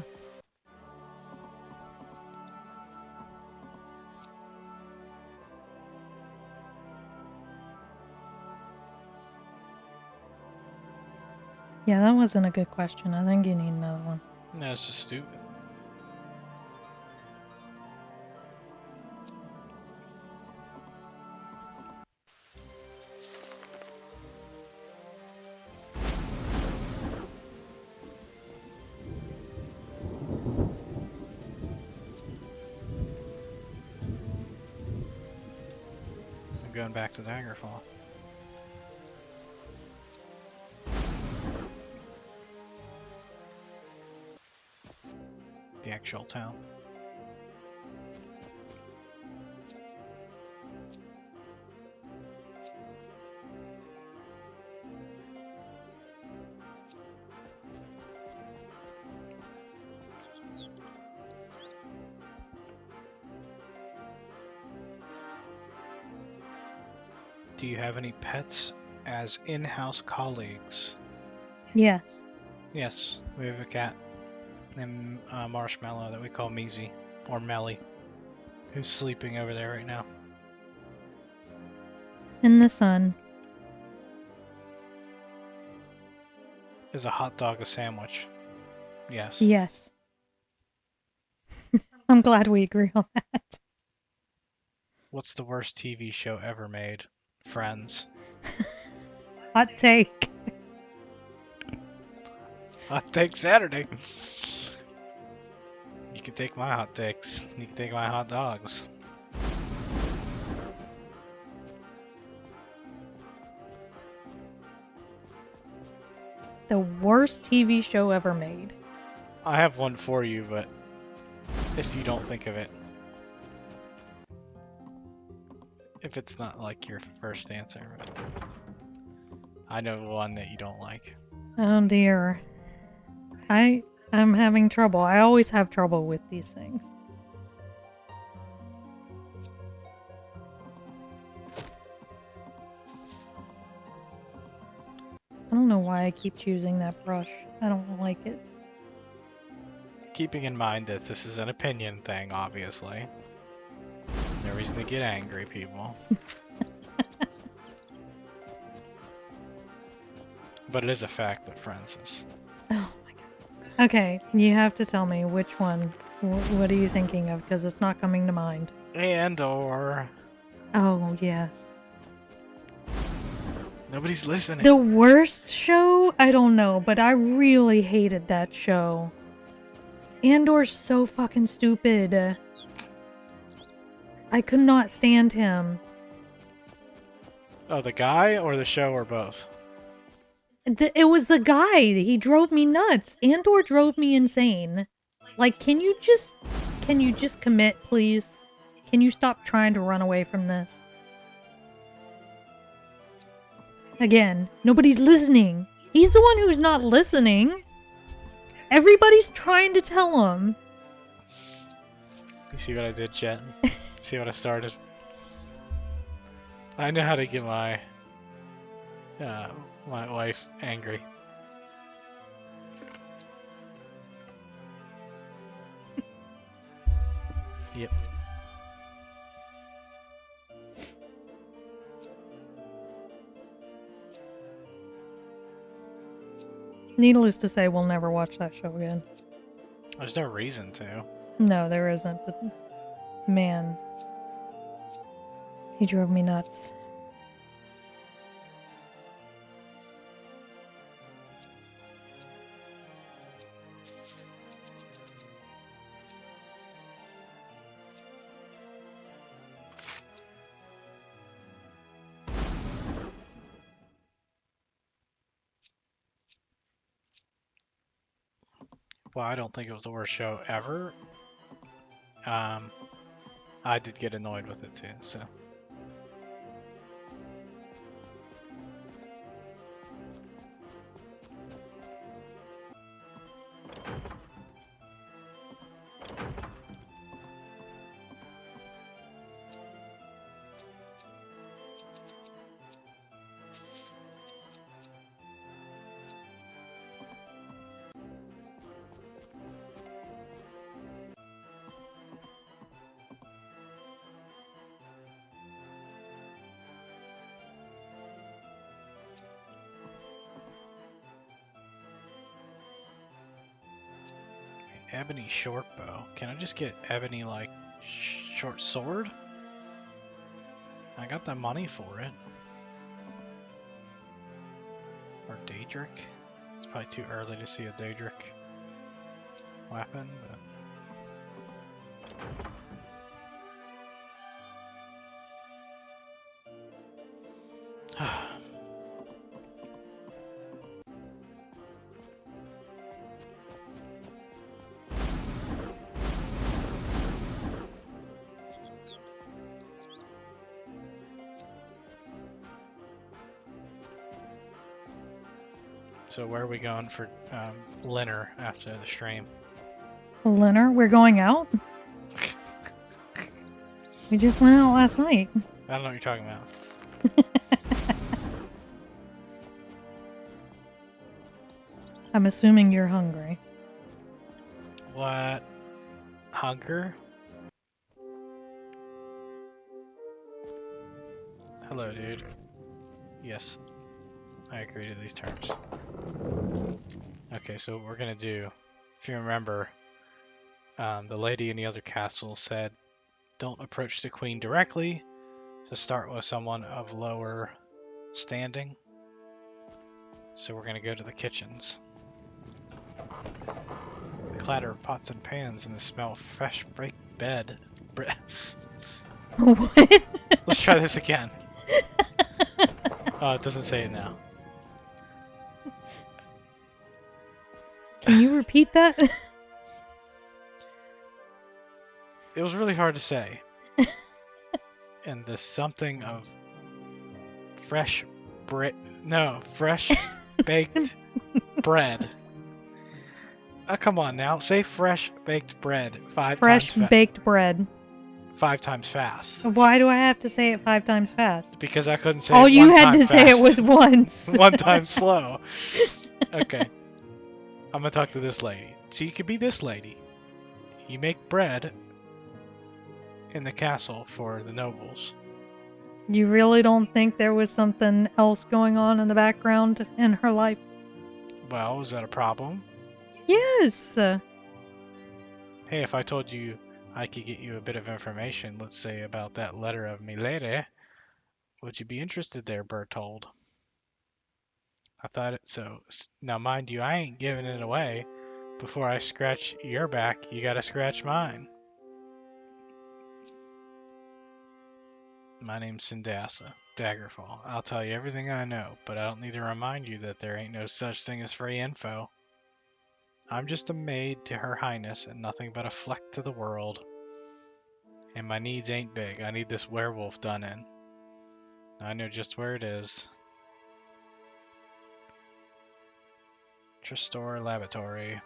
Yeah, that wasn't a good question. I think you need another one. No, it's just stupid. I'm going back to Daggerfall. The actual town. Do you have any pets as in-house colleagues? Yes. Yes, we have a cat named Marshmallow that we call Measy, or Melly, who's sleeping over there right now. In the sun. Is a hot dog a sandwich? Yes. Yes. I'm glad we agree on that. What's the worst TV show ever made? Friends. Hot take. Hot take Saturday. You can take my hot takes. You can take my hot dogs. The worst TV show ever made. I have one for you, but if you don't think of it. If it's not like your first answer. But I know one that you don't like. Oh dear. I'm having trouble. I always have trouble with these things. I don't know why I keep choosing that brush. I don't like it. Keeping in mind that this is an opinion thing, obviously. No reason to get angry, people. But it is a fact that Friends is. Oh my god. Okay, you have to tell me which one. What are you thinking of? Because it's not coming to mind. And or... Oh, yes. Nobody's listening. The worst show? I don't know, but I really hated that show. Andor's so fucking stupid. I could not stand him. Oh, the guy or the show or both? It was the guy. He drove me nuts. Andor drove me insane. Like, can you just commit, please? Can you stop trying to run away from this? Again, nobody's listening. He's the one who's not listening. Everybody's trying to tell him. You see what I did, Jet? See what I started? I know how to get my my wife angry. Yep. Needless to say, we'll never watch that show again. There's no reason to. No, there isn't, but man, he drove me nuts. Well, I don't think it was the worst show ever. I did get annoyed with it too, so. Ebony short bow. Can I just get ebony like short sword? I got the money for it. Or Daedric. It's probably too early to see a Daedric weapon, but. So where are we going for dinner after the stream? Leonard, we're going out? We just went out last night. I don't know what you're talking about. I'm assuming you're hungry. What? Hunger? Hello, dude. Yes, I agree to these terms. Okay, so what we're gonna do, if you remember, the lady in the other castle said, don't approach the queen directly, to start with someone of lower standing. So we're gonna go to the kitchens. The clatter of pots and pans and the smell of fresh baked bread. What? Let's try this again. Oh, it doesn't say it now. Can you repeat that? It was really hard to say. And the something of fresh baked bread. Oh, come on now. Say fresh baked bread Fresh baked bread. 5 times fast. Why do I have to say it 5 times fast? Because I couldn't say All it you one had time to say fast. it was once. 1 time slow. Okay. I'm gonna talk to this lady. So you could be this lady. You make bread in the castle for the nobles. You really don't think there was something else going on in the background in her life? Well, is that a problem? Yes! Hey, if I told you I could get you a bit of information, let's say about that letter of me lady, would you be interested there, Bertold? I thought it so. Now, mind you, I ain't giving it away. Before I scratch your back, you gotta scratch mine. My name's Sindasa, Daggerfall. I'll tell you everything I know, but I don't need to remind you that there ain't no such thing as free info. I'm just a maid to Her Highness and nothing but a fleck to the world. And my needs ain't big. I need this werewolf done in. I know just where it is. Tristor Laboratory.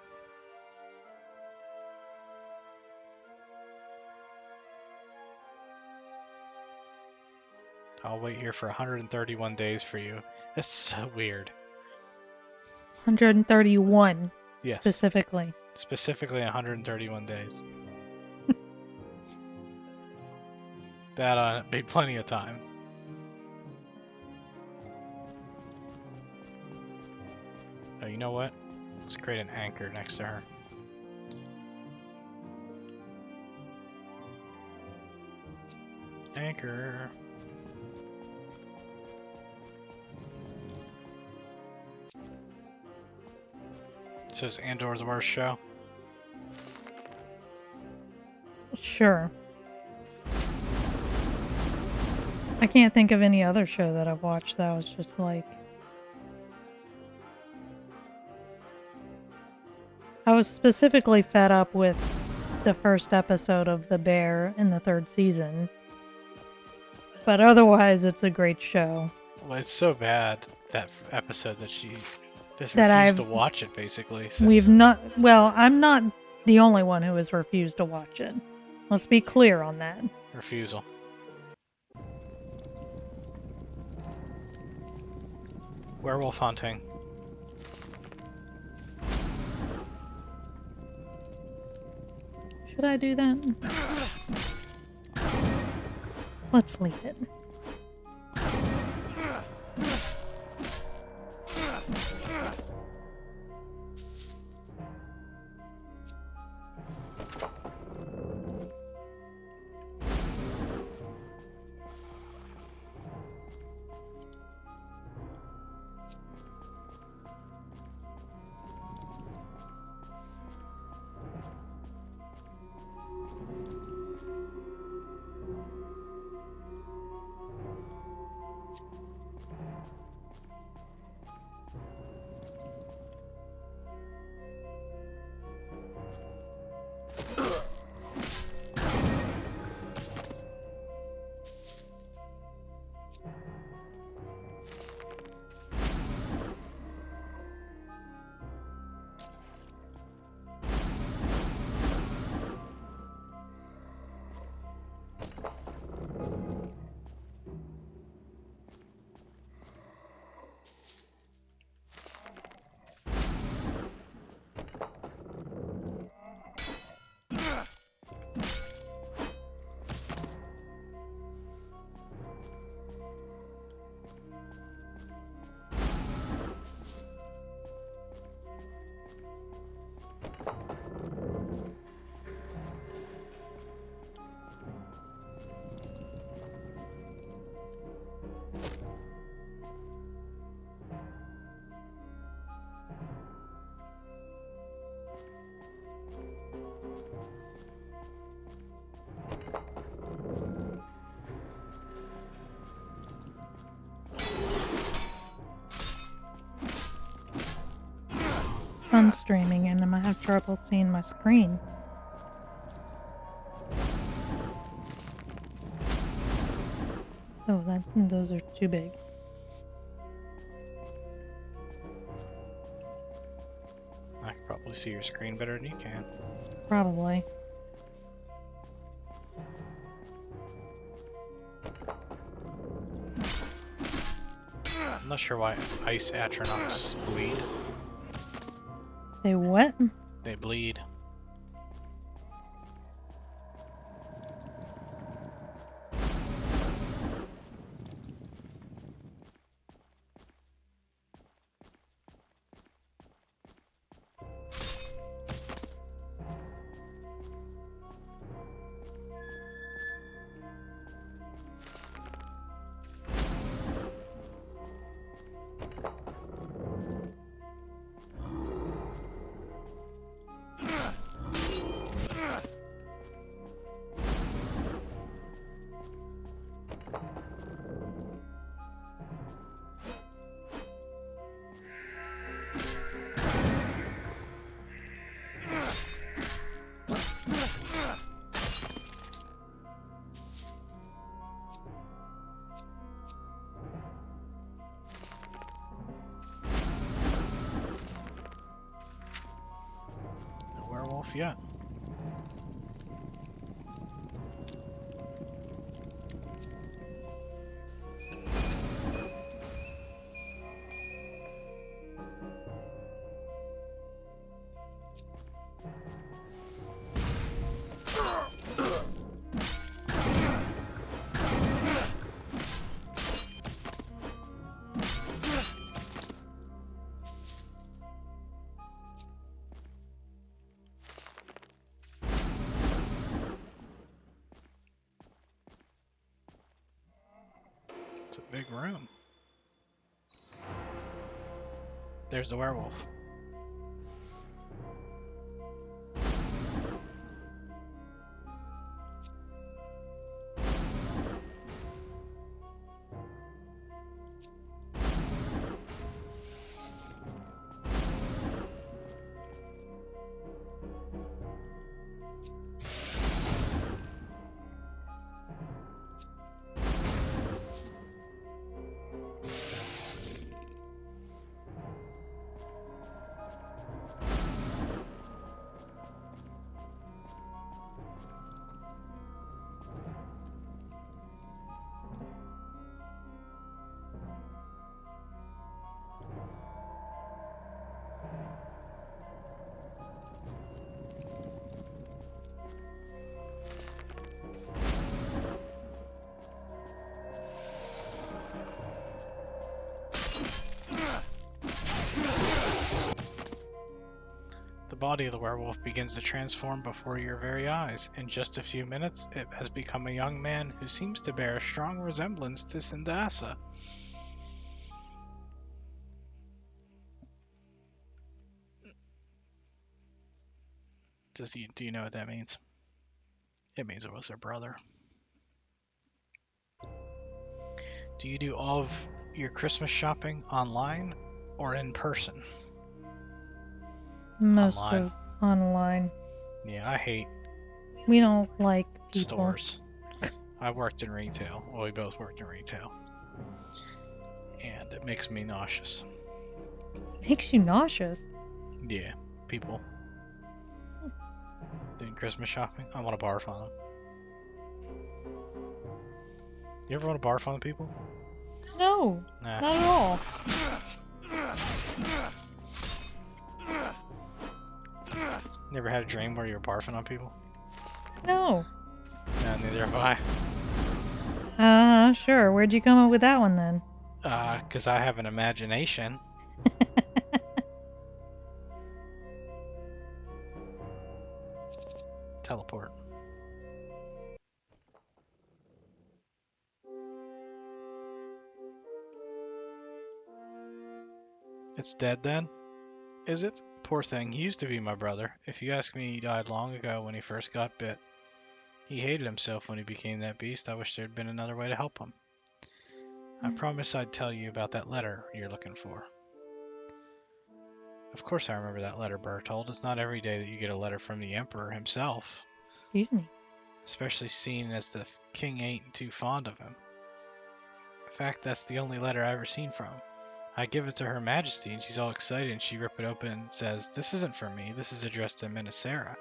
I'll wait here for 131 days for you. It's so weird. 131, Yes. specifically. Specifically 131 days. That'll be plenty of time. Oh, you know what? Let's create an anchor next to her. Anchor. So is Andor the worst show? Sure. I can't think of any other show that I've watched that was just like... I was specifically fed up with the first episode of The Bear in the 3rd season. But otherwise, it's a great show. Well, it's so bad, that episode, that she just That refused to watch it, basically. Since... We've not... Well, I'm not the only one who has refused to watch it. Let's be clear on that. Refusal. Werewolf hunting. Should I do that? Let's leave it. sun streaming in, and I have trouble seeing my screen. Oh, those are too big. I can probably see your screen better than you can. Probably. I'm not sure why ice astronauts bleed. They what? They bleed. No werewolf yet. It's a big room. There's the werewolf. The body of the werewolf begins to transform before your very eyes. In just a few minutes, it has become a young man who seems to bear a strong resemblance to Sindasa. Do you know what that means? It means it was her brother. Do you do all of your Christmas shopping online or in person? Most Online. of online. Yeah, I hate We don't like people. stores. I worked in retail. Well, we both worked in retail. And it makes me nauseous. Makes you nauseous. Yeah, people doing Christmas shopping. I want to barf on them. You ever want to barf on people? No, Nah. not at all. Never had a dream where you were barfing on people? No. No, neither have I. Sure. Where'd you come up with that one then? 'Cause I have an imagination. Teleport. It's dead then? Is it? Poor thing, he used to be my brother. If you ask me, he died long ago when he first got bit. He hated himself when he became that beast. I wish there had been another way to help him. I promised I'd tell you about that letter you're looking for. Of course I remember that letter, Bertold. It's not every day that you get a letter from the Emperor himself. Excuse me. Especially seeing as the king ain't too fond of him. In fact, that's the only letter I ever seen from him. I give it to Her Majesty, and she's all excited, and she rip it open and says, "This isn't for me, this is addressed to Minisera."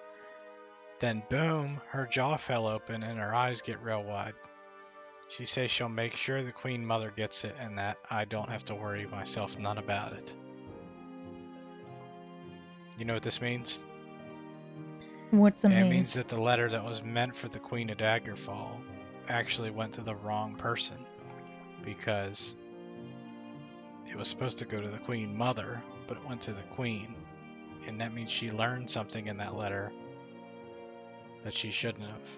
Then boom, her jaw fell open and her eyes get real wide. She says she'll make sure the Queen Mother gets it and that I don't have to worry myself none about it. You know what this means? What's a It mean? means that the letter that was meant for the Queen of Daggerfall actually went to the wrong person, because it was supposed to go to the Queen Mother, but it went to the Queen, and that means she learned something in that letter that she shouldn't have.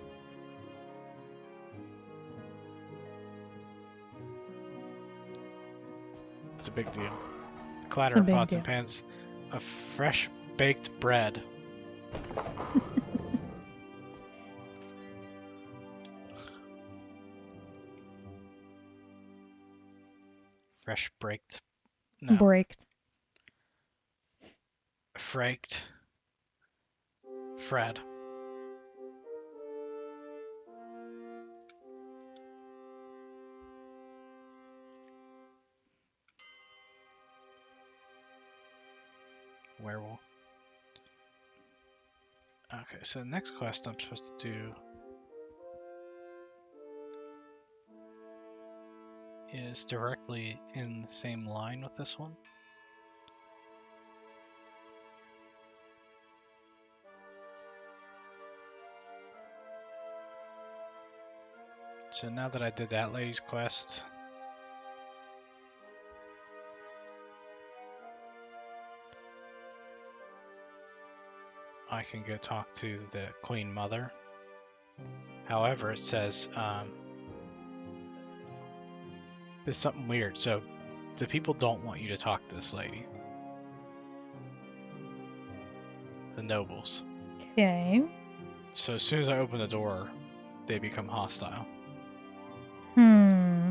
It's a big deal. The clatter It's a of big pots deal. and pans of fresh baked bread. Fresh baked. No. Braked. Fraked. Fred. Werewolf. Okay, so the next quest I'm supposed to do is directly in the same line with this one. So now that I did that lady's quest, I can go talk to the Queen Mother. However, it says there's something weird. So the people don't want you to talk to this lady. The nobles. Okay. So as soon as I open the door, they become hostile. Hmm.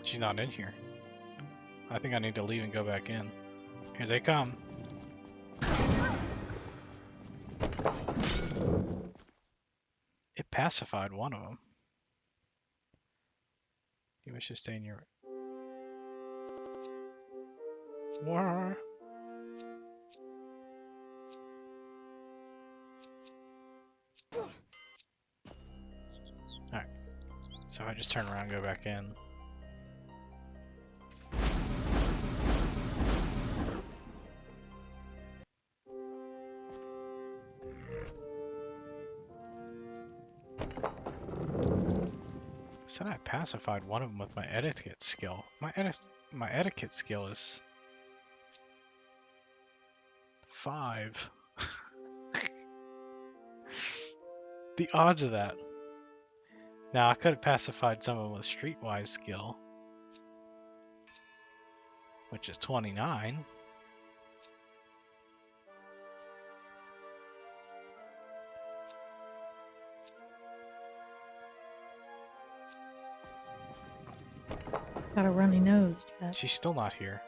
She's not in here. I think I need to leave and go back in. Here they come. It pacified one of them. You wish to stay in your... War. Alright. So if I just turn around and go back in. Said I pacified one of them with my etiquette skill. My etiquette skill is 5. The odds of that. Now I could have pacified someone with streetwise skill, which is 29. Got a runny nose, Chet. She's still not here.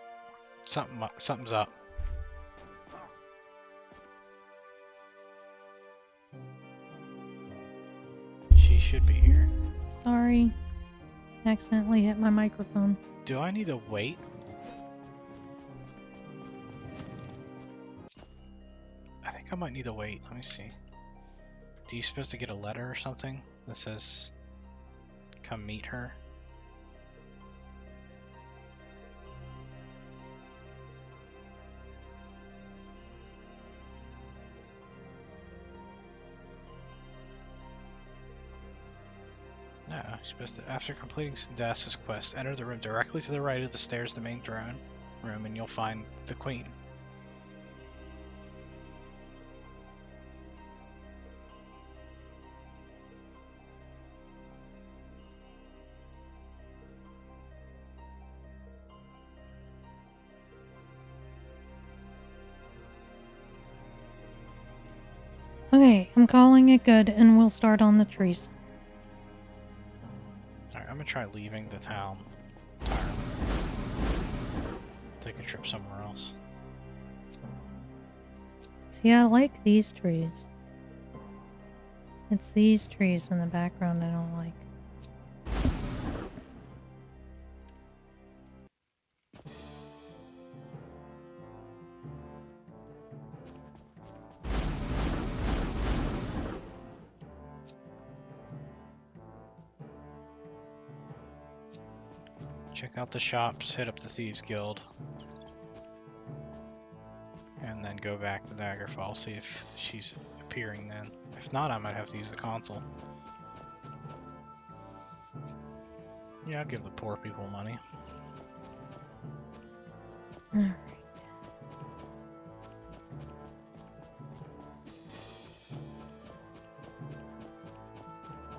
Something's up. She should be here. Sorry. Accidentally hit my microphone. Do I need to wait? I think I might need to wait. Let me see. Do you supposed to get a letter or something that says come meet her? No, you're supposed to, after completing Sindas's quest, enter the room directly to the right of the stairs to the main throne room and you'll find the queen. Okay, I'm calling it good, and we'll start on the trees. Alright, I'm gonna try leaving the town entirely. Take a trip somewhere else. See, I like these trees. It's these trees in the background I don't like. Check out the shops, hit up the Thieves Guild. And then go back to Daggerfall, see if she's appearing then. If not, I might have to use the console. Yeah, I'll give the poor people money. Alright.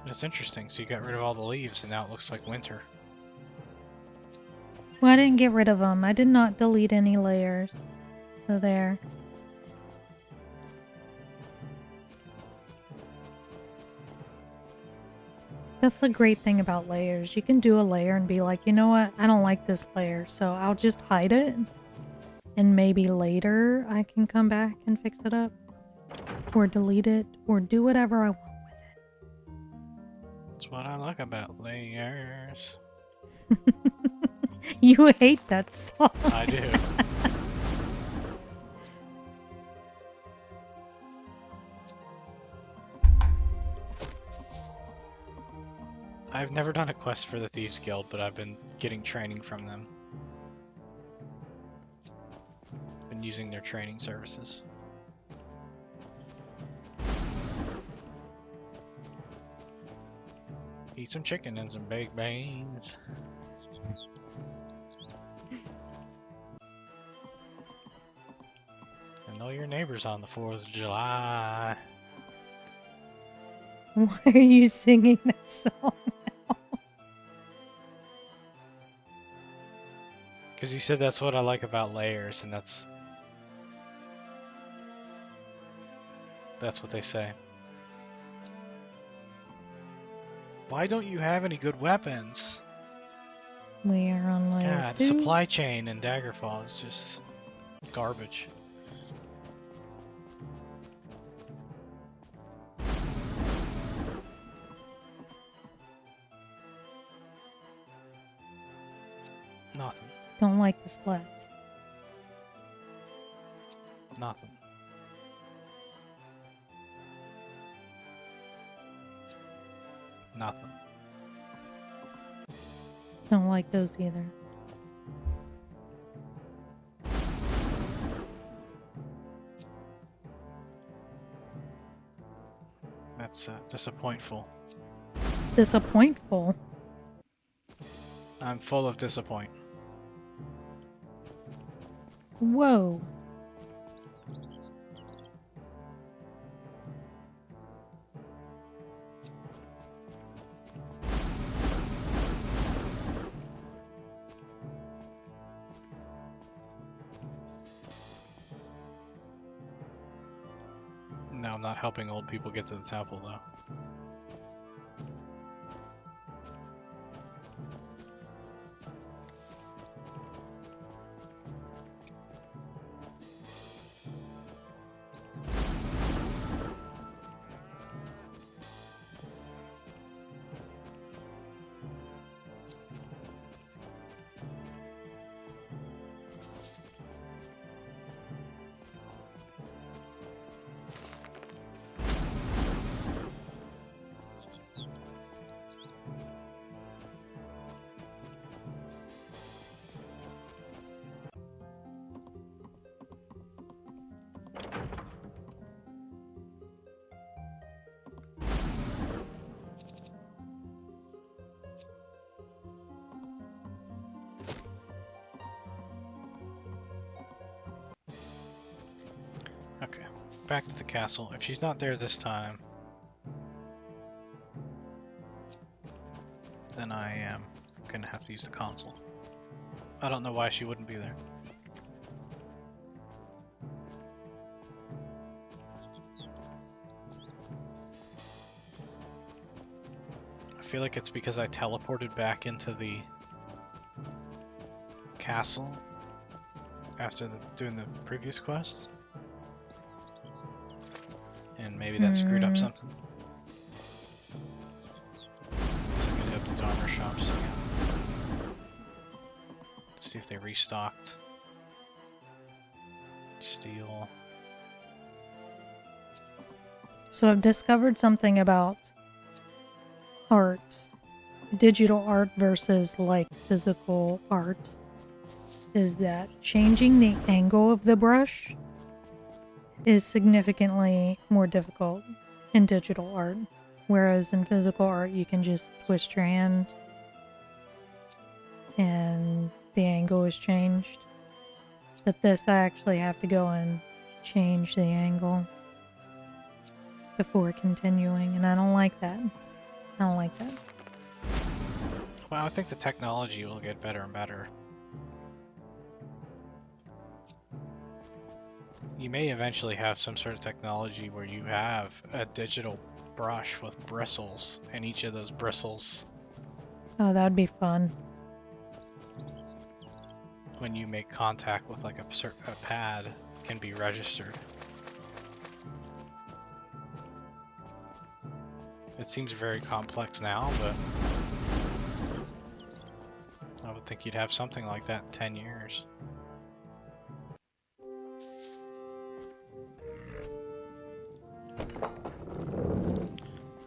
It's interesting, so you got rid of all the leaves and now it looks like winter. Well, I didn't get rid of them. I did not delete any layers. So there. That's the great thing about layers. You can do a layer and be like, you know what? I don't like this layer, so I'll just hide it. And maybe later I can come back and fix it up. Or delete it. Or do whatever I want with That's what I like about layers. it. You hate that song. I do. I've never done a quest for the Thieves Guild, but I've been getting training from them. Been using their training services. Eat some chicken and some baked beans. And know your neighbors on the 4th of July. Why are you singing that song? Because you said that's what I like about layers, and that's what they say. Why don't you have any good weapons? We are on layer God, 2. supply chain in Daggerfall is just garbage. Nothing. Don't like the splats. Nothing. Nothing. Don't like those either. That's disappointful. Disappointful. I'm full of disappoint. Whoa. No, I'm not helping old people get to the temple, though. Okay, back to the castle. If she's not there this time, then I am gonna have to use the console. I don't know why she wouldn't be there. feel like it's because I teleported back into the castle after doing the previous quest. And maybe that screwed up something. So I'm gonna hit up these armor shops again. See if they restocked. Steel. So I've discovered something about art. Digital art versus like physical art is that changing the angle of the brush is significantly more difficult in digital art, whereas in physical art you can just twist your hand and the angle is changed. But this I actually have to go and change the angle before continuing, and I don't like that. I don't like that. Well, I think the technology will get better and better. You may eventually have some sort of technology where you have a digital brush with bristles, and each of those bristles, Oh, that would be fun. when you make contact with like a pad, can be registered. It seems very complex now, but I would think you'd have something like that in 10 years.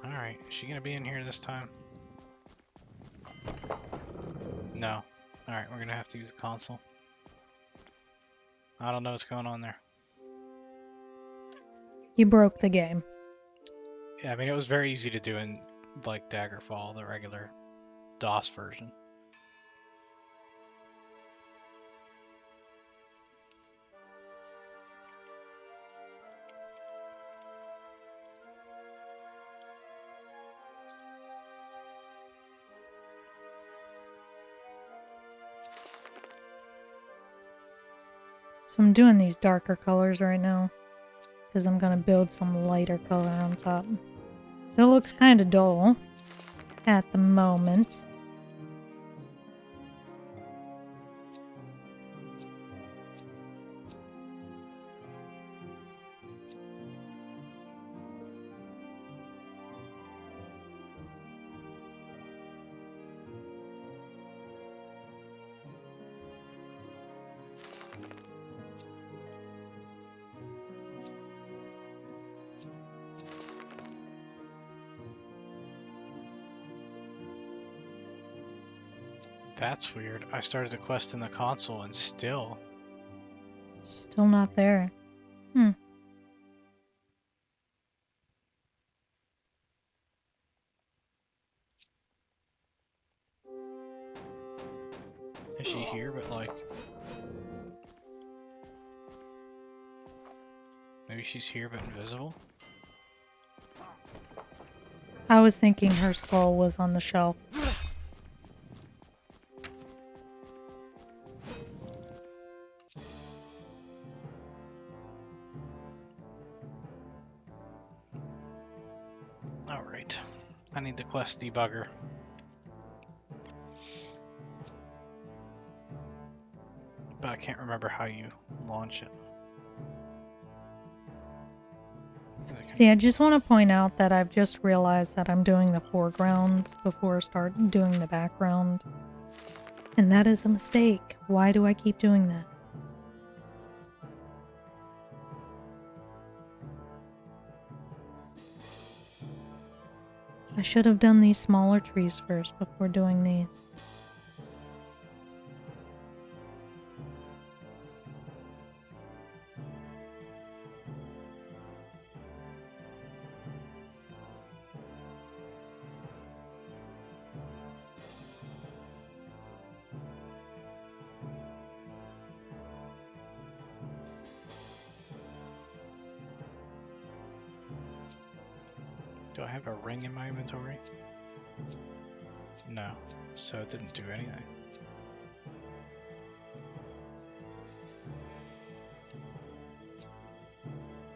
Alright, is she gonna be in here this time? No. Alright, we're gonna have to use the console. I don't know what's going on there. You broke the game. Yeah, I mean, it was very easy to do in, like, Daggerfall, the regular DOS version. So I'm doing these darker colors right now because I'm going to build some lighter color on top. So it looks kind of dull at the moment. That's weird. I started a quest in the console and still... Still not there. Hmm. Is she here, but like... Maybe she's here but invisible? I was thinking her skull was on the shelf. Alright. I need the quest debugger. But I can't remember how you launch it. See, I just want to point out that I've just realized that I'm doing the foreground before I start doing the background. And that is a mistake. Why do I keep doing that? I should have done these smaller trees first before doing these. Do I have a ring in my inventory? No, so it didn't do anything.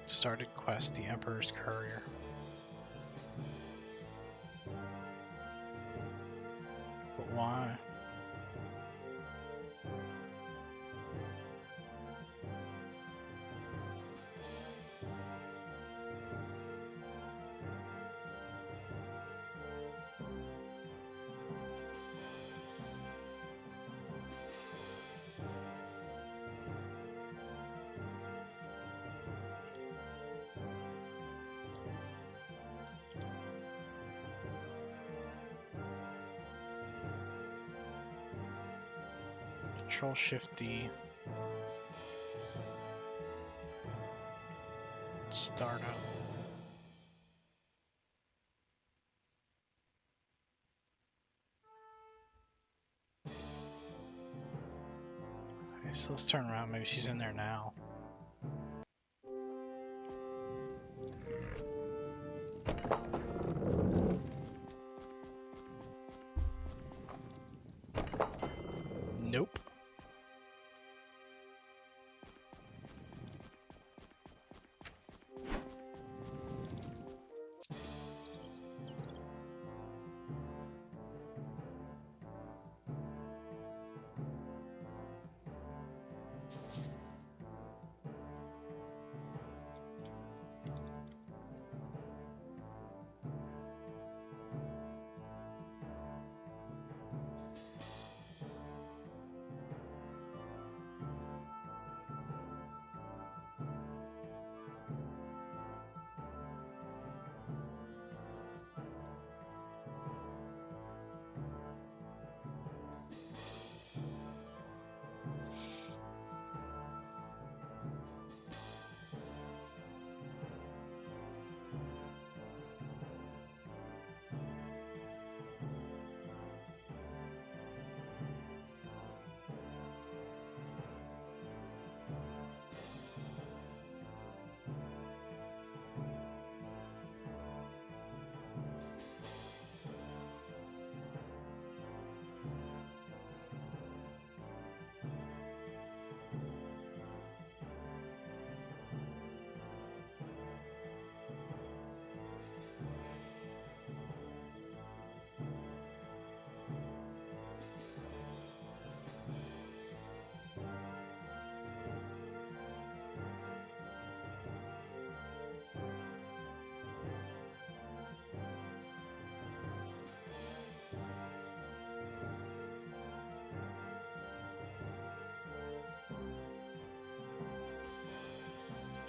Started quest, the Emperor's Courier. why. Control Shift D. Start up. Okay, so let's turn around. Maybe she's in there now. Nope.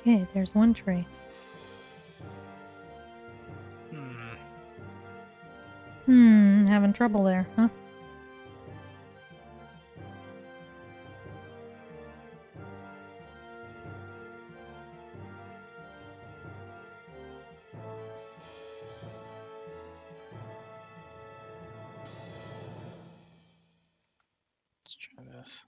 Okay, there's one tree. Having trouble there, huh? Let's try this.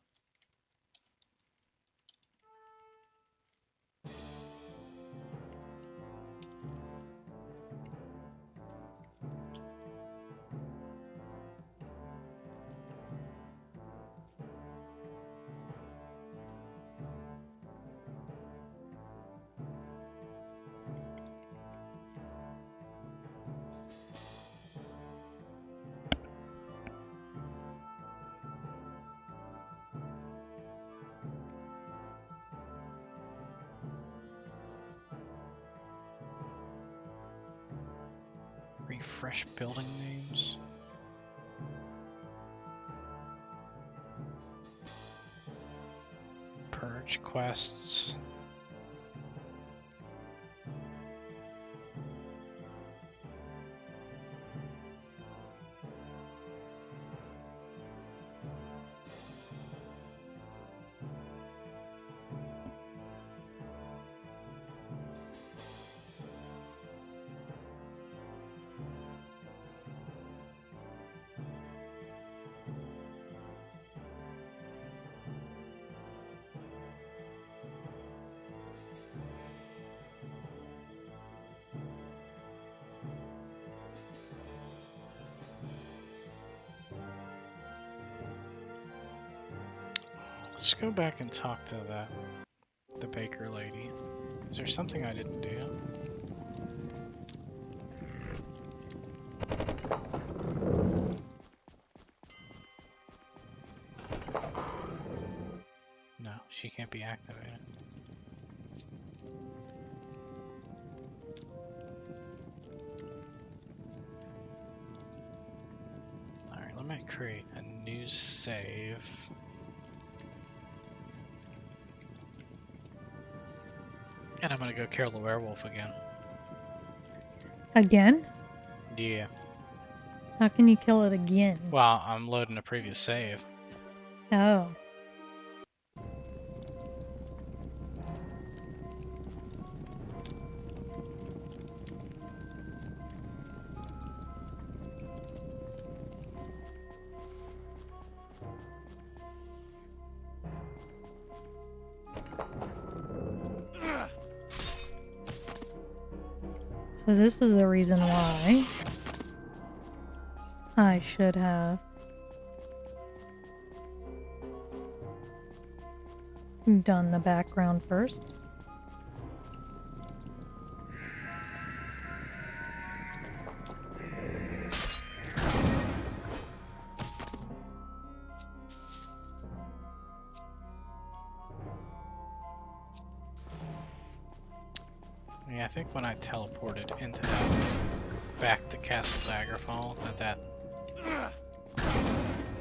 Refresh building names. Purge quests. Let's go back and talk to the baker lady. Is there something I didn't do? she can't be activated. Alright, let me create a new save. And I'm gonna go kill the werewolf again. Again? Yeah. How can you kill it again? Well, I'm loading a previous save. Oh. So this is the reason why I should have done the background first. Yeah, I think when I teleported into that back to Castle Daggerfall, that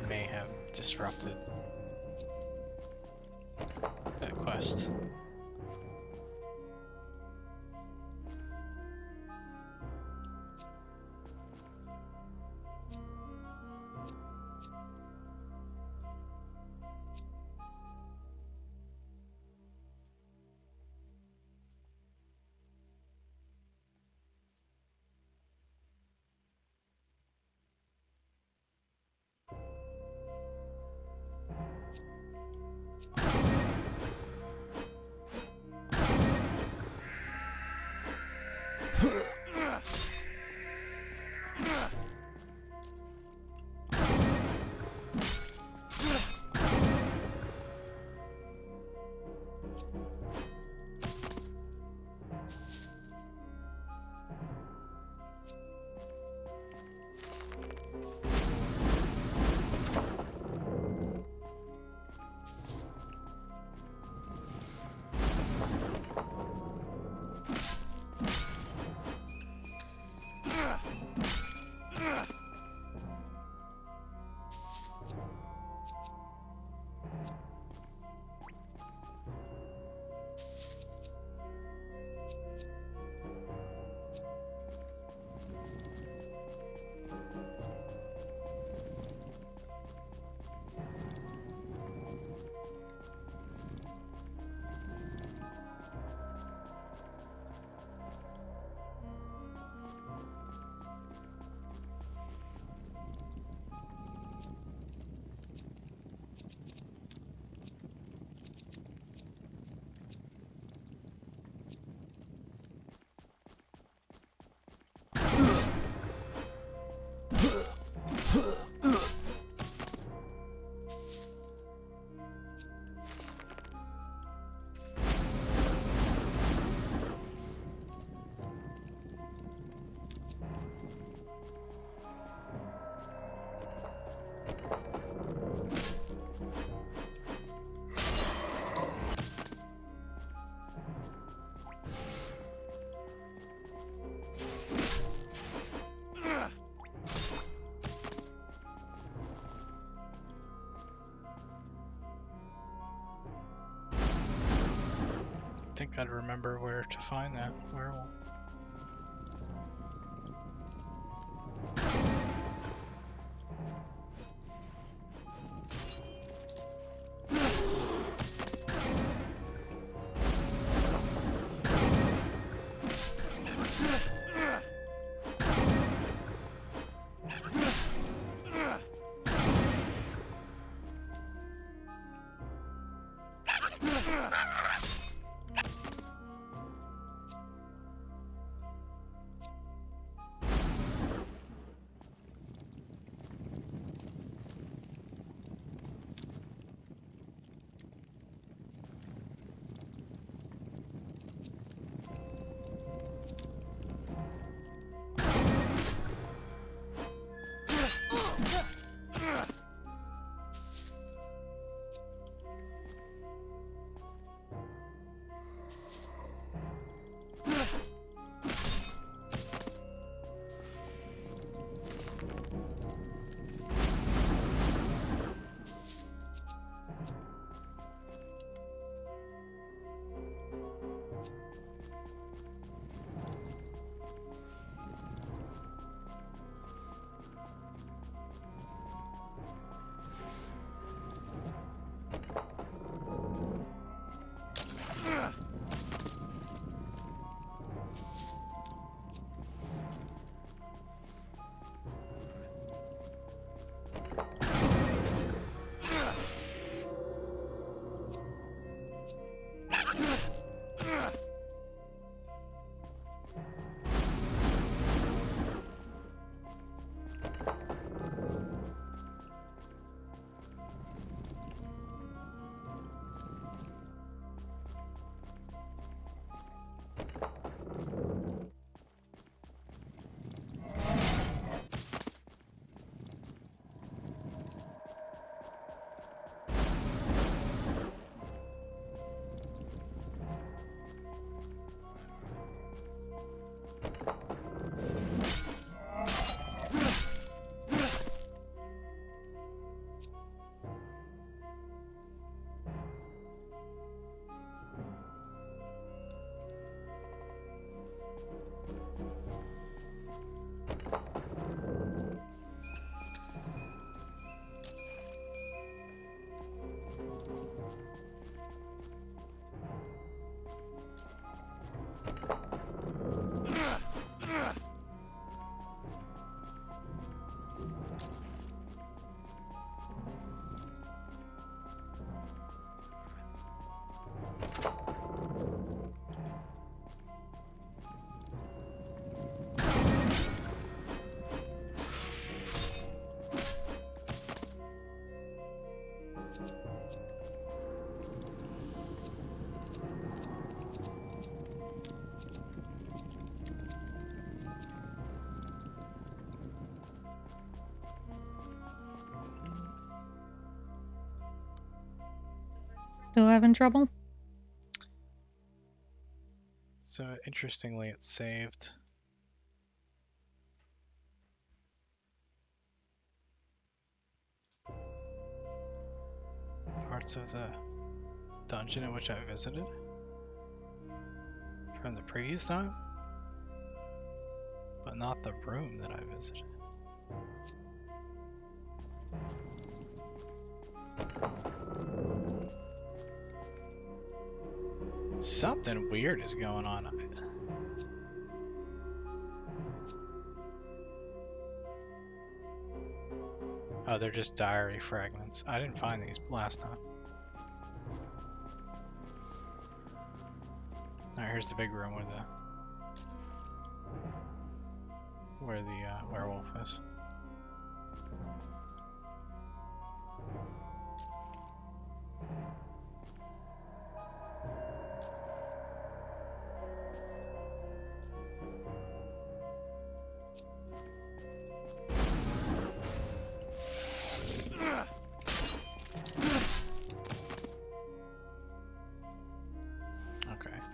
may have disrupted that quest. I think I'd remember where to find that werewolf. Still having trouble? So interestingly, it's saved. Parts of the dungeon in which I visited from the previous time, but not the room that I visited. Something weird is going on. Oh, they're just diary fragments. I didn't find these last time. Alright, here's the big room where the werewolf is.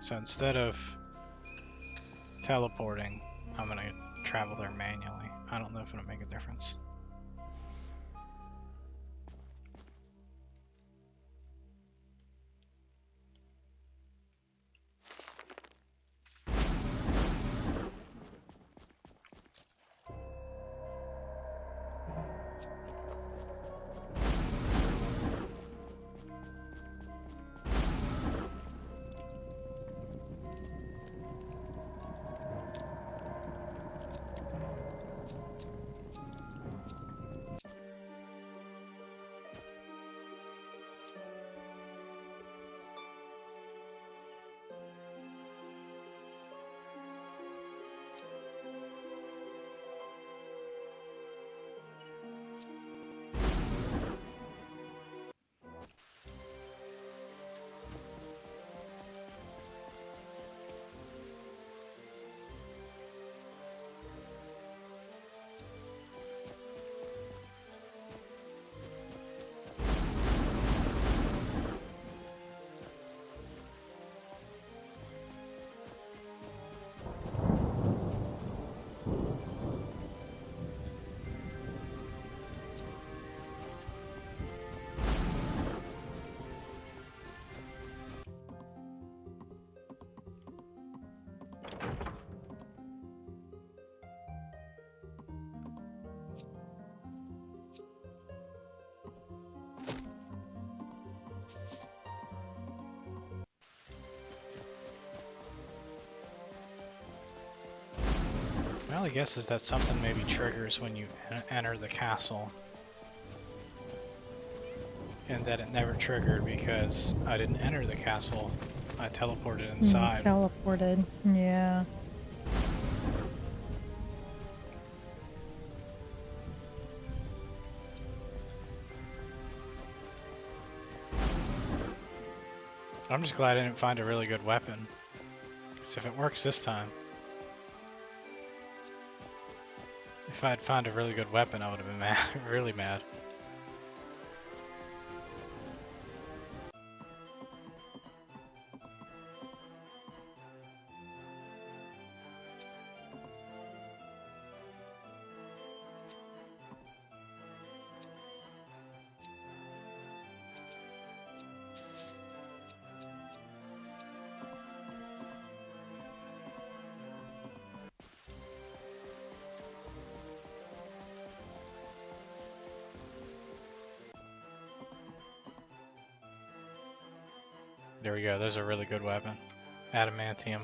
So instead of teleporting, I'm gonna travel there manually. I don't know if it'll make a difference. My only guess is that something maybe triggers when you enter the castle. And that it never triggered because I didn't enter the castle. I teleported inside. Teleported, yeah. I'm just glad I didn't find a really good weapon. Because if it works this time... If I had found a really good weapon, I would have been mad, really mad. There we go, there's a really good weapon. Adamantium.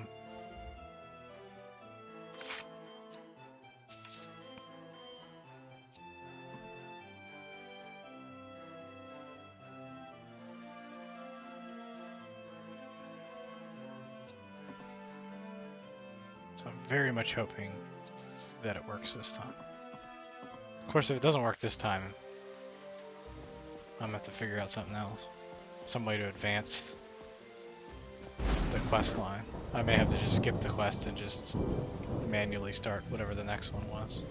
So I'm very much hoping that it works this time. Of course, if it doesn't work this time, I'm gonna have to figure out something else. Some way to advance the quest line. I may have to just skip the quest and just manually start whatever the next one was.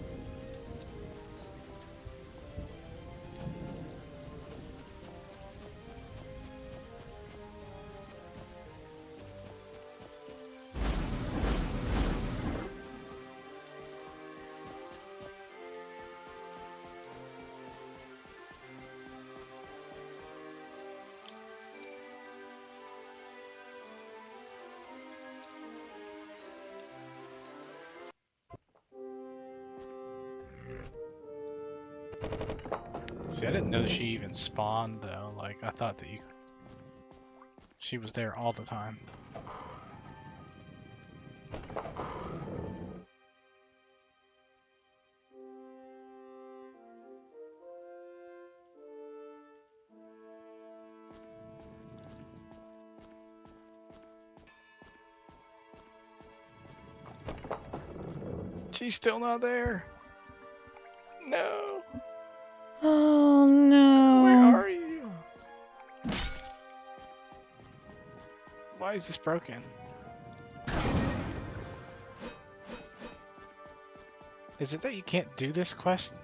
See, I didn't know that she even spawned though. Like, I thought that she was there all the time. She's still not there. No. Oh no. Where are you? Why is this broken? Is it that you can't do this quest?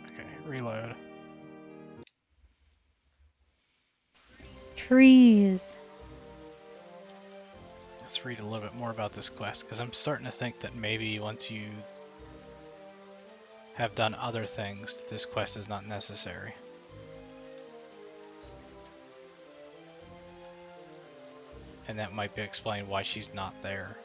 Okay, reload. Trees. Let's read a little bit more about this quest, because I'm starting to think that maybe once you have done other things, this quest is not necessary. And that might be explained why she's not there.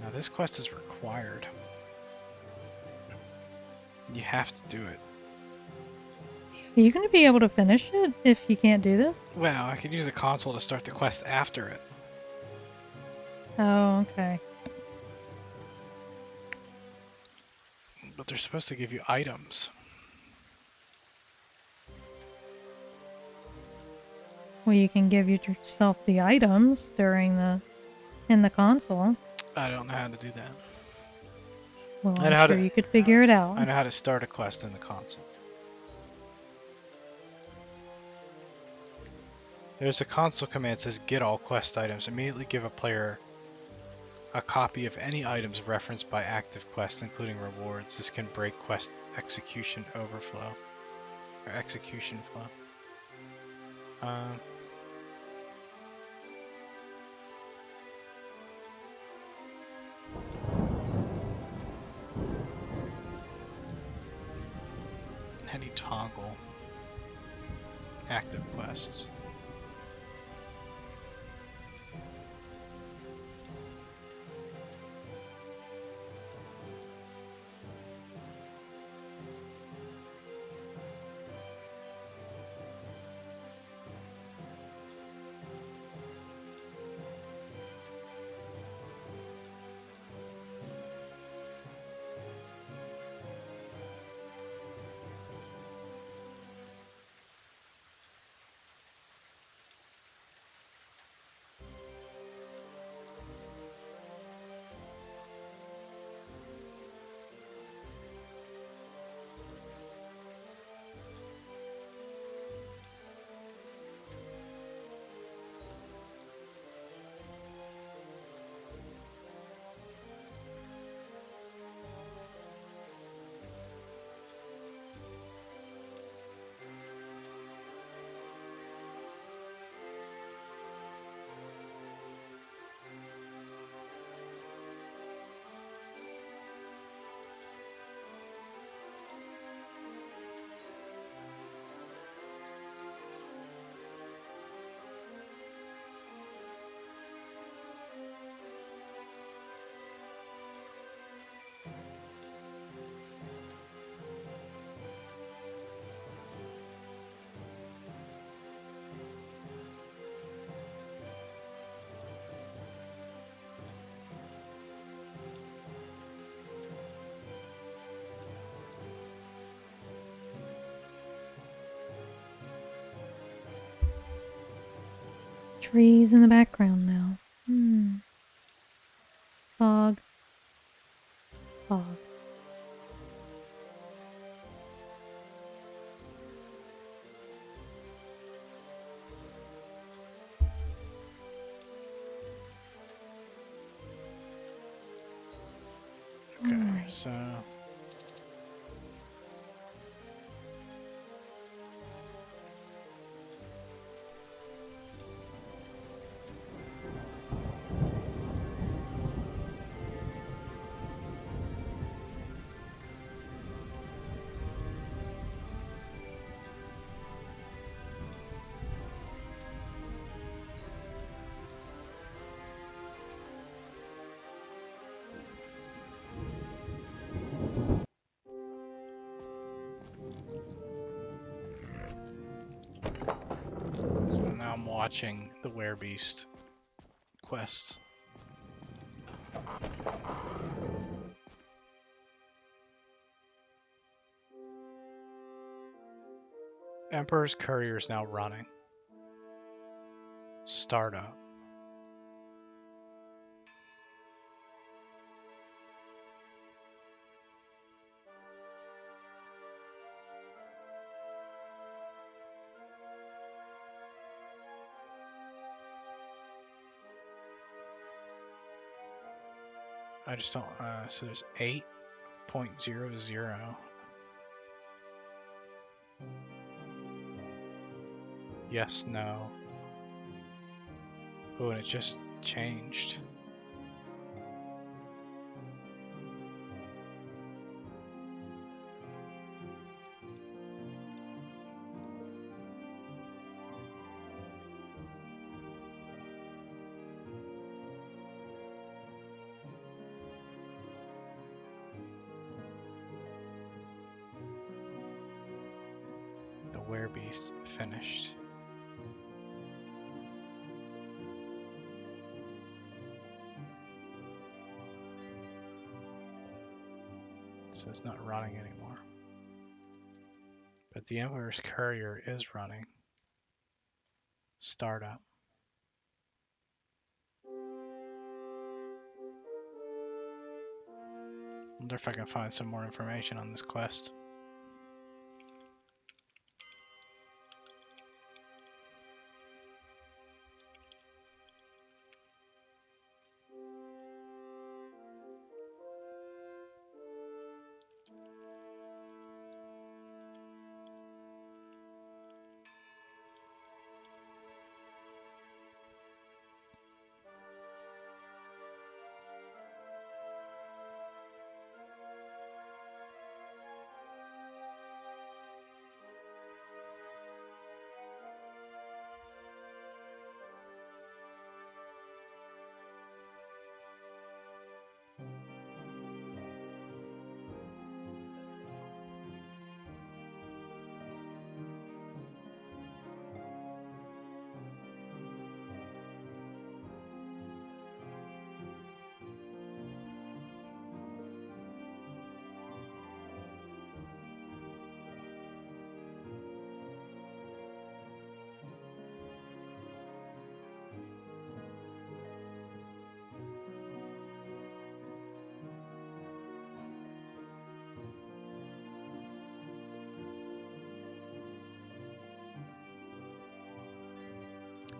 Now this quest is required. You have to do it. Are you going to be able to finish it if you can't do this? Well, I could use the console to start the quest after it. Oh, okay. But they're supposed to give you items. Well, you can give yourself the items in the console. I don't know how to do that. Well, I know how I'm sure to- you could figure it out. I know how to start a quest in the console. There's a console command that says get all quest items. Immediately give a player a copy of any items referenced by active quests, including rewards. This can break quest execution overflow. Or execution flow. How do you toggle active quests? trees in the background now. Fog. Fog. Okay, Alright. so now I'm watching the Werebeast quest. Emperor's Courier is now running. Startup. I just don't, so there's 8.00. Yes, no. Oh, and it just changed. The Werebeast finished. So it's not running anymore. But the Emperor's Courier is running. Startup. Wonder if I can find some more information on this quest.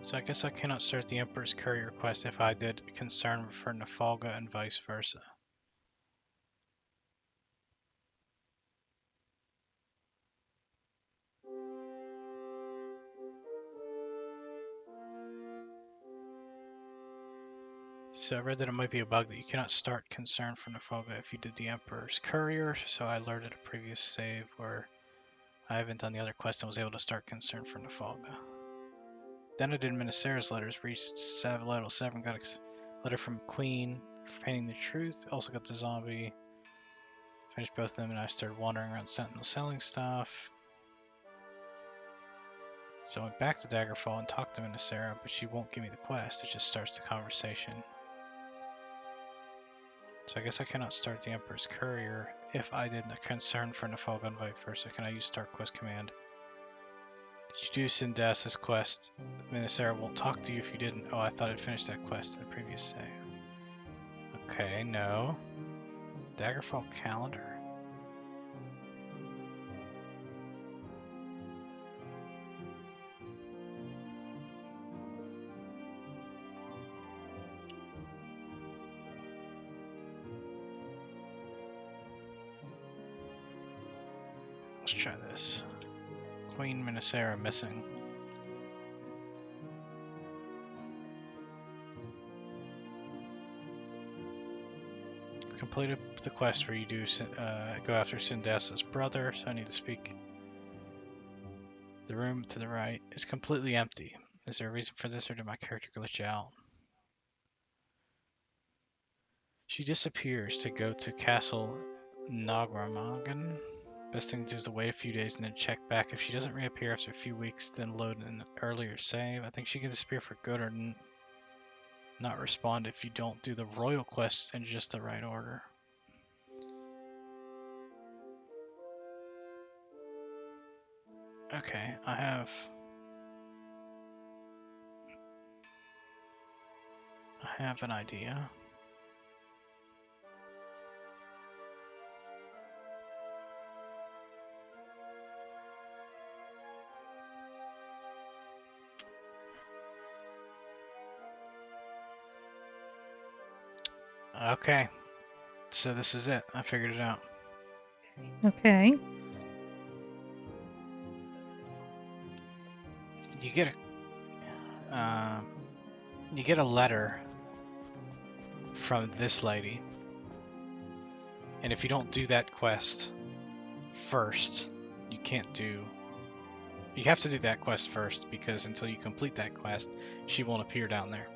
So I guess I cannot start the Emperor's Courier quest if I did Concern for Nafalga and vice versa. So I read that it might be a bug that you cannot start Concern for Nafalga if you did the Emperor's Courier, so I alerted a previous save where I haven't done the other quest and was able to start Concern for Nafalga. Then I did Ministera's letters, reached level 7, got a letter from Queen for painting the truth, also got the zombie, finished both of them, and I started wandering around Sentinel selling stuff. So I went back to Daggerfall and talked to Ministera, but she won't give me the quest, it just starts the conversation. So I guess I cannot start the Emperor's Courier if I did the Concern for Nafalga and vice versa. Can I use Start Quest command to You do Syndasa's quest. Minnesota won't talk to you if you didn't. Oh, I thought I'd finished that quest in the previous save. Okay, no. Daggerfall calendar. Let's try this. Queen Minnesota missing. Completed the quest where you do go after Syndasa's brother, so I need to speak. The room to the right is completely empty. Is there a reason for this, or did my character glitch out? She disappears to go to Castle Nagramagan. Best thing to do is to wait a few days and then check back. If she doesn't reappear after a few weeks, then load an earlier save. I think she can disappear for good or not respond if you don't do the royal quests in just the right order. Okay, I have an idea. Okay, so this is it. I figured it out. Okay. You get a letter from this lady, and if you don't do that quest first, you can't do. You have to do that quest first because until you complete that quest, she won't appear down there.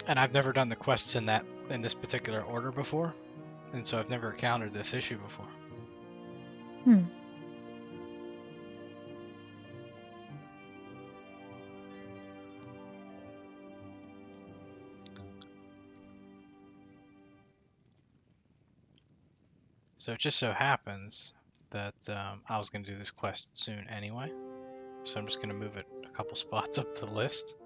And I've never done the quests in this particular order before, and so I've never encountered this issue before. Hmm. So it just so happens that I was going to do this quest soon anyway, so I'm just going to move it a couple spots up the list.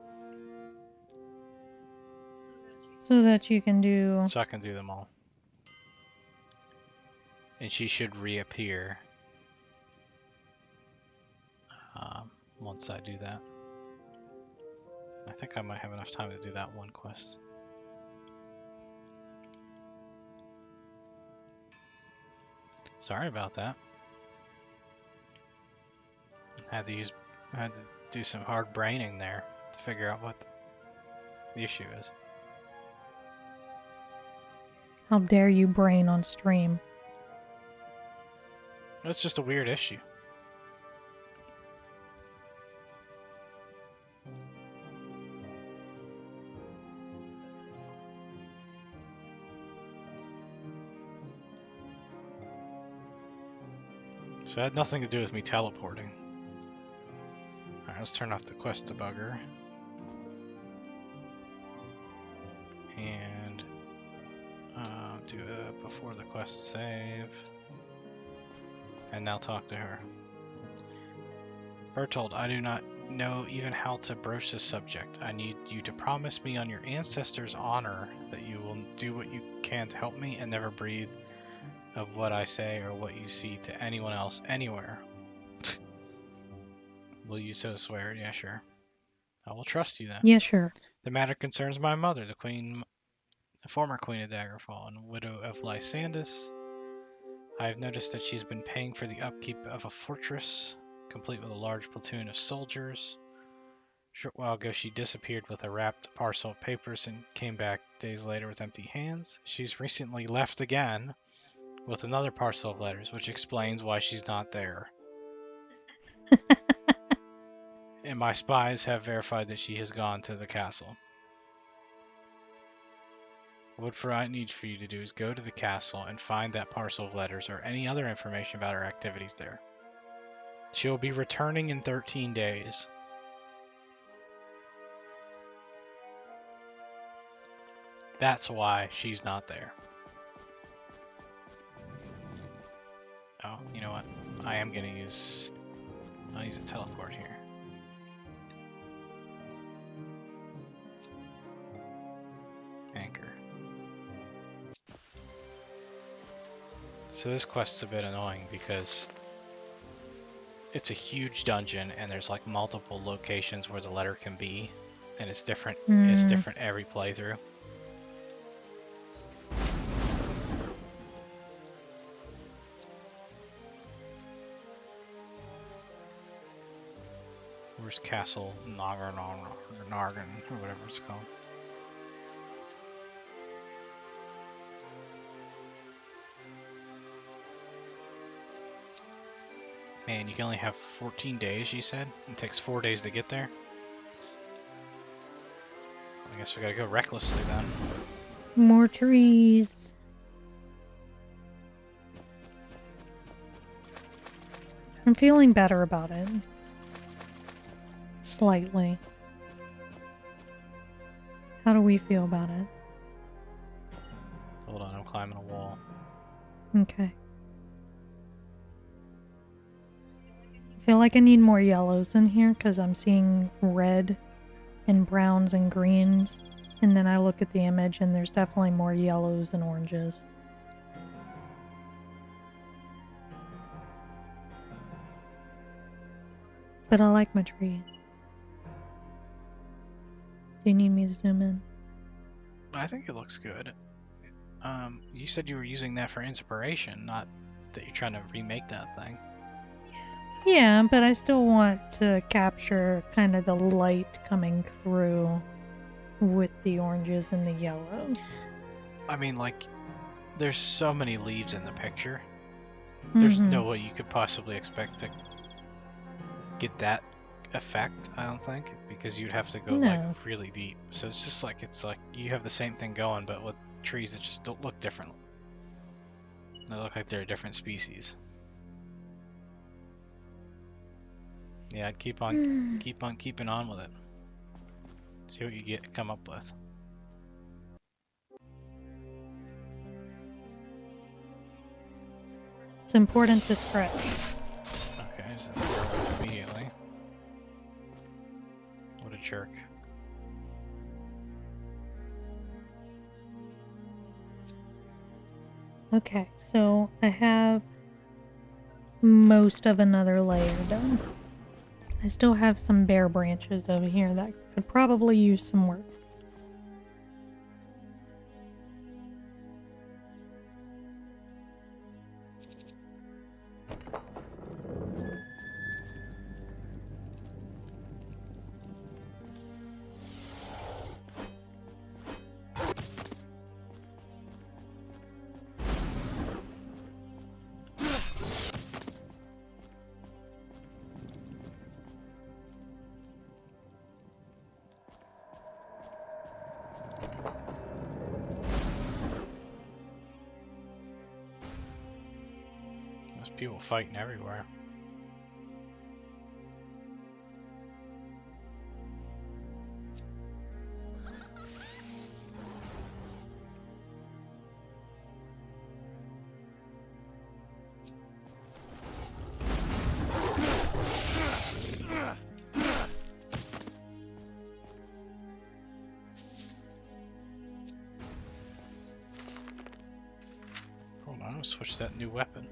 So that you can do... So I can do them all. And she should reappear once I do that. I think I might have enough time to do that one quest. Sorry about that. I had to do some hard braining there to figure out what the issue is. How dare you brain on stream? It's just a weird issue. So it had nothing to do with me teleporting. Alright, let's turn off the quest debugger. And do it before the quest save. And now talk to her. Bertold, I do not know even how to broach this subject. I need you to promise me on your ancestors' honor that you will do what you can to help me and never breathe of what I say or what you see to anyone else anywhere. Will you so swear? Yeah, sure. I will trust you then. Yeah, sure. The matter concerns my mother, the former queen of Daggerfall and widow of Lysandus. I have noticed that she's been paying for the upkeep of a fortress, complete with a large platoon of soldiers. A short while ago, she disappeared with a wrapped parcel of papers and came back days later with empty hands. She's recently left again with another parcel of letters, which explains why she's not there. And my spies have verified that she has gone to the castle. What I need for you to do is go to the castle and find that parcel of letters or any other information about her activities there. She will be returning in 13 days. That's why she's not there. Oh, you know what? I am gonna use... I'll use a teleport here. Anchor. So this quest's a bit annoying because it's a huge dungeon and there's like multiple locations where the letter can be, and it's different. It's different every playthrough. Where's Castle Nargan or whatever it's called? Man, you can only have 14 days, you said? It takes 4 days to get there? I guess we gotta go recklessly then. More trees. I'm feeling better about it. Slightly. How do we feel about it? Hold on, I'm climbing a wall. Okay. I feel like I need more yellows in here because I'm seeing red and browns and greens. And then I look at the image and there's definitely more yellows and oranges. But I like my trees. Do you need me to zoom in? I think it looks good. You said you were using that for inspiration, not that you're trying to remake that thing. Yeah, but I still want to capture kind of the light coming through with the oranges and the yellows. I mean, like, there's so many leaves in the picture. There's no way you could possibly expect to get that effect, I don't think, because you'd have to go like really deep. So it's just like, it's like you have the same thing going, but with trees that just don't look different. They look like they're a different species. Yeah, I'd keep on keeping on with it. See what you come up with. It's important to stretch. Okay, so immediately. What a jerk. Okay, so I have most of another layer done. I still have some bare branches over here that could probably use some work. There's people fighting everywhere. Hold on, I'll switch that new weapon.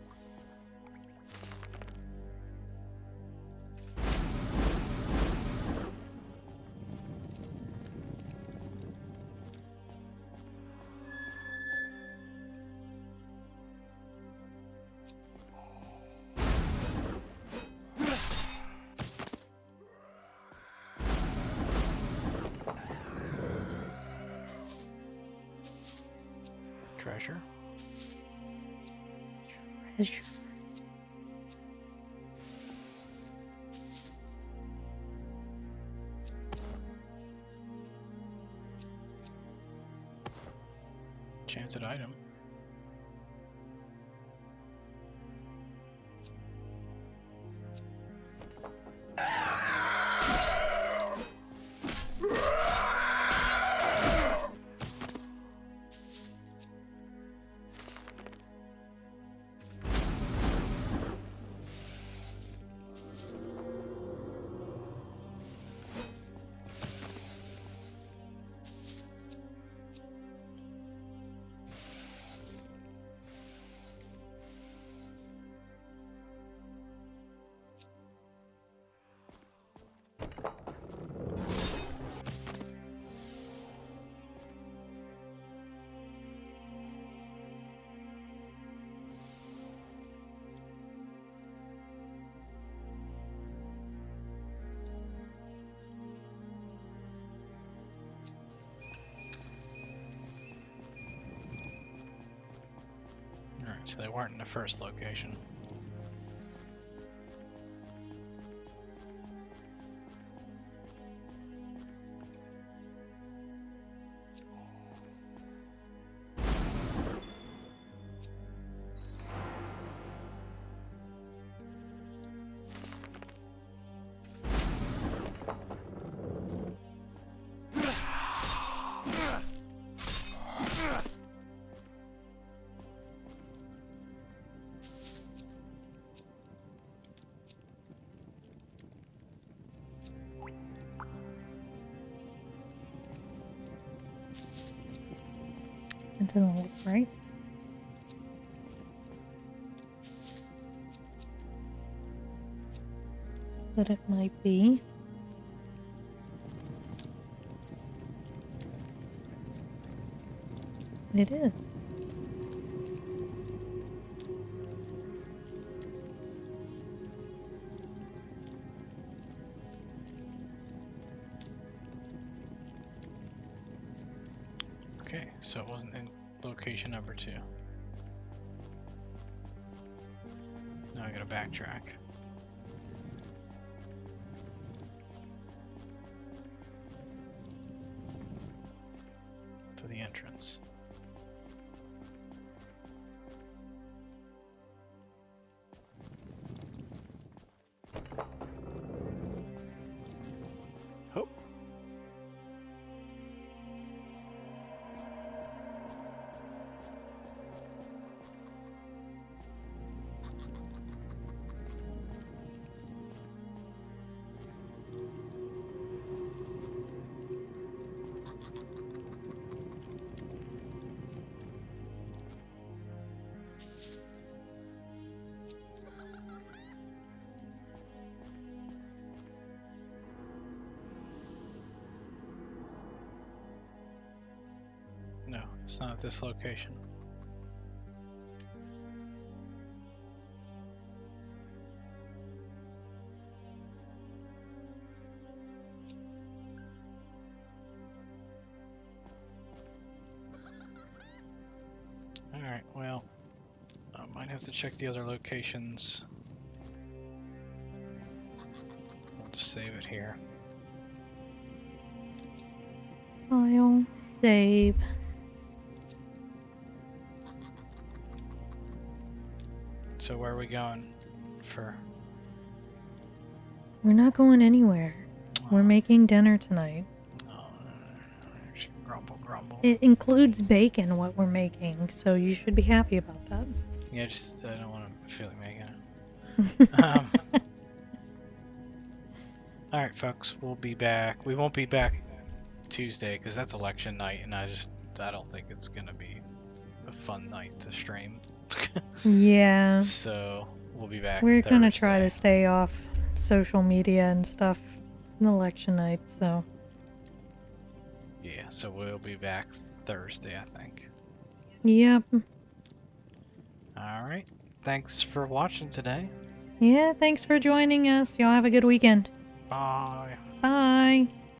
Treasure. Treasure. Enchanted item. So they weren't in the first location. It doesn't look right. But it might be. It is. Okay, so it wasn't in location number 2. Now I gotta backtrack. To the entrance. Oh. No, it's not at this location. Alright, well, I might have to check the other locations. We'll just save it here. File, save. So where are we going for? We're not going anywhere. We're making dinner tonight. Oh, grumble, grumble. It includes bacon, what we're making, so you should be happy about that. Yeah, just I don't want to feel like making it. Alright, folks, we'll be back. We won't be back Tuesday because that's election night, and I don't think it's gonna be a fun night to stream. Yeah. So we'll be back. We're gonna Thursday. try to stay off social media and stuff in election night, so. Yeah, so we'll be back Thursday, I think. Yep. Alright. Thanks for watching today. Yeah, thanks for joining us. Y'all have a good weekend. Bye. Bye.